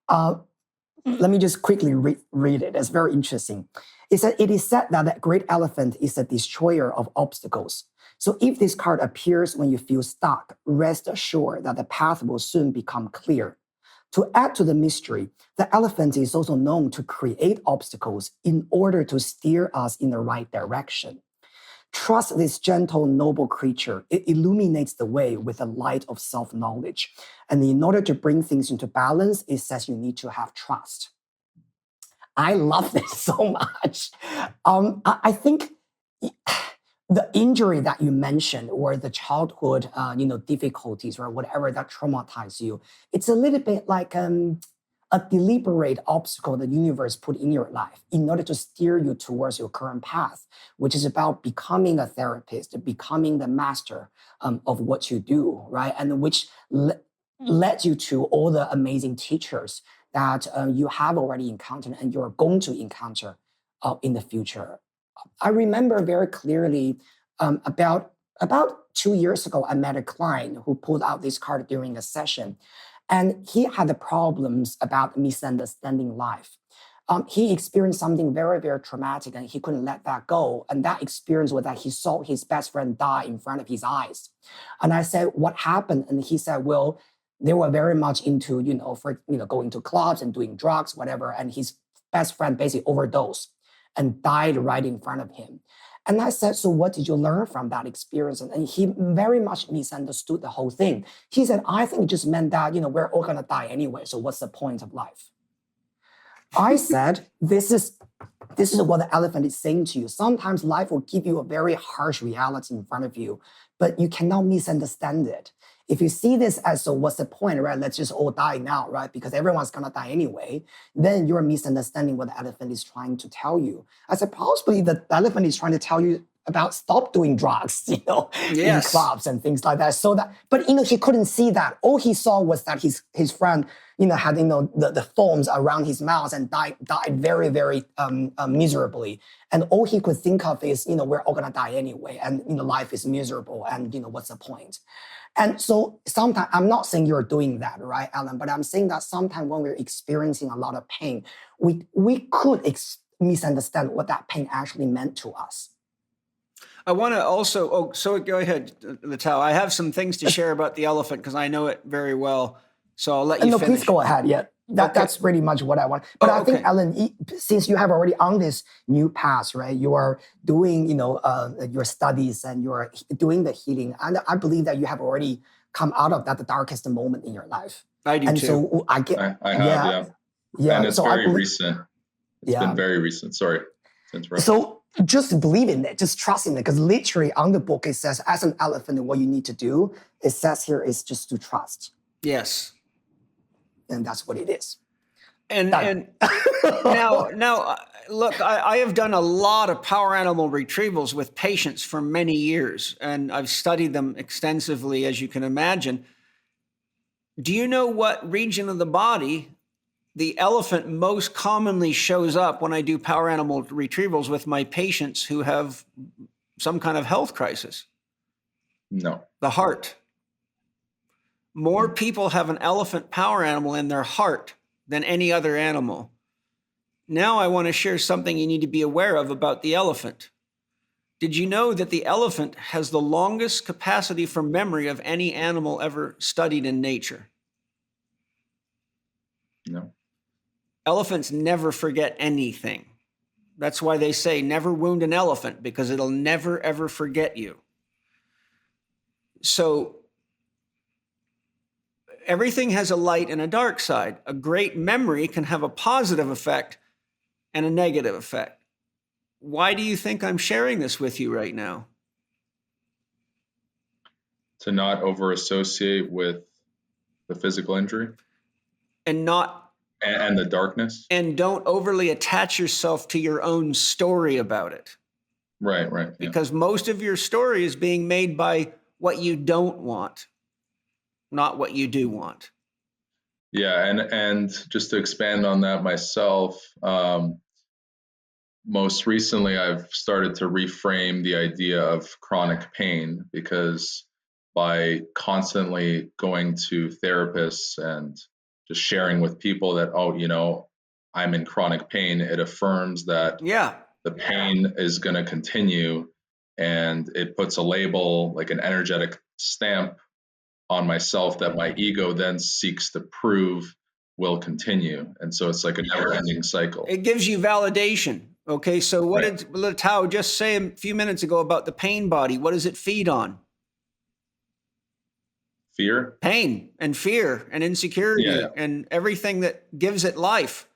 Let me just quickly read it. It's very interesting. It is said that the great elephant is a destroyer of obstacles. So if this card appears when you feel stuck, rest assured that the path will soon become clear. To add to the mystery, the elephant is also known to create obstacles in order to steer us in the right direction. Trust this gentle, noble creature. It illuminates the way with the light of self-knowledge. And in order to bring things into balance, it says you need to have trust. I love this so much. I think the injury that you mentioned or the childhood, difficulties or whatever that traumatized you, it's a little bit like a deliberate obstacle the universe put in your life in order to steer you towards your current path, which is about becoming a therapist, becoming the master of what you do, right? And which led you to all the amazing teachers that you have already encountered and you're going to encounter in the future. I remember very clearly about 2 years ago, I met a client who pulled out this card during a session. And he had the problems about misunderstanding life. he experienced something very, very traumatic and he couldn't let that go. And that experience was that he saw his best friend die in front of his eyes. And I said, what happened? And he said, well, they were very much into, going to clubs and doing drugs, whatever. And his best friend basically overdosed and died right in front of him. And I said, so what did you learn from that experience? And he very much misunderstood the whole thing. He said, I think it just meant that, we're all going to die anyway. So what's the point of life? I said, this is what the elephant is saying to you. Sometimes life will give you a very harsh reality in front of you, but you cannot misunderstand it. If you see this as, so what's the point, right? Let's just all die now, right? Because everyone's going to die anyway. Then you're misunderstanding what the elephant is trying to tell you. I said, possibly the elephant is trying to tell you about stop doing drugs, in clubs and things like that. But he couldn't see that. All he saw was that his friend, had, the thorns around his mouth and died very, very miserably. And all he could think of is, we're all going to die anyway. And, life is miserable. And, what's the point? And so sometimes, I'm not saying you're doing that, right, Alan? But I'm saying that sometimes when we're experiencing a lot of pain, we could misunderstand what that pain actually meant to us. I want to also, so go ahead, Letao. I have some things to share about the elephant because I know it very well. So I'll let you finish. Please go ahead. Yeah, that's pretty much what I want. But I think, Alan, since you have already on this new path, right? You are doing, your studies and you're doing the healing. And I believe that you have already come out of that, the darkest moment in your life. I do and too. So I have. And it's very recent. It's been very recent. Sorry. So just believe in it, just trust in it. Because literally on the book, it says, as an elephant, what you need to do, it says here, is just to trust. Yes. And that's what it is. And now, look, I have done a lot of power animal retrievals with patients for many years, and I've studied them extensively, as you can imagine. Do you know what region of the body the elephant most commonly shows up when I do power animal retrievals with my patients who have some kind of health crisis? No. The heart. More people have an elephant power animal in their heart than any other animal. Now I want to share something you need to be aware of about the elephant. Did you know that the elephant has the longest capacity for memory of any animal ever studied in nature? No. Elephants never forget anything. That's why they say never wound an elephant, because it'll never, ever forget you. So everything has a light and a dark side. A great memory can have a positive effect and a negative effect. Why do you think I'm sharing this with you right now? To not over associate with the physical injury. And the darkness. And don't overly attach yourself to your own story about it. Right. Yeah. Because most of your story is being made by what you don't want, not what you do want. Yeah, and just to expand on that myself, most recently I've started to reframe the idea of chronic pain, because by constantly going to therapists and just sharing with people that, I'm in chronic pain, it affirms that the pain is going to continue, and it puts a label, like an energetic stamp, on myself that my ego then seeks to prove will continue. And so it's like a never-ending cycle. It gives you validation. Okay, so what did Letao just say a few minutes ago about the pain body? What does it feed on? Fear? Pain and fear and insecurity and everything that gives it life.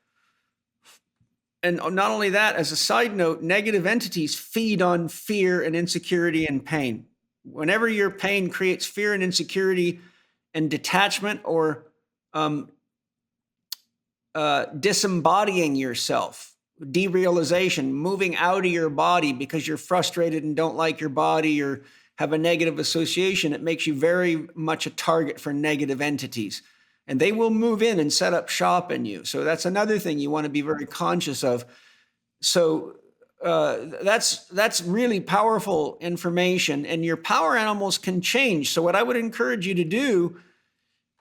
And not only that, as a side note, negative entities feed on fear and insecurity and pain. Whenever your pain creates fear and insecurity and detachment or disembodying yourself, derealization, moving out of your body because you're frustrated and don't like your body or have a negative association, it makes you very much a target for negative entities. And they will move in and set up shop in you. So that's another thing you want to be very conscious of. So that's really powerful information, and your power animals can change. So what I would encourage you to do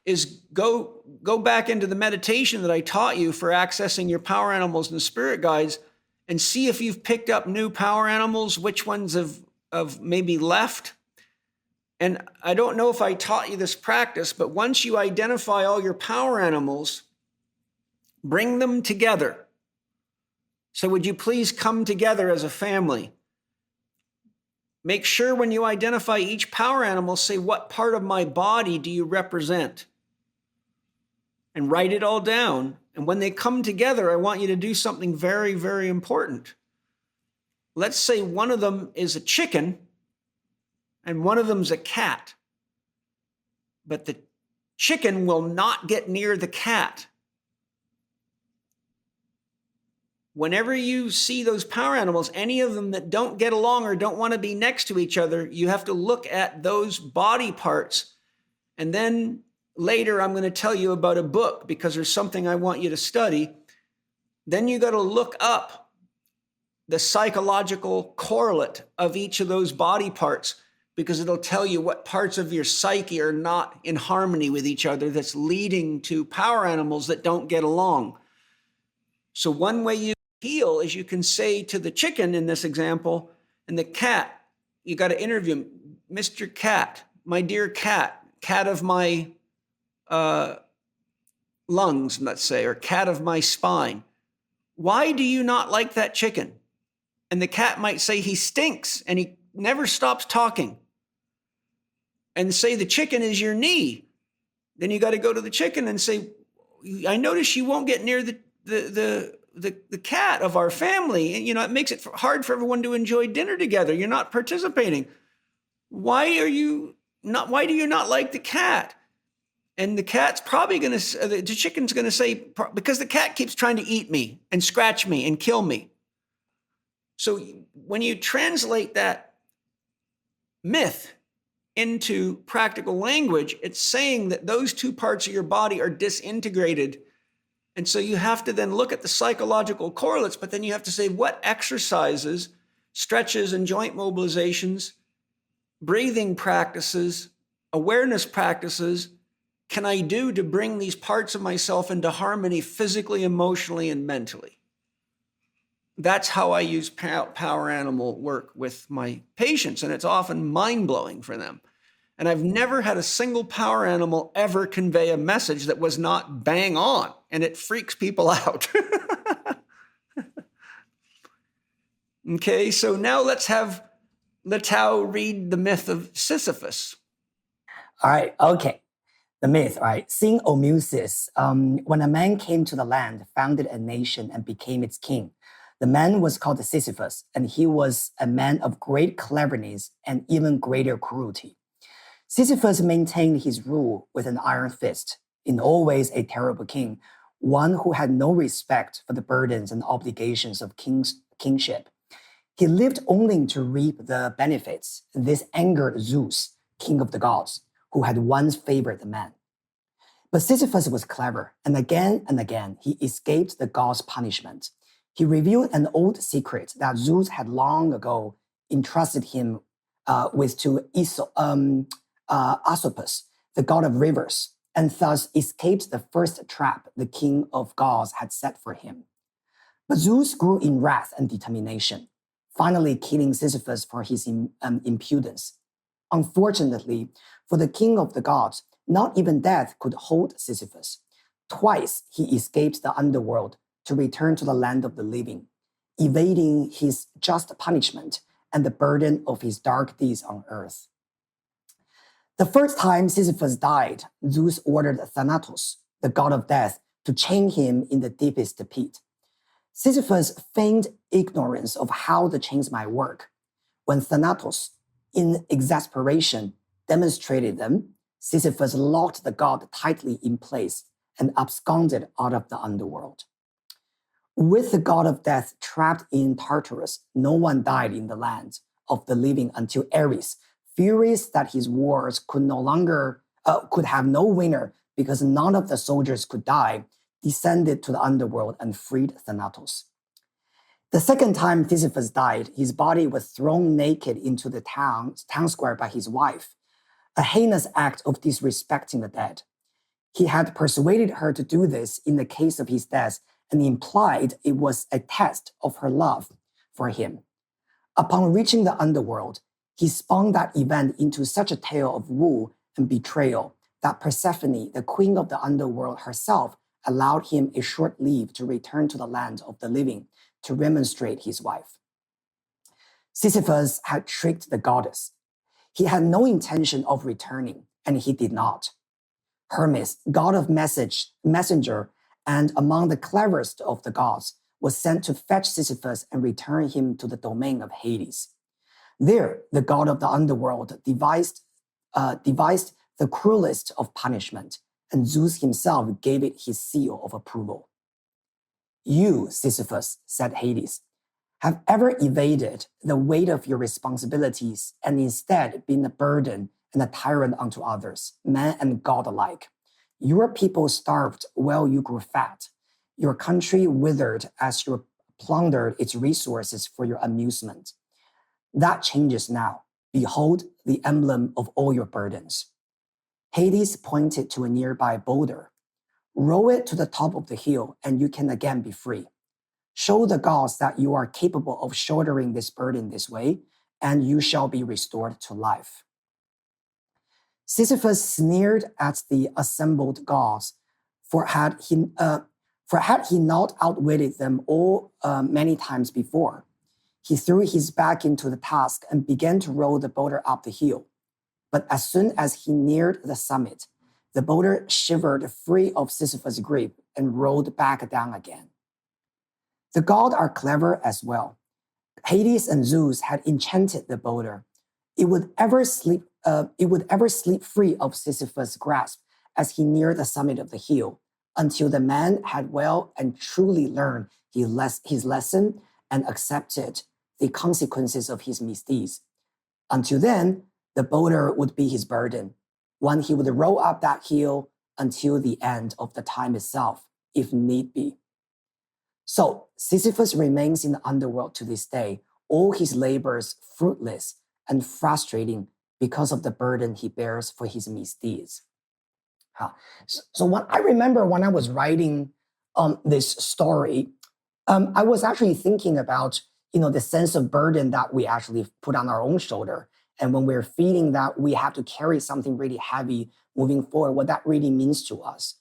is go back into the meditation that I taught you for accessing your power animals and spirit guides, and see if you've picked up new power animals, which ones have maybe left. And I don't know if I taught you this practice, but once you identify all your power animals, bring them together. So would you please come together as a family? Make sure when you identify each power animal, say, what part of my body do you represent? And write it all down. And when they come together, I want you to do something very, very important. Let's say one of them is a chicken and one of them's a cat. But the chicken will not get near the cat. Whenever you see those power animals, any of them that don't get along or don't want to be next to each other, you have to look at those body parts. And then later, I'm going to tell you about a book because there's something I want you to study. Then you got to look up the psychological correlate of each of those body parts, because it'll tell you what parts of your psyche are not in harmony with each other that's leading to power animals that don't get along. So one way you heal is you can say to the chicken in this example, and the cat, you got to interview him, Mr. Cat, my dear cat, cat of my lungs, let's say, or cat of my spine. Why do you not like that chicken? And the cat might say he stinks and he never stops talking. And say the chicken is your knee. Then you got to go to the chicken and say, I notice you won't get near the cat of our family. And, it makes it hard for everyone to enjoy dinner together. You're not participating. Why do you not like the cat? And the cat's probably going to, the chicken's going to say, because the cat keeps trying to eat me and scratch me and kill me. So when you translate that myth into practical language, it's saying that those two parts of your body are disintegrated. And so you have to then look at the psychological correlates, but then you have to say what exercises, stretches and joint mobilizations, breathing practices, awareness practices can I do to bring these parts of myself into harmony physically, emotionally, and mentally. That's how I use power animal work with my patients, and it's often mind-blowing for them. And I've never had a single power animal ever convey a message that was not bang on, and it freaks people out. Okay, so now let's have Letao read the myth of Sisyphus. All right, okay. The myth, right? Sing O Muses. When a man came to the land, founded a nation, and became its king, the man was called Sisyphus, and he was a man of great cleverness and even greater cruelty. Sisyphus maintained his rule with an iron fist, in all ways a terrible king, one who had no respect for the burdens and obligations of kingship. He lived only to reap the benefits. This angered Zeus, king of the gods, who had once favored the man. But Sisyphus was clever, and again he escaped the gods' punishment. He revealed an old secret that Zeus had long ago entrusted him with to Asopus, the god of rivers, and thus escaped the first trap the king of gods had set for him. But Zeus grew in wrath and determination, finally killing Sisyphus for his impudence. Unfortunately, for the king of the gods, not even death could hold Sisyphus. Twice he escaped the underworld to return to the land of the living, evading his just punishment and the burden of his dark deeds on earth. The first time Sisyphus died, Zeus ordered Thanatos, the god of death, to chain him in the deepest pit. Sisyphus feigned ignorance of how the chains might work. When Thanatos, in exasperation, demonstrated them, Sisyphus locked the god tightly in place and absconded out of the underworld. With the god of death trapped in Tartarus, no one died in the land of the living until Ares, furious that his wars could have no winner because none of the soldiers could die, descended to the underworld and freed Thanatos. The second time Sisyphus died, his body was thrown naked into the town square by his wife, a heinous act of disrespecting the dead. He had persuaded her to do this in the case of his death and implied it was a test of her love for him. Upon reaching the underworld, he spun that event into such a tale of woe and betrayal that Persephone, the queen of the underworld herself, allowed him a short leave to return to the land of the living to remonstrate his wife. Sisyphus had tricked the goddess. He had no intention of returning, and he did not. Hermes, god of messenger, and among the cleverest of the gods, was sent to fetch Sisyphus and return him to the domain of Hades. There, the god of the underworld devised the cruelest of punishment, and Zeus himself gave it his seal of approval. You, Sisyphus, said Hades, have ever evaded the weight of your responsibilities and instead been a burden and a tyrant unto others, man and god alike. Your people starved while you grew fat. Your country withered as you plundered its resources for your amusement. That changes now. Behold the emblem of all your burdens. Hades pointed to a nearby boulder. Roll it to the top of the hill and you can again be free. Show the gods that you are capable of shouldering this burden this way, and you shall be restored to life. Sisyphus sneered at the assembled gods, for had he not outwitted them all many times before. He threw his back into the task and began to roll the boulder up the hill. But as soon as he neared the summit, the boulder shivered free of Sisyphus' grip and rolled back down again. The gods are clever as well. Hades and Zeus had enchanted the boulder. It would ever slip free of Sisyphus' grasp as he neared the summit of the hill, until the man had well and truly learned his lesson and accepted the consequences of his misdeeds. Until then, the boulder would be his burden, one he would roll up that hill until the end of the time itself, if need be. So Sisyphus remains in the underworld to this day, all his labors fruitless and frustrating because of the burden he bears for his misdeeds. So what I remember when I was writing this story, I was actually thinking about the sense of burden that we actually put on our own shoulder. And when we're feeling that we have to carry something really heavy moving forward, what that really means to us.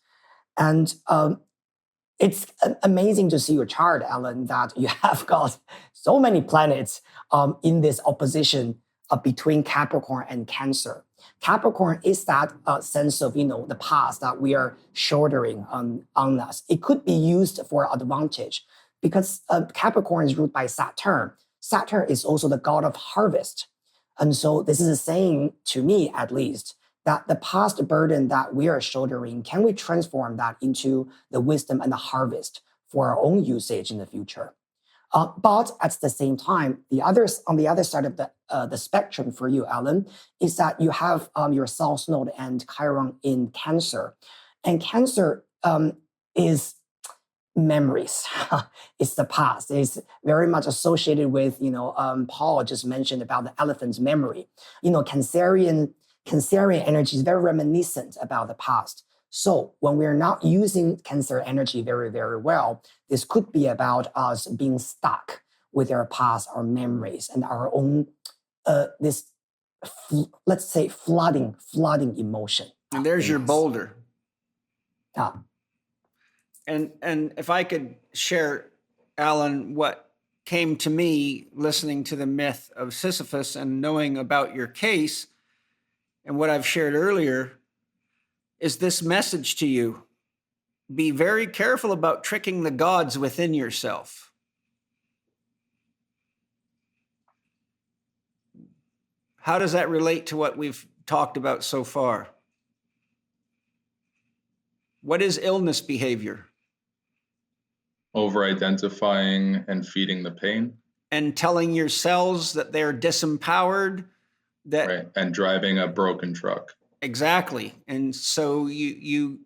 And it's amazing to see your chart, Alan, that you have got so many planets in this opposition between Capricorn and Cancer. Capricorn is that sense of, the past that we are shouldering on us. It could be used for advantage because Capricorn is ruled by Saturn. Saturn is also the god of harvest. And so this is saying, to me at least, that the past burden that we are shouldering, can we transform that into the wisdom and the harvest for our own usage in the future? But at the same time, on the other side of the spectrum for you, Alan, is that you have your South Node and Chiron in Cancer. And Cancer is memories. It's the past. It's very much associated with, Paul just mentioned about the elephant's memory. Cancerian energy is very reminiscent about the past. So when we're not using Cancer energy very, very well, this could be about us being stuck with our past, our memories, and our own, let's say, flooding emotion. And there's your boulder. Ah. And if I could share, Alan, what came to me listening to the myth of Sisyphus and knowing about your case, and what I've shared earlier, is this message to you. Be very careful about tricking the gods within yourself. How does that relate to what we've talked about so far? What is illness behavior? Over-identifying and feeding the pain. And telling your cells that they're disempowered. Right, and driving a broken truck. Exactly. And so you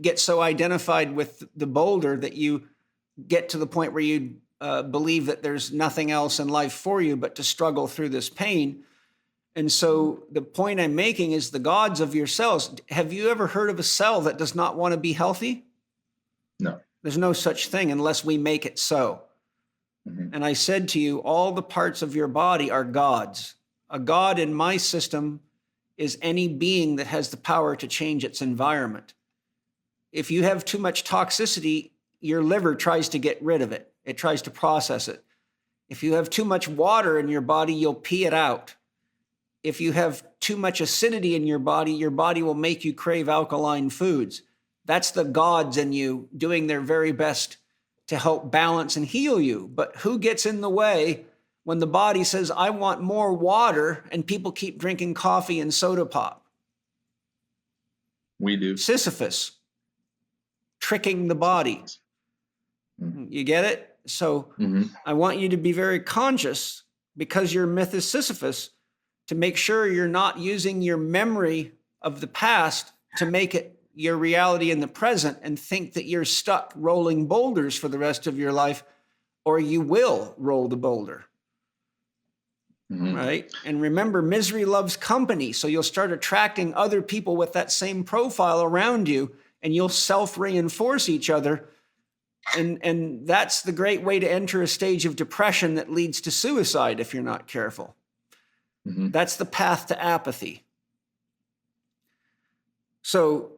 get so identified with the boulder that you get to the point where you believe that there's nothing else in life for you but to struggle through this pain. And so the point I'm making is the gods of your cells. Have you ever heard of a cell that does not want to be healthy? No. There's no such thing unless we make it so. And I said to you, all the parts of your body are gods. A god in my system is any being that has the power to change its environment. If you have too much toxicity, your liver tries to get rid of it. It tries to process it. If you have too much water in your body, you'll pee it out. If you have too much acidity in your body will make you crave alkaline foods. That's the gods in you doing their very best to help balance and heal you. But who gets in the way when the body says, I want more water, and people keep drinking coffee and soda pop? We do. Sisyphus, tricking the body. You get it? So I want you to be very conscious, because your myth is Sisyphus, to make sure you're not using your memory of the past to make it your reality in the present and think that you're stuck rolling boulders for the rest of your life, or you will roll the boulder. Right? And remember, misery loves company. So you'll start attracting other people with that same profile around you, and you'll self-reinforce each other. And that's the great way to enter a stage of depression that leads to suicide if you're not careful. That's the path to apathy. So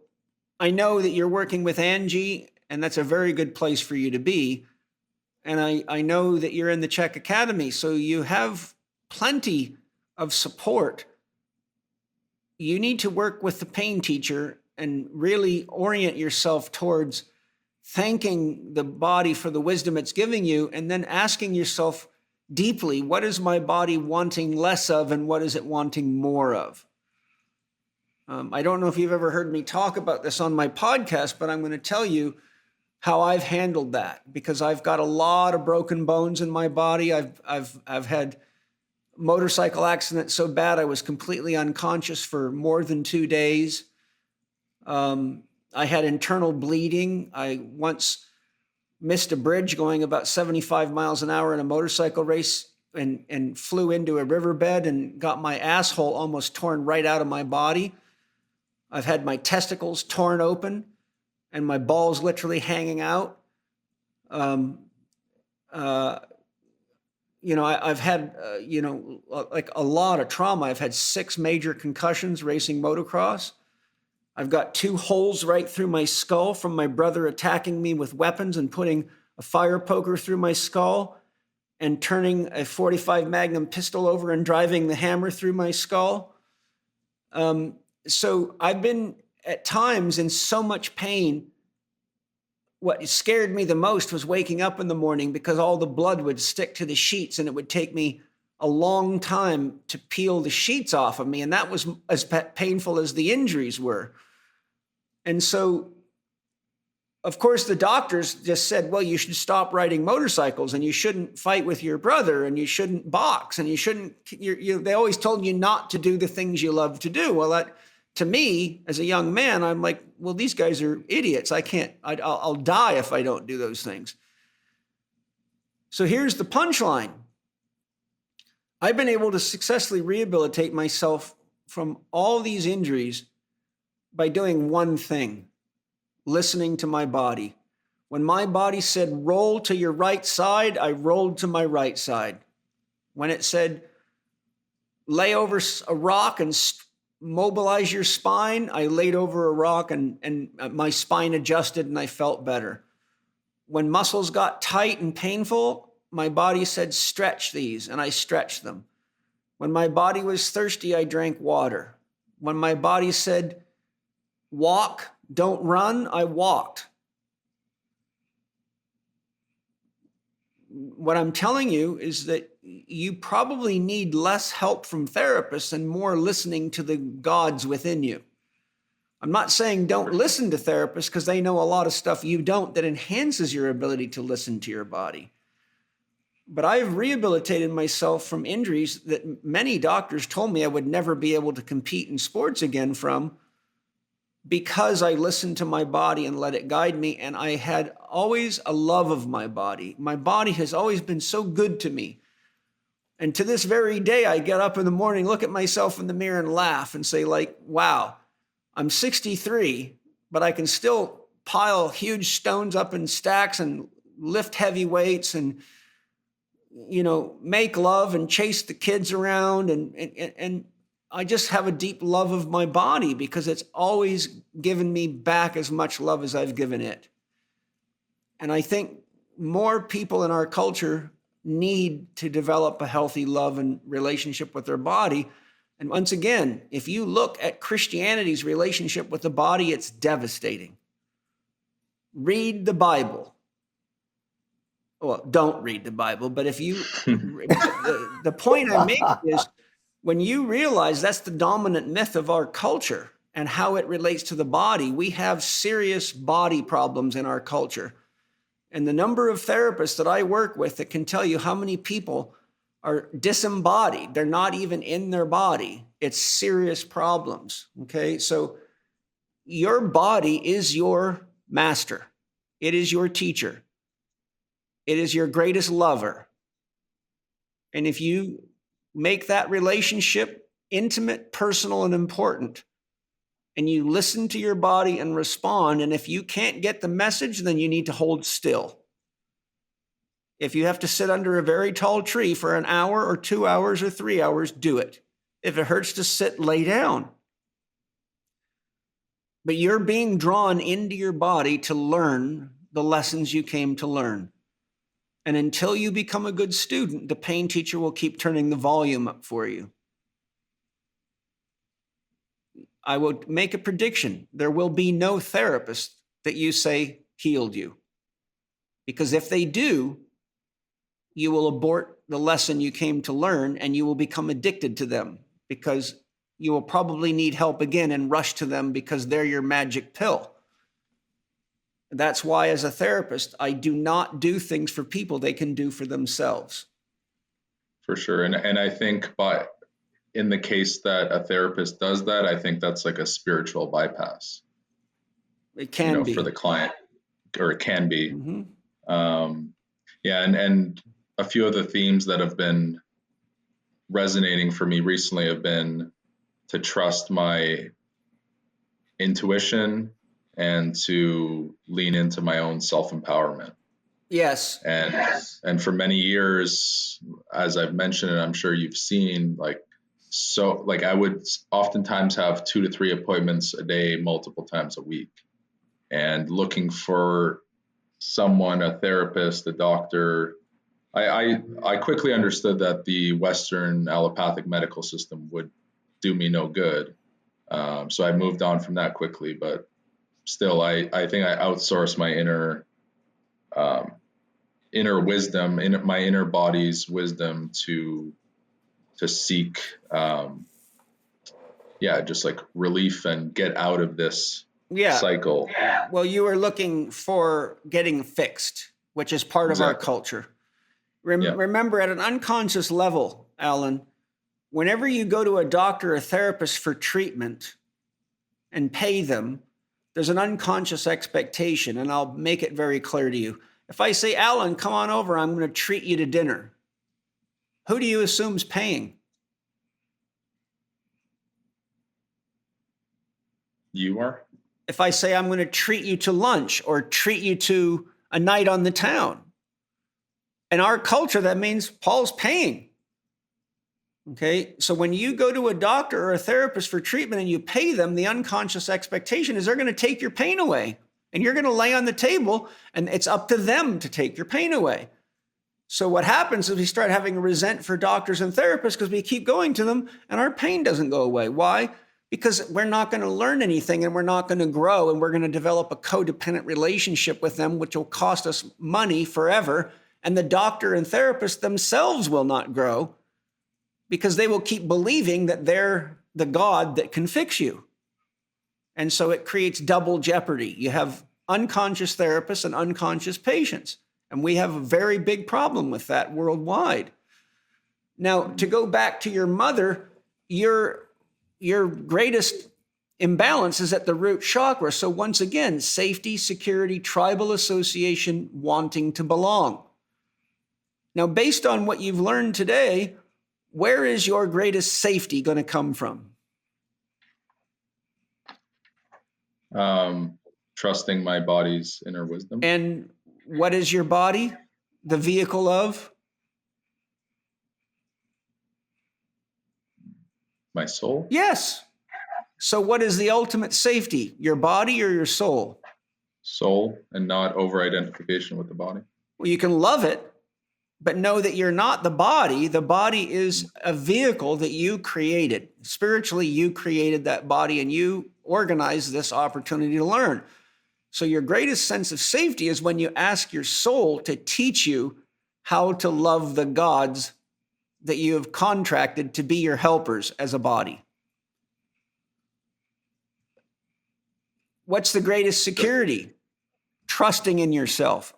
I know that you're working with Angie, and that's a very good place for you to be. And I know that you're in the Chek Academy, so you have plenty of support. You need to work with the pain teacher and really orient yourself towards thanking the body for the wisdom it's giving you, and then asking yourself deeply, what is my body wanting less of, and what is it wanting more of? I don't know if you've ever heard me talk about this on my podcast, but I'm going to tell you how I've handled that, because I've got a lot of broken bones in my body. I've had motorcycle accident so bad I was completely unconscious for more than 2 days. I had internal bleeding. I once missed a bridge going about 75 miles an hour in a motorcycle race and flew into a riverbed and got my asshole almost torn right out of my body. I've had my testicles torn open and my balls literally hanging out. I've had, like a lot of trauma. I've had 6 major concussions racing motocross. I've got 2 holes right through my skull from my brother attacking me with weapons and putting a fire poker through my skull and turning a .45 Magnum pistol over and driving the hammer through my skull. So I've been at times in so much pain. What scared me the most was waking up in the morning, because all the blood would stick to the sheets and it would take me a long time to peel the sheets off of me. And that was as painful as the injuries were. And so, of course, the doctors just said, well, you should stop riding motorcycles, and you shouldn't fight with your brother, and you shouldn't box, and you shouldn't, they always told you not to do the things you love to do. Well, that, to me, as a young man, I'm like, well, these guys are idiots. I'll die if I don't do those things. So here's the punchline. I've been able to successfully rehabilitate myself from all these injuries by doing one thing: listening to my body. When my body said, roll to your right side, I rolled to my right side. When it said, lay over a rock and mobilize your spine, I laid over a rock and my spine adjusted and I felt better. When muscles got tight and painful, my body said, stretch these, and I stretched them. When my body was thirsty, I drank water. When my body said, walk, don't run, I walked. What I'm telling you is that you probably need less help from therapists and more listening to the gods within you. I'm not saying don't listen to therapists, because they know a lot of stuff you don't that enhances your ability to listen to your body. But I've rehabilitated myself from injuries that many doctors told me I would never be able to compete in sports again from, because I listened to my body and let it guide me. And I had always a love of my body. My body has always been so good to me. And to this very day, I get up in the morning, look at myself in the mirror and laugh and say, like, wow, I'm 63, but I can still pile huge stones up in stacks and lift heavy weights and, make love and chase the kids around. And I just have a deep love of my body because it's always given me back as much love as I've given it. And I think more people in our culture need to develop a healthy love and relationship with their body. And once again, if you look at Christianity's relationship with the body, it's devastating. Read the Bible. Well, don't read the Bible, but if you, the point I make is when you realize that's the dominant myth of our culture and how it relates to the body, we have serious body problems in our culture. And the number of therapists that I work with that can tell you how many people are disembodied. They're not even in their body. It's serious problems. Okay. So your body is your master. It is your teacher. It is your greatest lover. And if you make that relationship intimate, personal, and important, and you listen to your body and respond, and if you can't get the message, then you need to hold still. If you have to sit under a very tall tree for an hour or 2 hours or 3 hours, do it. If it hurts to sit, lay down. But you're being drawn into your body to learn the lessons you came to learn. And until you become a good student, the pain teacher will keep turning the volume up for you. I will make a prediction. There will be no therapist that you say healed you. Because if they do, you will abort the lesson you came to learn and you will become addicted to them because you will probably need help again and rush to them because they're your magic pill. That's why, as a therapist, I do not do things for people they can do for themselves. For sure. And I think in the case that a therapist does that, I think that's like a spiritual bypass. It can be. For the client, or it can be. Mm-hmm. And a few of the themes that have been resonating for me recently have been to trust my intuition and to lean into my own self-empowerment. Yes. And for many years, as I've mentioned, and I'm sure you've seen, I would oftentimes have 2 to 3 appointments a day, multiple times a week, and looking for someone, a therapist, a doctor. I quickly understood that the Western allopathic medical system would do me no good. So I moved on from that quickly, but still, I think I outsource my inner wisdom, my inner body's wisdom to seek, just like relief and get out of this cycle. Yeah. Well, you were looking for getting fixed, which is part of our culture. Remember, at an unconscious level, Alan, whenever you go to a doctor or therapist for treatment and pay them, there's an unconscious expectation, and I'll make it very clear to you. If I say, Alan, come on over, I'm going to treat you to dinner, who do you assume's paying? You are. If I say I'm going to treat you to lunch or treat you to a night on the town, in our culture, that means Paul's paying. Okay, so when you go to a doctor or a therapist for treatment and you pay them, the unconscious expectation is they're going to take your pain away and you're going to lay on the table and it's up to them to take your pain away. So what happens is we start having a resent for doctors and therapists because we keep going to them and our pain doesn't go away. Why? Because we're not going to learn anything and we're not going to grow and we're going to develop a codependent relationship with them, which will cost us money forever. And the doctor and therapist themselves will not grow, because they will keep believing that they're the God that can fix you. And so it creates double jeopardy. You have unconscious therapists and unconscious patients. And we have a very big problem with that worldwide. Now, to go back to your mother, your greatest imbalance is at the root chakra. So once again, safety, security, tribal association, wanting to belong. Now, based on what you've learned today, where is your greatest safety going to come from? Trusting my body's inner wisdom. And what is your body? The vehicle of? My soul? Yes. So what is the ultimate safety? Your body or your soul? Soul, and not over-identification with the body. Well, you can love it, but know that you're not the body. The body is a vehicle that you created. Spiritually, you created that body and you organized this opportunity to learn. So your greatest sense of safety is when you ask your soul to teach you how to love the gods that you have contracted to be your helpers as a body. What's the greatest security? Trusting in yourself.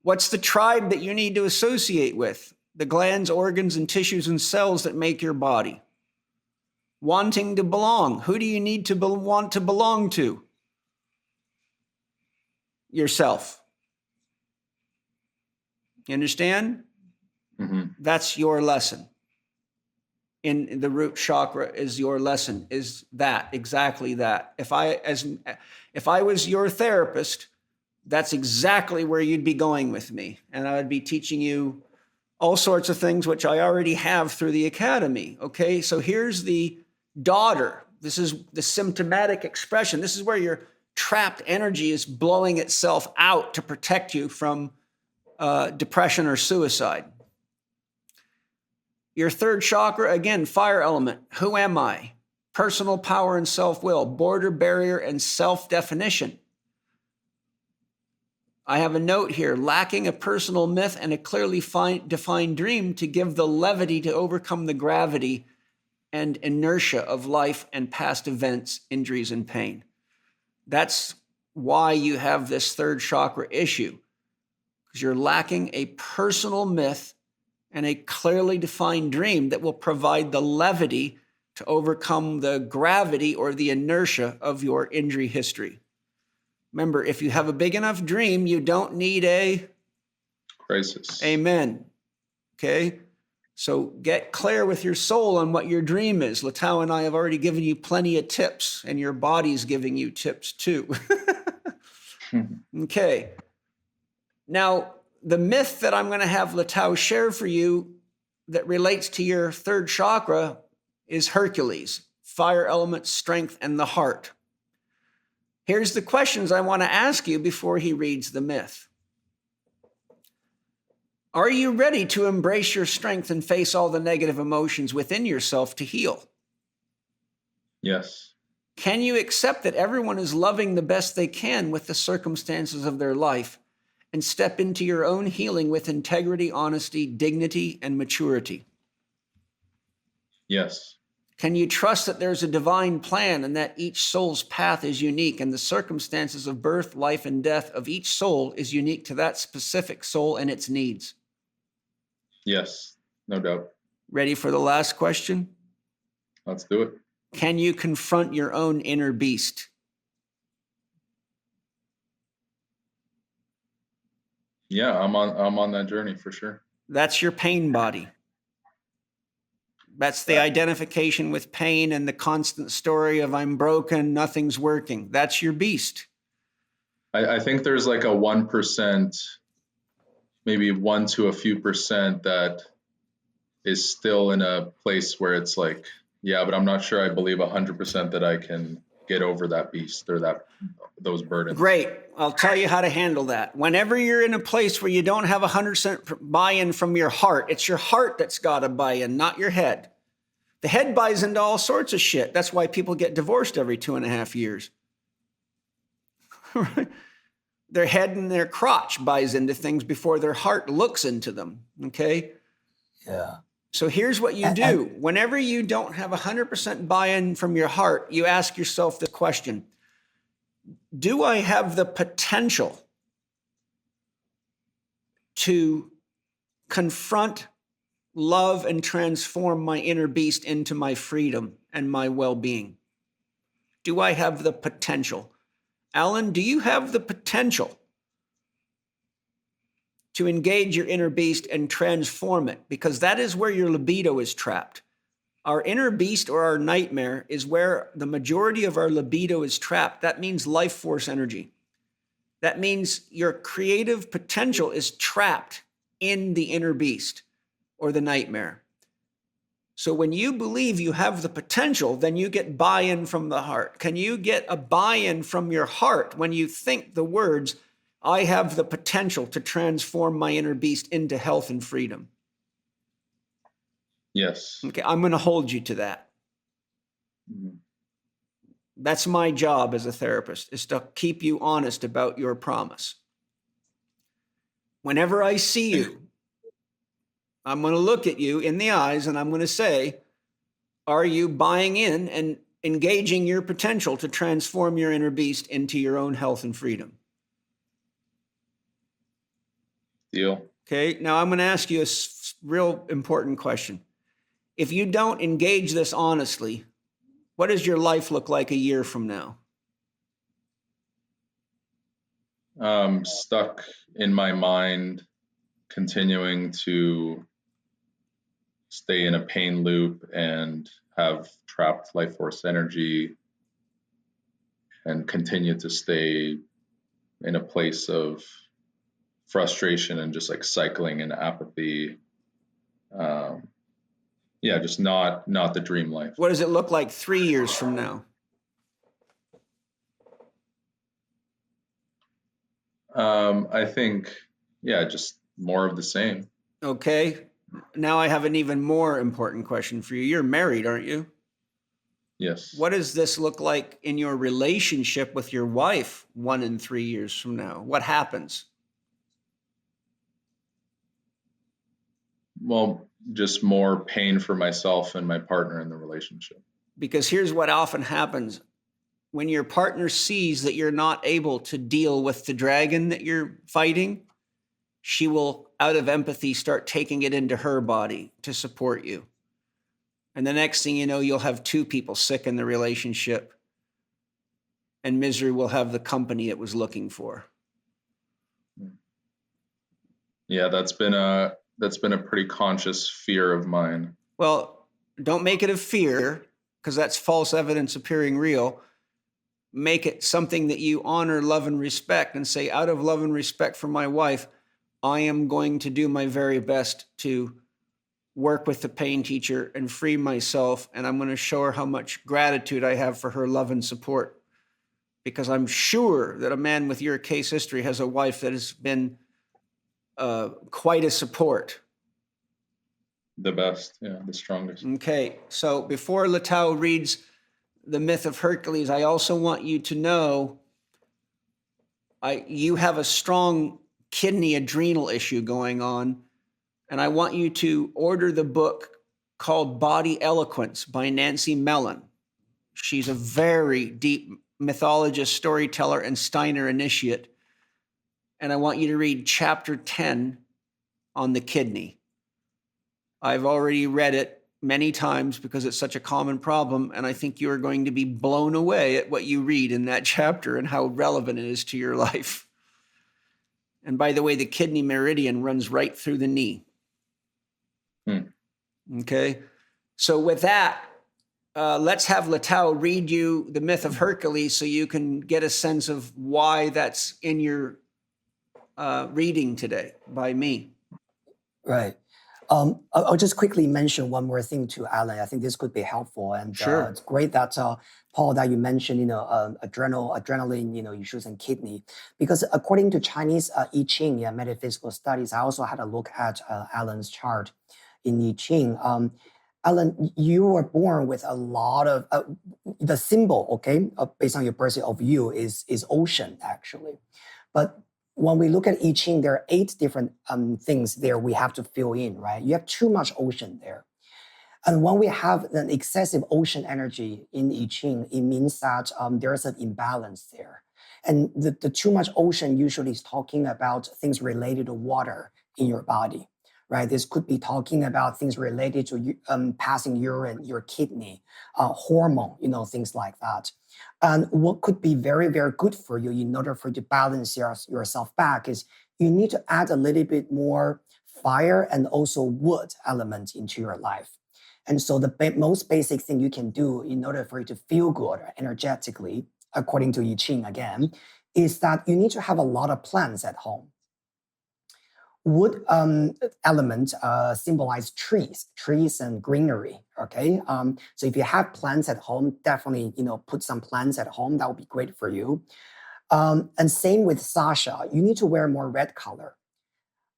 What's the tribe that you need to associate with? The glands, organs, and tissues and cells that make your body. Wanting to belong. Who do you need to want to belong to? Yourself. You understand? Mm-hmm. That's your lesson. In the root chakra is your lesson, is that, exactly that. If I was your therapist, that's exactly where you'd be going with me. And I would be teaching you all sorts of things, which I already have through the academy. Okay, so here's the daughter. This is the symptomatic expression. This is where your trapped energy is blowing itself out to protect you from depression or suicide. Your third chakra, again, fire element. Who am I? Personal power and self-will, border barrier and self-definition. I have a note here, lacking a personal myth and a clearly defined dream to give the levity to overcome the gravity and inertia of life and past events, injuries, and pain. That's why you have this third chakra issue, because you're lacking a personal myth and a clearly defined dream that will provide the levity to overcome the gravity or the inertia of your injury history. Remember, if you have a big enough dream, you don't need a crisis. Amen. Okay? So get clear with your soul on what your dream is. Letao and I have already given you plenty of tips, and your body's giving you tips too. Okay. Now, the myth that I'm going to have Letao share for you that relates to your third chakra is Hercules, fire element, strength, and the heart. Here's the questions I want to ask you before he reads the myth. Are you ready to embrace your strength and face all the negative emotions within yourself to heal? Yes. Can you accept that everyone is loving the best they can with the circumstances of their life and step into your own healing with integrity, honesty, dignity, and maturity? Yes. Can you trust that there's a divine plan and that each soul's path is unique and the circumstances of birth, life, and death of each soul is unique to that specific soul and its needs? Yes, no doubt. Ready for the last question? Let's do it. Can you confront your own inner beast? Yeah, I'm on that journey for sure. That's your pain body. That's the identification with pain and the constant story of I'm broken, nothing's working. That's your beast. I think there's like a 1%, maybe 1 to a few percent that is still in a place where it's like, yeah, but I'm not sure I believe 100% that I can get over that beast or those burdens. Great. I'll tell you how to handle that. Whenever you're in a place where you don't have 100% buy-in from your heart, it's your heart that's got to buy in, not your head. The head buys into all sorts of shit. That's why people get divorced every 2.5 years. Their head and their crotch buys into things before their heart looks into them. Okay? Yeah. So here's what you do. Whenever you don't have 100% buy-in from your heart, you ask yourself the question, do I have the potential to confront, love, and transform my inner beast into my freedom and my well-being? Do I have the potential? Alan, do you have the potential to engage your inner beast and transform it, because that is where your libido is trapped. Our inner beast or our nightmare is where the majority of our libido is trapped. That means life force energy. That means your creative potential is trapped in the inner beast or the nightmare. So when you believe you have the potential, then you get buy-in from the heart. Can you get a buy-in from your heart when you think the words, I have the potential to transform my inner beast into health and freedom? Yes. Okay, I'm going to hold you to that. Mm-hmm. That's my job as a therapist, is to keep you honest about your promise. Whenever I see you, I'm going to look at you in the eyes and I'm going to say, are you buying in and engaging your potential to transform your inner beast into your own health and freedom? Deal. Okay, now I'm going to ask you a real important question. If you don't engage this honestly, what does your life look like a year from now? Stuck in my mind, continuing to stay in a pain loop and have trapped life force energy and continue to stay in a place of frustration and just like cycling and apathy. Just not the dream life. What does it look like 3 years from now? I think, just more of the same. Okay. Now I have an even more important question for you. You're married, aren't you? Yes. What does this look like in your relationship with your wife 1 and 3 years from now? What happens? Well, just more pain for myself and my partner in the relationship. Because here's what often happens. When your partner sees that you're not able to deal with the dragon that you're fighting, she will, out of empathy, start taking it into her body to support you. And the next thing you know, you'll have 2 people sick in the relationship, and misery will have the company it was looking for. Yeah, that's been a pretty conscious fear of mine. Well, don't make it a fear, because that's false evidence appearing real. Make it something that you honor, love, and respect, and say, out of love and respect for my wife, I am going to do my very best to work with the pain teacher and free myself. And I'm going to show her how much gratitude I have for her love and support. Because I'm sure that a man with your case history has a wife that has been quite a support. The best, the strongest. Okay, so before Letao reads the myth of Hercules, I also want you to know you have a strong kidney adrenal issue going on, and I want you to order the book called Body Eloquence by Nancy Mellon. She's a very deep mythologist, storyteller, and Steiner initiate. And I want you to read chapter 10 on the kidney. I've already read it many times because it's such a common problem, and I think you are going to be blown away at what you read in that chapter and how relevant it is to your life. And by the way, the kidney meridian runs right through the knee. Okay, so with that, let's have Letao read you the myth of Hercules so you can get a sense of why that's in your reading today by me. Right. I'll just quickly mention one more thing to Alan. I think this could be helpful, and Sure. It's great that Paul, that you mentioned, adrenaline, issues and kidney, because according to Chinese I Ching, metaphysical studies, I also had a look at Alan's chart in I Ching. Alan, you were born with a lot of the symbol, okay, based on your birthday of you is ocean actually, but when we look at I Ching, there are 8 different things there we have to fill in, right? You have too much ocean there. And when we have an excessive ocean energy in I Ching, it means that there's an imbalance there. And the too much ocean usually is talking about things related to water in your body, right? This could be talking about things related to passing urine, your kidney, hormone, things like that. And what could be very, very good for you in order for you to balance yourself back is you need to add a little bit more fire and also wood element into your life. And so the most basic thing you can do in order for you to feel good energetically, according to I Ching again, is that you need to have a lot of plants at home. Wood element symbolize trees and greenery. Okay, so if you have plants at home, definitely put some plants at home. That would be great for you. And same with Sasha, you need to wear more red color.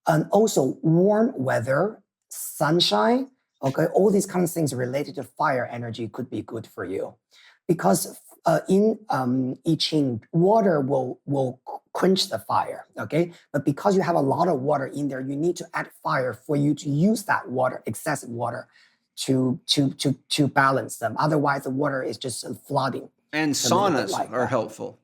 And also warm weather, sunshine. Okay, all these kind of things related to fire energy could be good for you, because in I Ching, water will quench the fire, okay? But because you have a lot of water in there, you need to add fire for you to use that water, excessive water, to balance them. Otherwise, the water is just flooding. And saunas are helpful.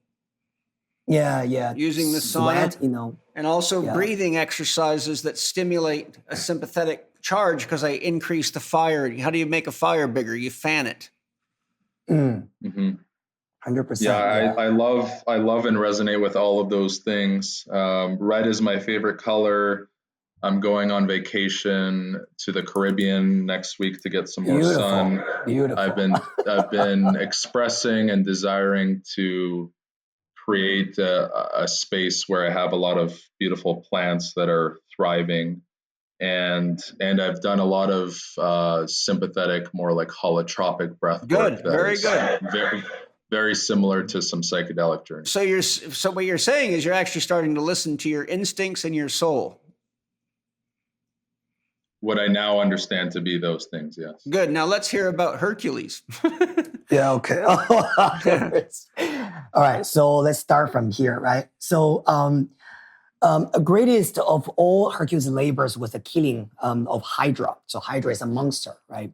Yeah. Using the sauna, sweat, and also breathing exercises that stimulate a sympathetic charge because they increase the fire. How do you make a fire bigger? You fan it. 100%. Yeah, I love and resonate with all of those things. Red is my favorite color. I'm going on vacation to the Caribbean next week to get some more sun. Beautiful. I've been expressing and desiring to create a space where I have a lot of beautiful plants that are thriving. And I've done a lot of sympathetic, more like holotropic breath work. Very good. Very, very similar to some psychedelic journeys. So what you're saying is you're actually starting to listen to your instincts and your soul. What I now understand to be those things, yes. Good. Now let's hear about Hercules. Yeah, okay. All right, so let's start from here, right? So greatest of all Hercules' labors was the killing of Hydra. So Hydra is a monster, right?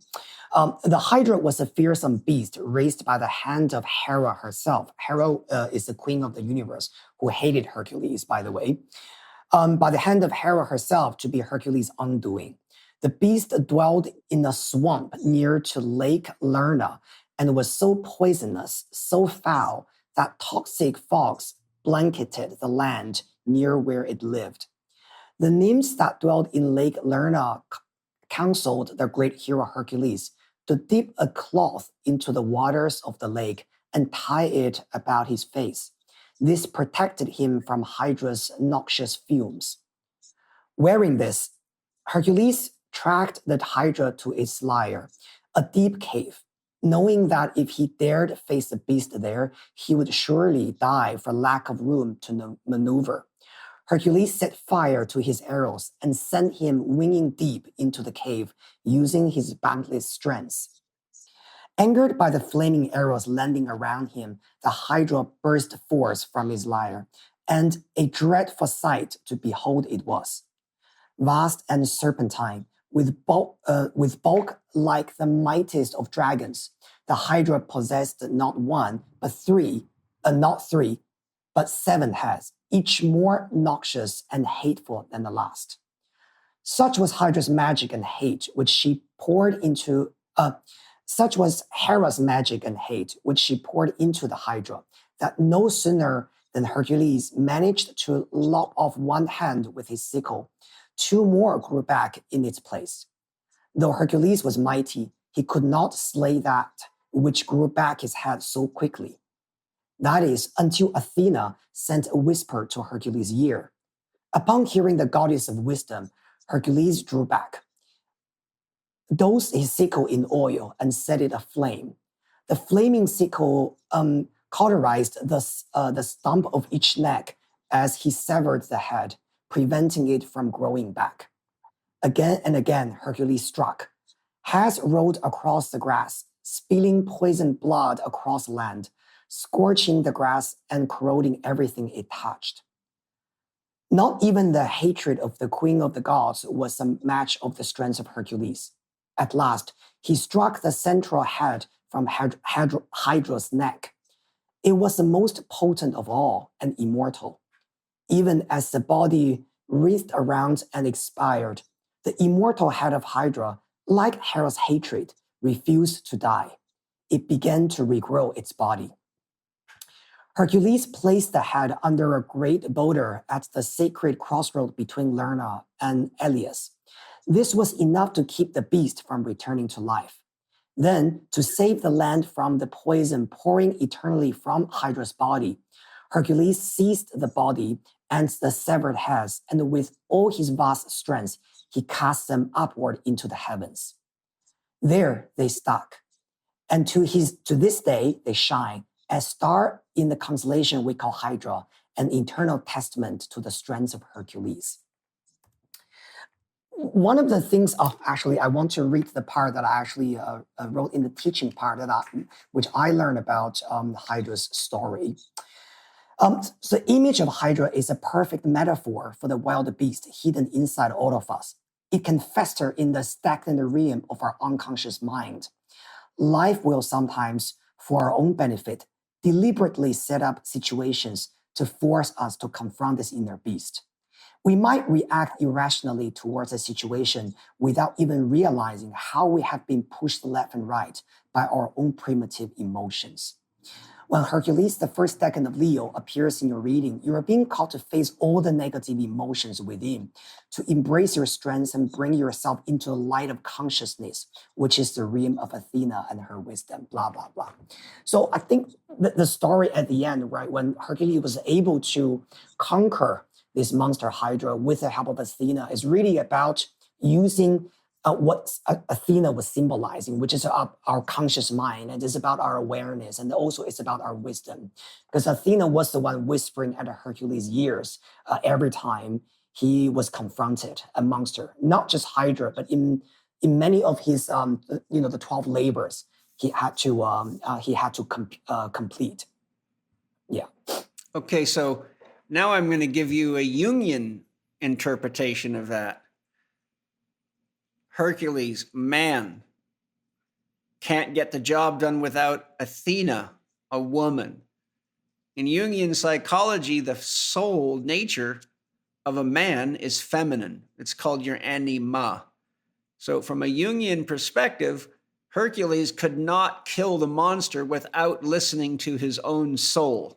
The Hydra was a fearsome beast raised by the hand of Hera herself. Hera is the queen of the universe who hated Hercules, by the way. By the hand of Hera herself to be Hercules' undoing. The beast dwelled in a swamp near to Lake Lerna and was so poisonous, so foul, that toxic fogs blanketed the land near where it lived. The nymphs that dwelled in Lake Lerna counseled the great hero Hercules to dip a cloth into the waters of the lake and tie it about his face. This protected him from Hydra's noxious fumes. Wearing this, Hercules tracked the Hydra to its lair, a deep cave, knowing that if he dared face the beast there, he would surely die for lack of room to maneuver. Hercules set fire to his arrows and sent him winging deep into the cave, using his boundless strength. Angered by the flaming arrows landing around him, the Hydra burst forth from his lair, and a dreadful sight to behold it was. Vast and serpentine, with bulk like the mightiest of dragons, the Hydra possessed not three, but 7 heads, each more noxious and hateful than the last. Such was Hydra's magic and hate, which she poured into. Such was Hera's magic and hate, which she poured into the Hydra, that no sooner than Hercules managed to lop off one hand with his sickle, 2 more grew back in its place. Though Hercules was mighty, he could not slay that which grew back his head so quickly. That is, until Athena sent a whisper to Hercules' ear. Upon hearing the goddess of wisdom, Hercules drew back, dosed his sickle in oil, and set it aflame. The flaming sickle cauterized the stump of each neck as he severed the head, preventing it from growing back. Again and again, Hercules struck. Heads rolled across the grass, spilling poisoned blood across land, scorching the grass and corroding everything it touched. Not even the hatred of the queen of the gods was a match of the strength of Hercules. At last, he struck the central head from Hydra's neck. It was the most potent of all and immortal. Even as the body writhed around and expired, The immortal head of Hydra, like Hera's hatred, refused to die. It began to regrow its body. Hercules placed the head under a great boulder at the sacred crossroad between Lerna and Elias. This was enough to keep the beast from returning to life. Then, to save the land from the poison pouring eternally from Hydra's body, Hercules seized the body and the severed heads, and with all his vast strength, he cast them upward into the heavens. There they stuck, and to this day they shine, a star in the constellation we call Hydra, an eternal testament to the strength of Hercules. One of the things I want to read the part that I actually wrote in the teaching part which I learned about Hydra's story. So the image of Hydra is a perfect metaphor for the wild beast hidden inside all of us. It can fester in the stagnant realm of our unconscious mind. Life will sometimes, for our own benefit, deliberately set up situations to force us to confront this inner beast. We might react irrationally towards a situation without even realizing how we have been pushed left and right by our own primitive emotions. When Hercules, the first decan of Leo, appears in your reading, you are being called to face all the negative emotions within, to embrace your strengths and bring yourself into the light of consciousness, which is the realm of Athena and her wisdom, blah, blah, blah. So I think the story at the end, right, when Hercules was able to conquer this monster Hydra with the help of Athena, is really about using what Athena was symbolizing, which is our conscious mind, and it's about our awareness, and also it's about our wisdom. Because Athena was the one whispering at Hercules' ears every time he was confronted, a monster, not just Hydra, but in many of his, the 12 labors he had to complete. Yeah. Okay, so now I'm going to give you a Jungian interpretation of that. Hercules, man, can't get the job done without Athena, a woman. In Jungian psychology, the soul nature of a man is feminine. It's called your anima. So from a Jungian perspective, Hercules could not kill the monster without listening to his own soul,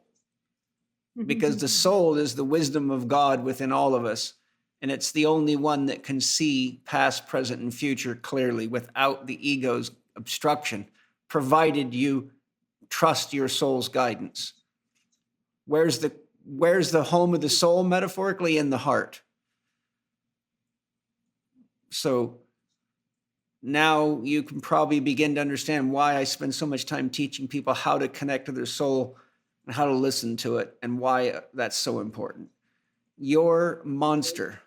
because the soul is the wisdom of God within all of us. And it's the only one that can see past, present, and future clearly without the ego's obstruction, provided you trust your soul's guidance. Where's the home of the soul metaphorically? In the heart. So now you can probably begin to understand why I spend so much time teaching people how to connect to their soul and how to listen to it, and why that's so important. Your monster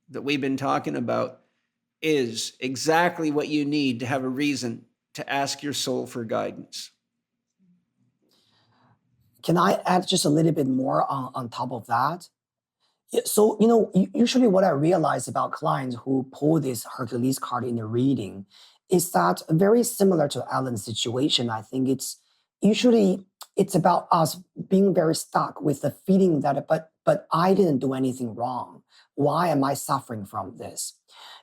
that we've been talking about is exactly what you need to have a reason to ask your soul for guidance. Can I add just a little bit more on top of that? So, usually what I realize about clients who pull this Hercules card in the reading is that very similar to Alan's situation. I think it's about us being very stuck with the feeling that, but I didn't do anything wrong. Why am I suffering from this?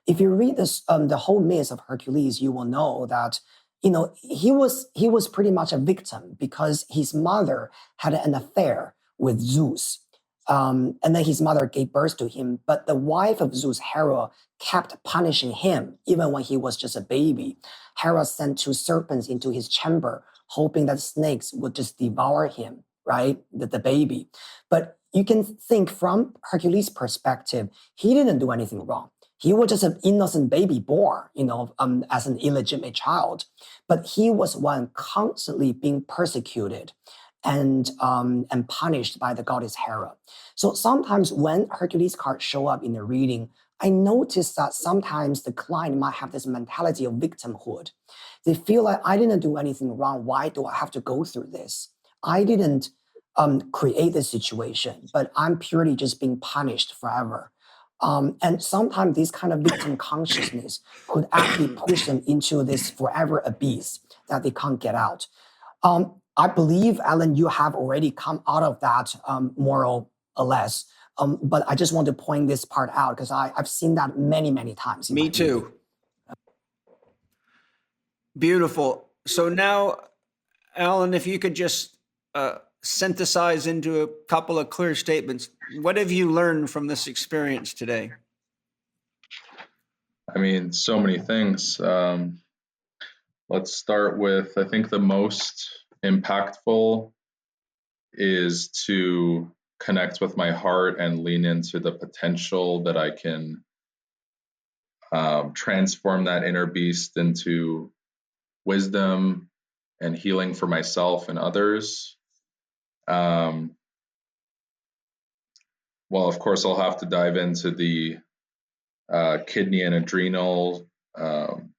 If you read this, the whole myth of Hercules, you will know that, he was pretty much a victim because his mother had an affair with Zeus. And then his mother gave birth to him, but the wife of Zeus, Hera, kept punishing him even when he was just a baby. Hera sent 2 serpents into his chamber, hoping that snakes would just devour him, right? The baby. But you can think from Hercules' perspective, he didn't do anything wrong. He was just an innocent baby born, as an illegitimate child. But he was one constantly being persecuted and punished by the goddess Hera. So sometimes when Hercules cards show up in the reading, I notice that sometimes the client might have this mentality of victimhood. They feel like, I didn't do anything wrong. Why do I have to go through this? I didn't create this situation, but I'm purely just being punished forever. And sometimes this kind of victim consciousness could actually push them into this forever abyss that they can't get out. I believe, Alan, you have already come out of that more or less. But I just want to point this part out because I've seen that many, many times. Me too. Beautiful. So now, Alan, if you could just synthesize into a couple of clear statements, what have you learned from this experience today? I mean, so many things. Let's start with, I think the most impactful is to connect with my heart and lean into the potential that I can transform that inner beast into wisdom and healing for myself and others. Well, of course, I'll have to dive into the kidney and adrenal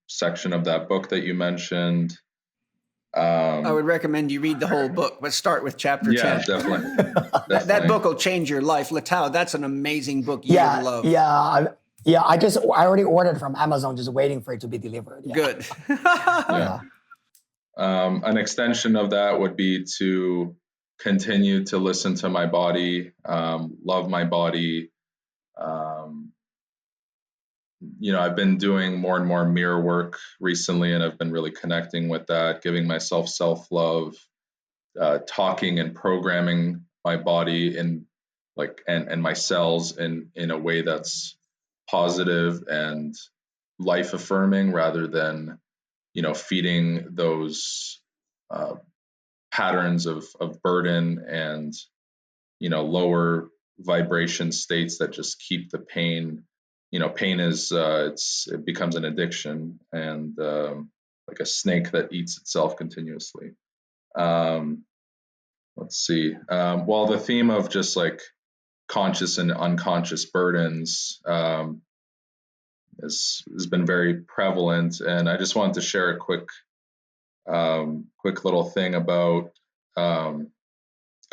section of that book that you mentioned. I would recommend you read the whole book, but start with chapter 10. Yeah, definitely. That book will change your life. Letao, that's an amazing book. You would love. Yeah. I already ordered from Amazon, just waiting for it to be delivered. Yeah. Good. An extension of that would be to continue to listen to my body, love my body. I've been doing more and more mirror work recently, and I've been really connecting with that, giving myself self-love, talking and programming my body and my cells in a way that's positive and life affirming, rather than feeding those patterns of burden and lower vibration states that just keep the pain. Pain is it becomes an addiction, and like a snake that eats itself continuously. Let's see. Well, the theme of just like conscious and unconscious burdens has been very prevalent, and I just wanted to share a quick little thing about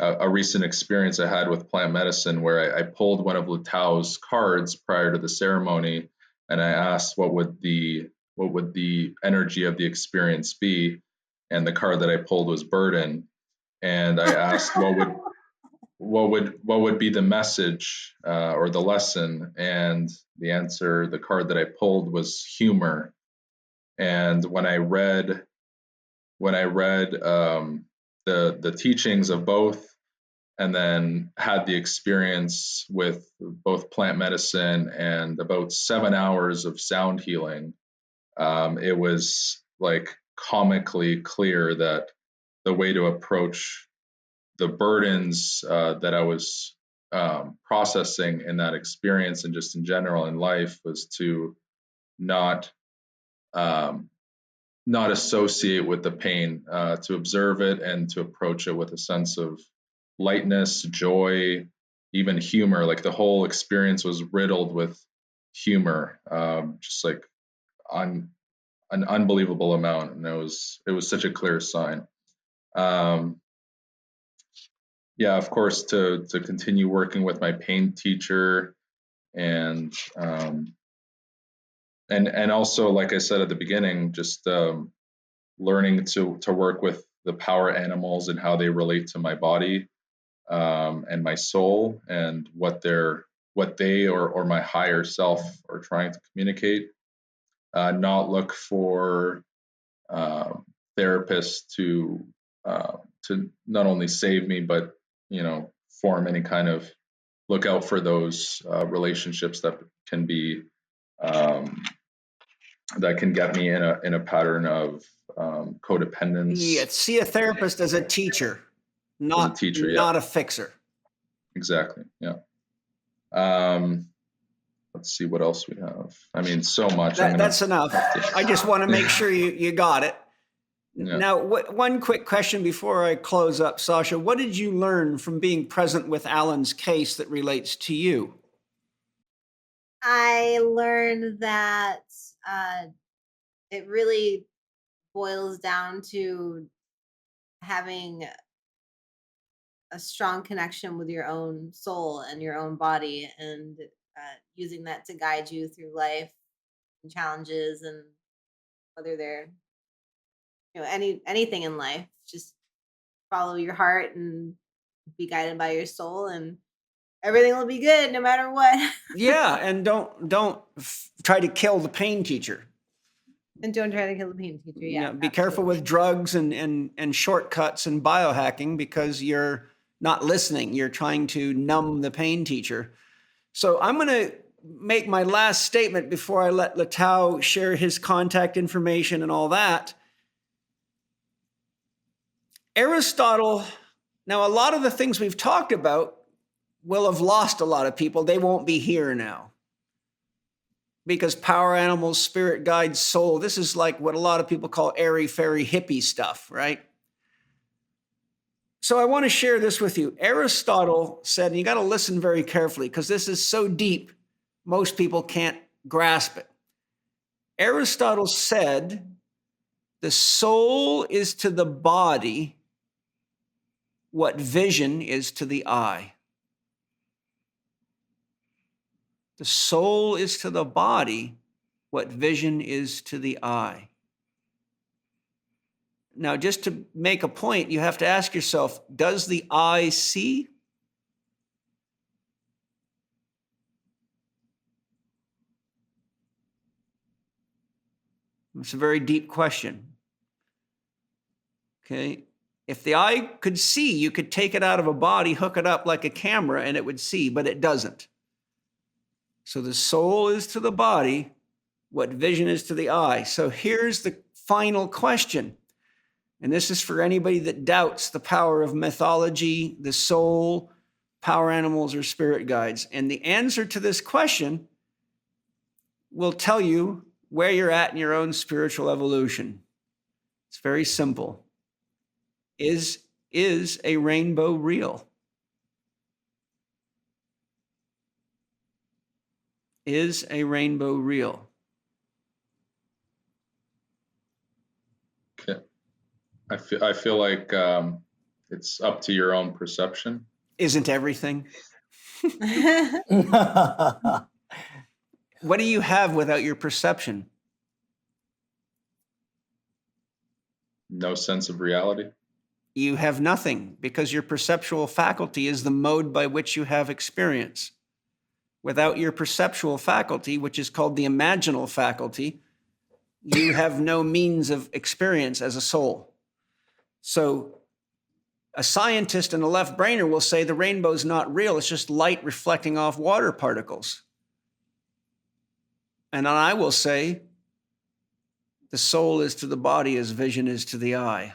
a recent experience I had with plant medicine, where I pulled one of Letao's cards prior to the ceremony, and I asked what would the energy of the experience be, and the card that I pulled was burden, and I asked what would be the message or the lesson, and the answer, the card that I pulled, was humor. And when I read the teachings of both, and then had the experience with both plant medicine and about 7 hours of sound healing, it was like comically clear that the way to approach the burdens that I was processing in that experience and just in general in life was to not associate with the pain, to observe it and to approach it with a sense of lightness, joy, even humor. Like the whole experience was riddled with humor, just like on an unbelievable amount. And it was such a clear sign. Of course, to continue working with my pain teacher, and also, like I said at the beginning, just learning to work with the power animals and how they relate to my body and my soul, and what they or my higher self are trying to communicate. Not look for therapists to not only save me, but form any kind of look out for those relationships that can be that can get me in a pattern of codependence. Yeah, see a therapist as a teacher, not a fixer. Exactly. Yeah. Let's see what else we have. I mean, so much. That's enough. I just want to make sure you got it. Yeah. Now, one quick question before I close up, Sasha. What did you learn from being present with Alan's case that relates to you? I learned that it really boils down to having a strong connection with your own soul and your own body, and using that to guide you through life and challenges, and whether they're anything in life. Just follow your heart and be guided by your soul, and everything will be good no matter what. Yeah, and don't try to kill the pain teacher. And don't try to kill the pain teacher. Yeah. Be careful with drugs and shortcuts and biohacking, because you're not listening. You're trying to numb the pain teacher. So I'm going to make my last statement before I let Letao share his contact information and all that. Aristotle, now a lot of the things we've talked about will have lost a lot of people. They won't be here now. Because power animals, spirit guides, soul, this is like what a lot of people call airy-fairy hippie stuff, right? So I want to share this with you. Aristotle said, and you got to listen very carefully because this is so deep, most people can't grasp it. Aristotle said, the soul is to the body what vision is to the eye. The soul is to the body what vision is to the eye. Now, just to make a point, you have to ask yourself, does the eye see? It's a very deep question. Okay. If the eye could see, you could take it out of a body, hook it up like a camera, and it would see, but it doesn't. So the soul is to the body what vision is to the eye. So here's the final question. And this is for anybody that doubts the power of mythology, the soul, power animals, or spirit guides. And the answer to this question will tell you where you're at in your own spiritual evolution. It's very simple. Is a rainbow real? Is a rainbow real? Okay. I feel like it's up to your own perception. Isn't everything? What do you have without your perception? No sense of reality. You have nothing, because your perceptual faculty is the mode by which you have experience. Without your perceptual faculty, which is called the imaginal faculty, you have no means of experience as a soul. So a scientist and a left brainer will say the rainbow's not real. It's just light reflecting off water particles. And I will say the soul is to the body as vision is to the eye.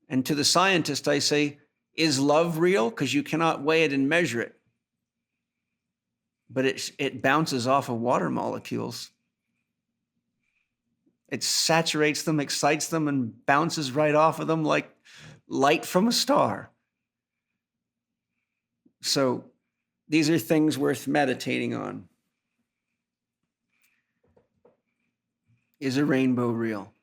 And to the scientist, I say, is love real? Because you cannot weigh it and measure it. But it bounces off of water molecules. It saturates them, excites them, and bounces right off of them like light from a star. So these are things worth meditating on. Is a rainbow real?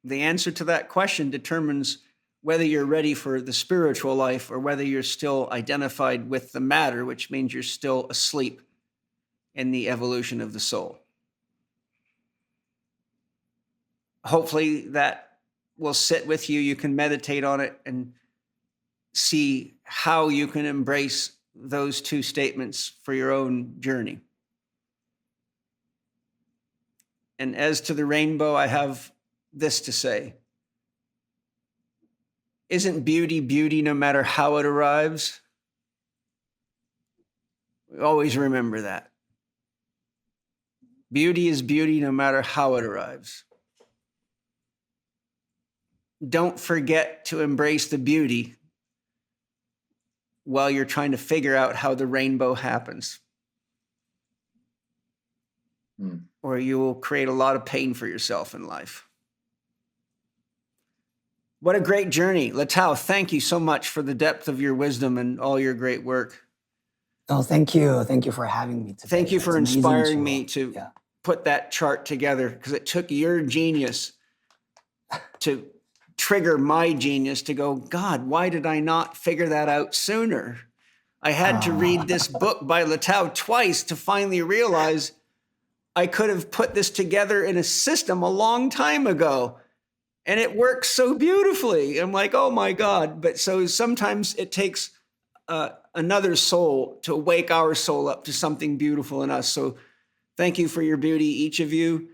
The answer to that question determines whether you're ready for the spiritual life or whether you're still identified with the matter, which means you're still asleep in the evolution of the soul. Hopefully that will sit with you. You can meditate on it and see how you can embrace those two statements for your own journey. And as to the rainbow, I have this to say. Isn't beauty beauty no matter how it arrives? We always remember that. Beauty is beauty no matter how it arrives. Don't forget to embrace the beauty while you're trying to figure out how the rainbow happens. Or you will create a lot of pain for yourself in life. What a great journey. Letao, thank you so much for the depth of your wisdom and all your great work. Oh, thank you. Thank you for having me today. Thank you for inspiring me to put that chart together, because it took your genius to trigger my genius to go, God, why did I not figure that out sooner? I had to read this book by Letao twice to finally realize I could have put this together in a system a long time ago. And it works so beautifully. I'm like, oh my God. But so sometimes it takes another soul, to wake our soul up to something beautiful in us. So thank you for your beauty, each of you.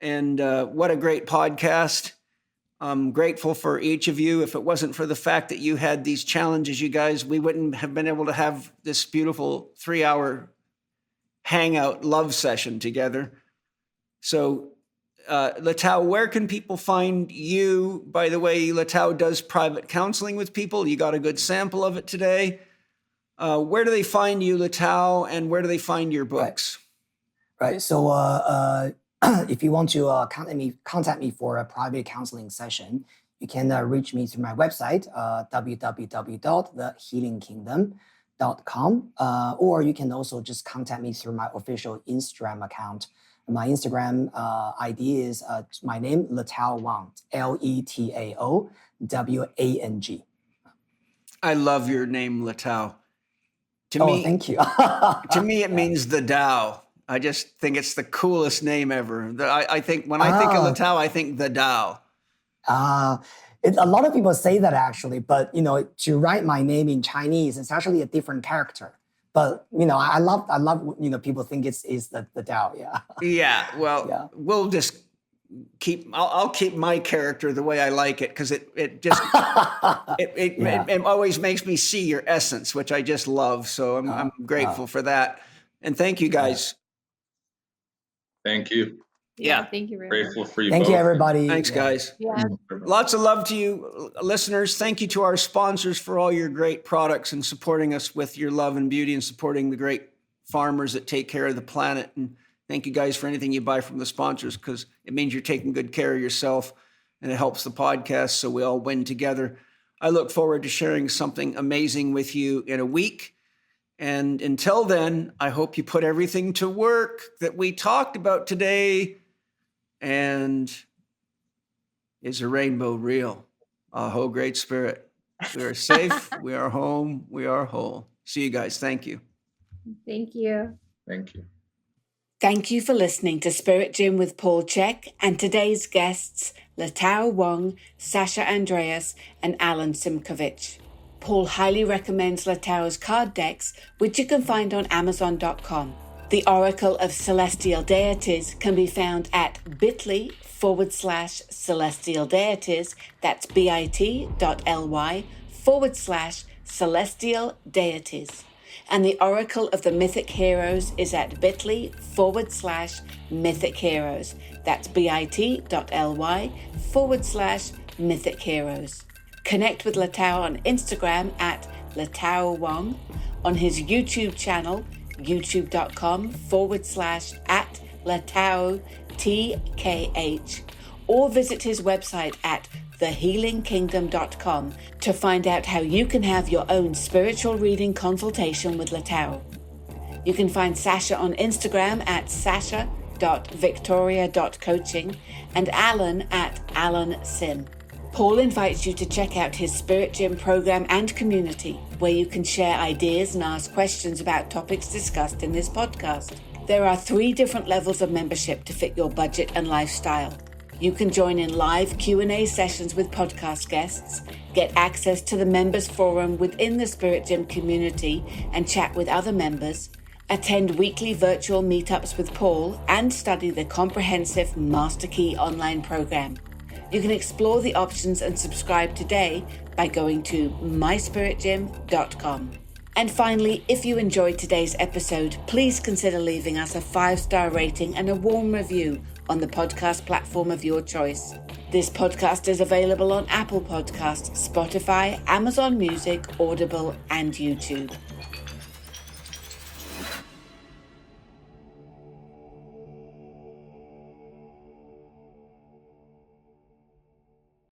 And what a great podcast. I'm grateful for each of you. If it wasn't for the fact that you had these challenges, you guys, we wouldn't have been able to have this beautiful 3-hour hangout love session together. So Letao, where can people find you? By the way, Letao does private counseling with people. You got a good sample of it today. Where do they find you, Letao, and where do they find your books? Right. So if you want to contact me for a private counseling session, you can reach me through my website, www.thehealingkingdom.com, or you can also just contact me through my official Instagram account. My Instagram ID is my name, Letao Wang, Letao Wang. I love your name, Letao. To me, thank you. To me, it means the Tao. I just think it's the coolest name ever. I think when I think of Letao, I think the Tao. A lot of people say that actually, but to write my name in Chinese, it's actually a different character. But I love people think it's the Tao. Yeah. Yeah. Well, yeah. We'll just I'll keep my character the way I like it, because it just it always makes me see your essence, which I just love. So I'm grateful for that, and thank you guys. Thank you. Yeah, thank you very much. Grateful for you. Thank you, everybody. Thanks, guys. Yeah. Lots of love to you, listeners. Thank you to our sponsors for all your great products and supporting us with your love and beauty, and supporting the great farmers that take care of the planet. And thank you guys for anything you buy from the sponsors, because it means you're taking good care of yourself, and it helps the podcast, so we all win together. I look forward to sharing something amazing with you in a week. And until then, I hope you put everything to work that we talked about today. And is a rainbow real? Aho, great spirit. We are safe. We are home. We are whole. See you guys. Thank you. Thank you. Thank you. Thank you for listening to Spirit Gym with Paul Chek and today's guests, Letao Wang, Sasha Andreas, and Alan Simkovich. Paul highly recommends Letao's card decks, which you can find on Amazon.com. The Oracle of Celestial Deities can be found at bit.ly/celestial deities. That's bit.ly/celestial deities. And the Oracle of the Mythic Heroes is at bit.ly/mythic heroes. That's bit.ly/mythic heroes. Connect with Letao on Instagram at Letao Wang, on his YouTube channel, youtube.com/@LetaoTKH, or visit his website at thehealingkingdom.com to find out how you can have your own spiritual reading consultation with Letao. You can find Sasha on Instagram at sasha.victoria.coaching and Alan at Alan Sim. Paul invites you to check out his Spirit Gym program and community, where you can share ideas and ask questions about topics discussed in this podcast. There are 3 different levels of membership to fit your budget and lifestyle. You can join in live Q&A sessions with podcast guests, get access to the members forum within the Spirit Gym community and chat with other members, attend weekly virtual meetups with Paul, and study the comprehensive Master Key online program. You can explore the options and subscribe today by going to myspiritgym.com. And finally, if you enjoyed today's episode, please consider leaving us a 5-star rating and a warm review on the podcast platform of your choice. This podcast is available on Apple Podcasts, Spotify, Amazon Music, Audible, and YouTube.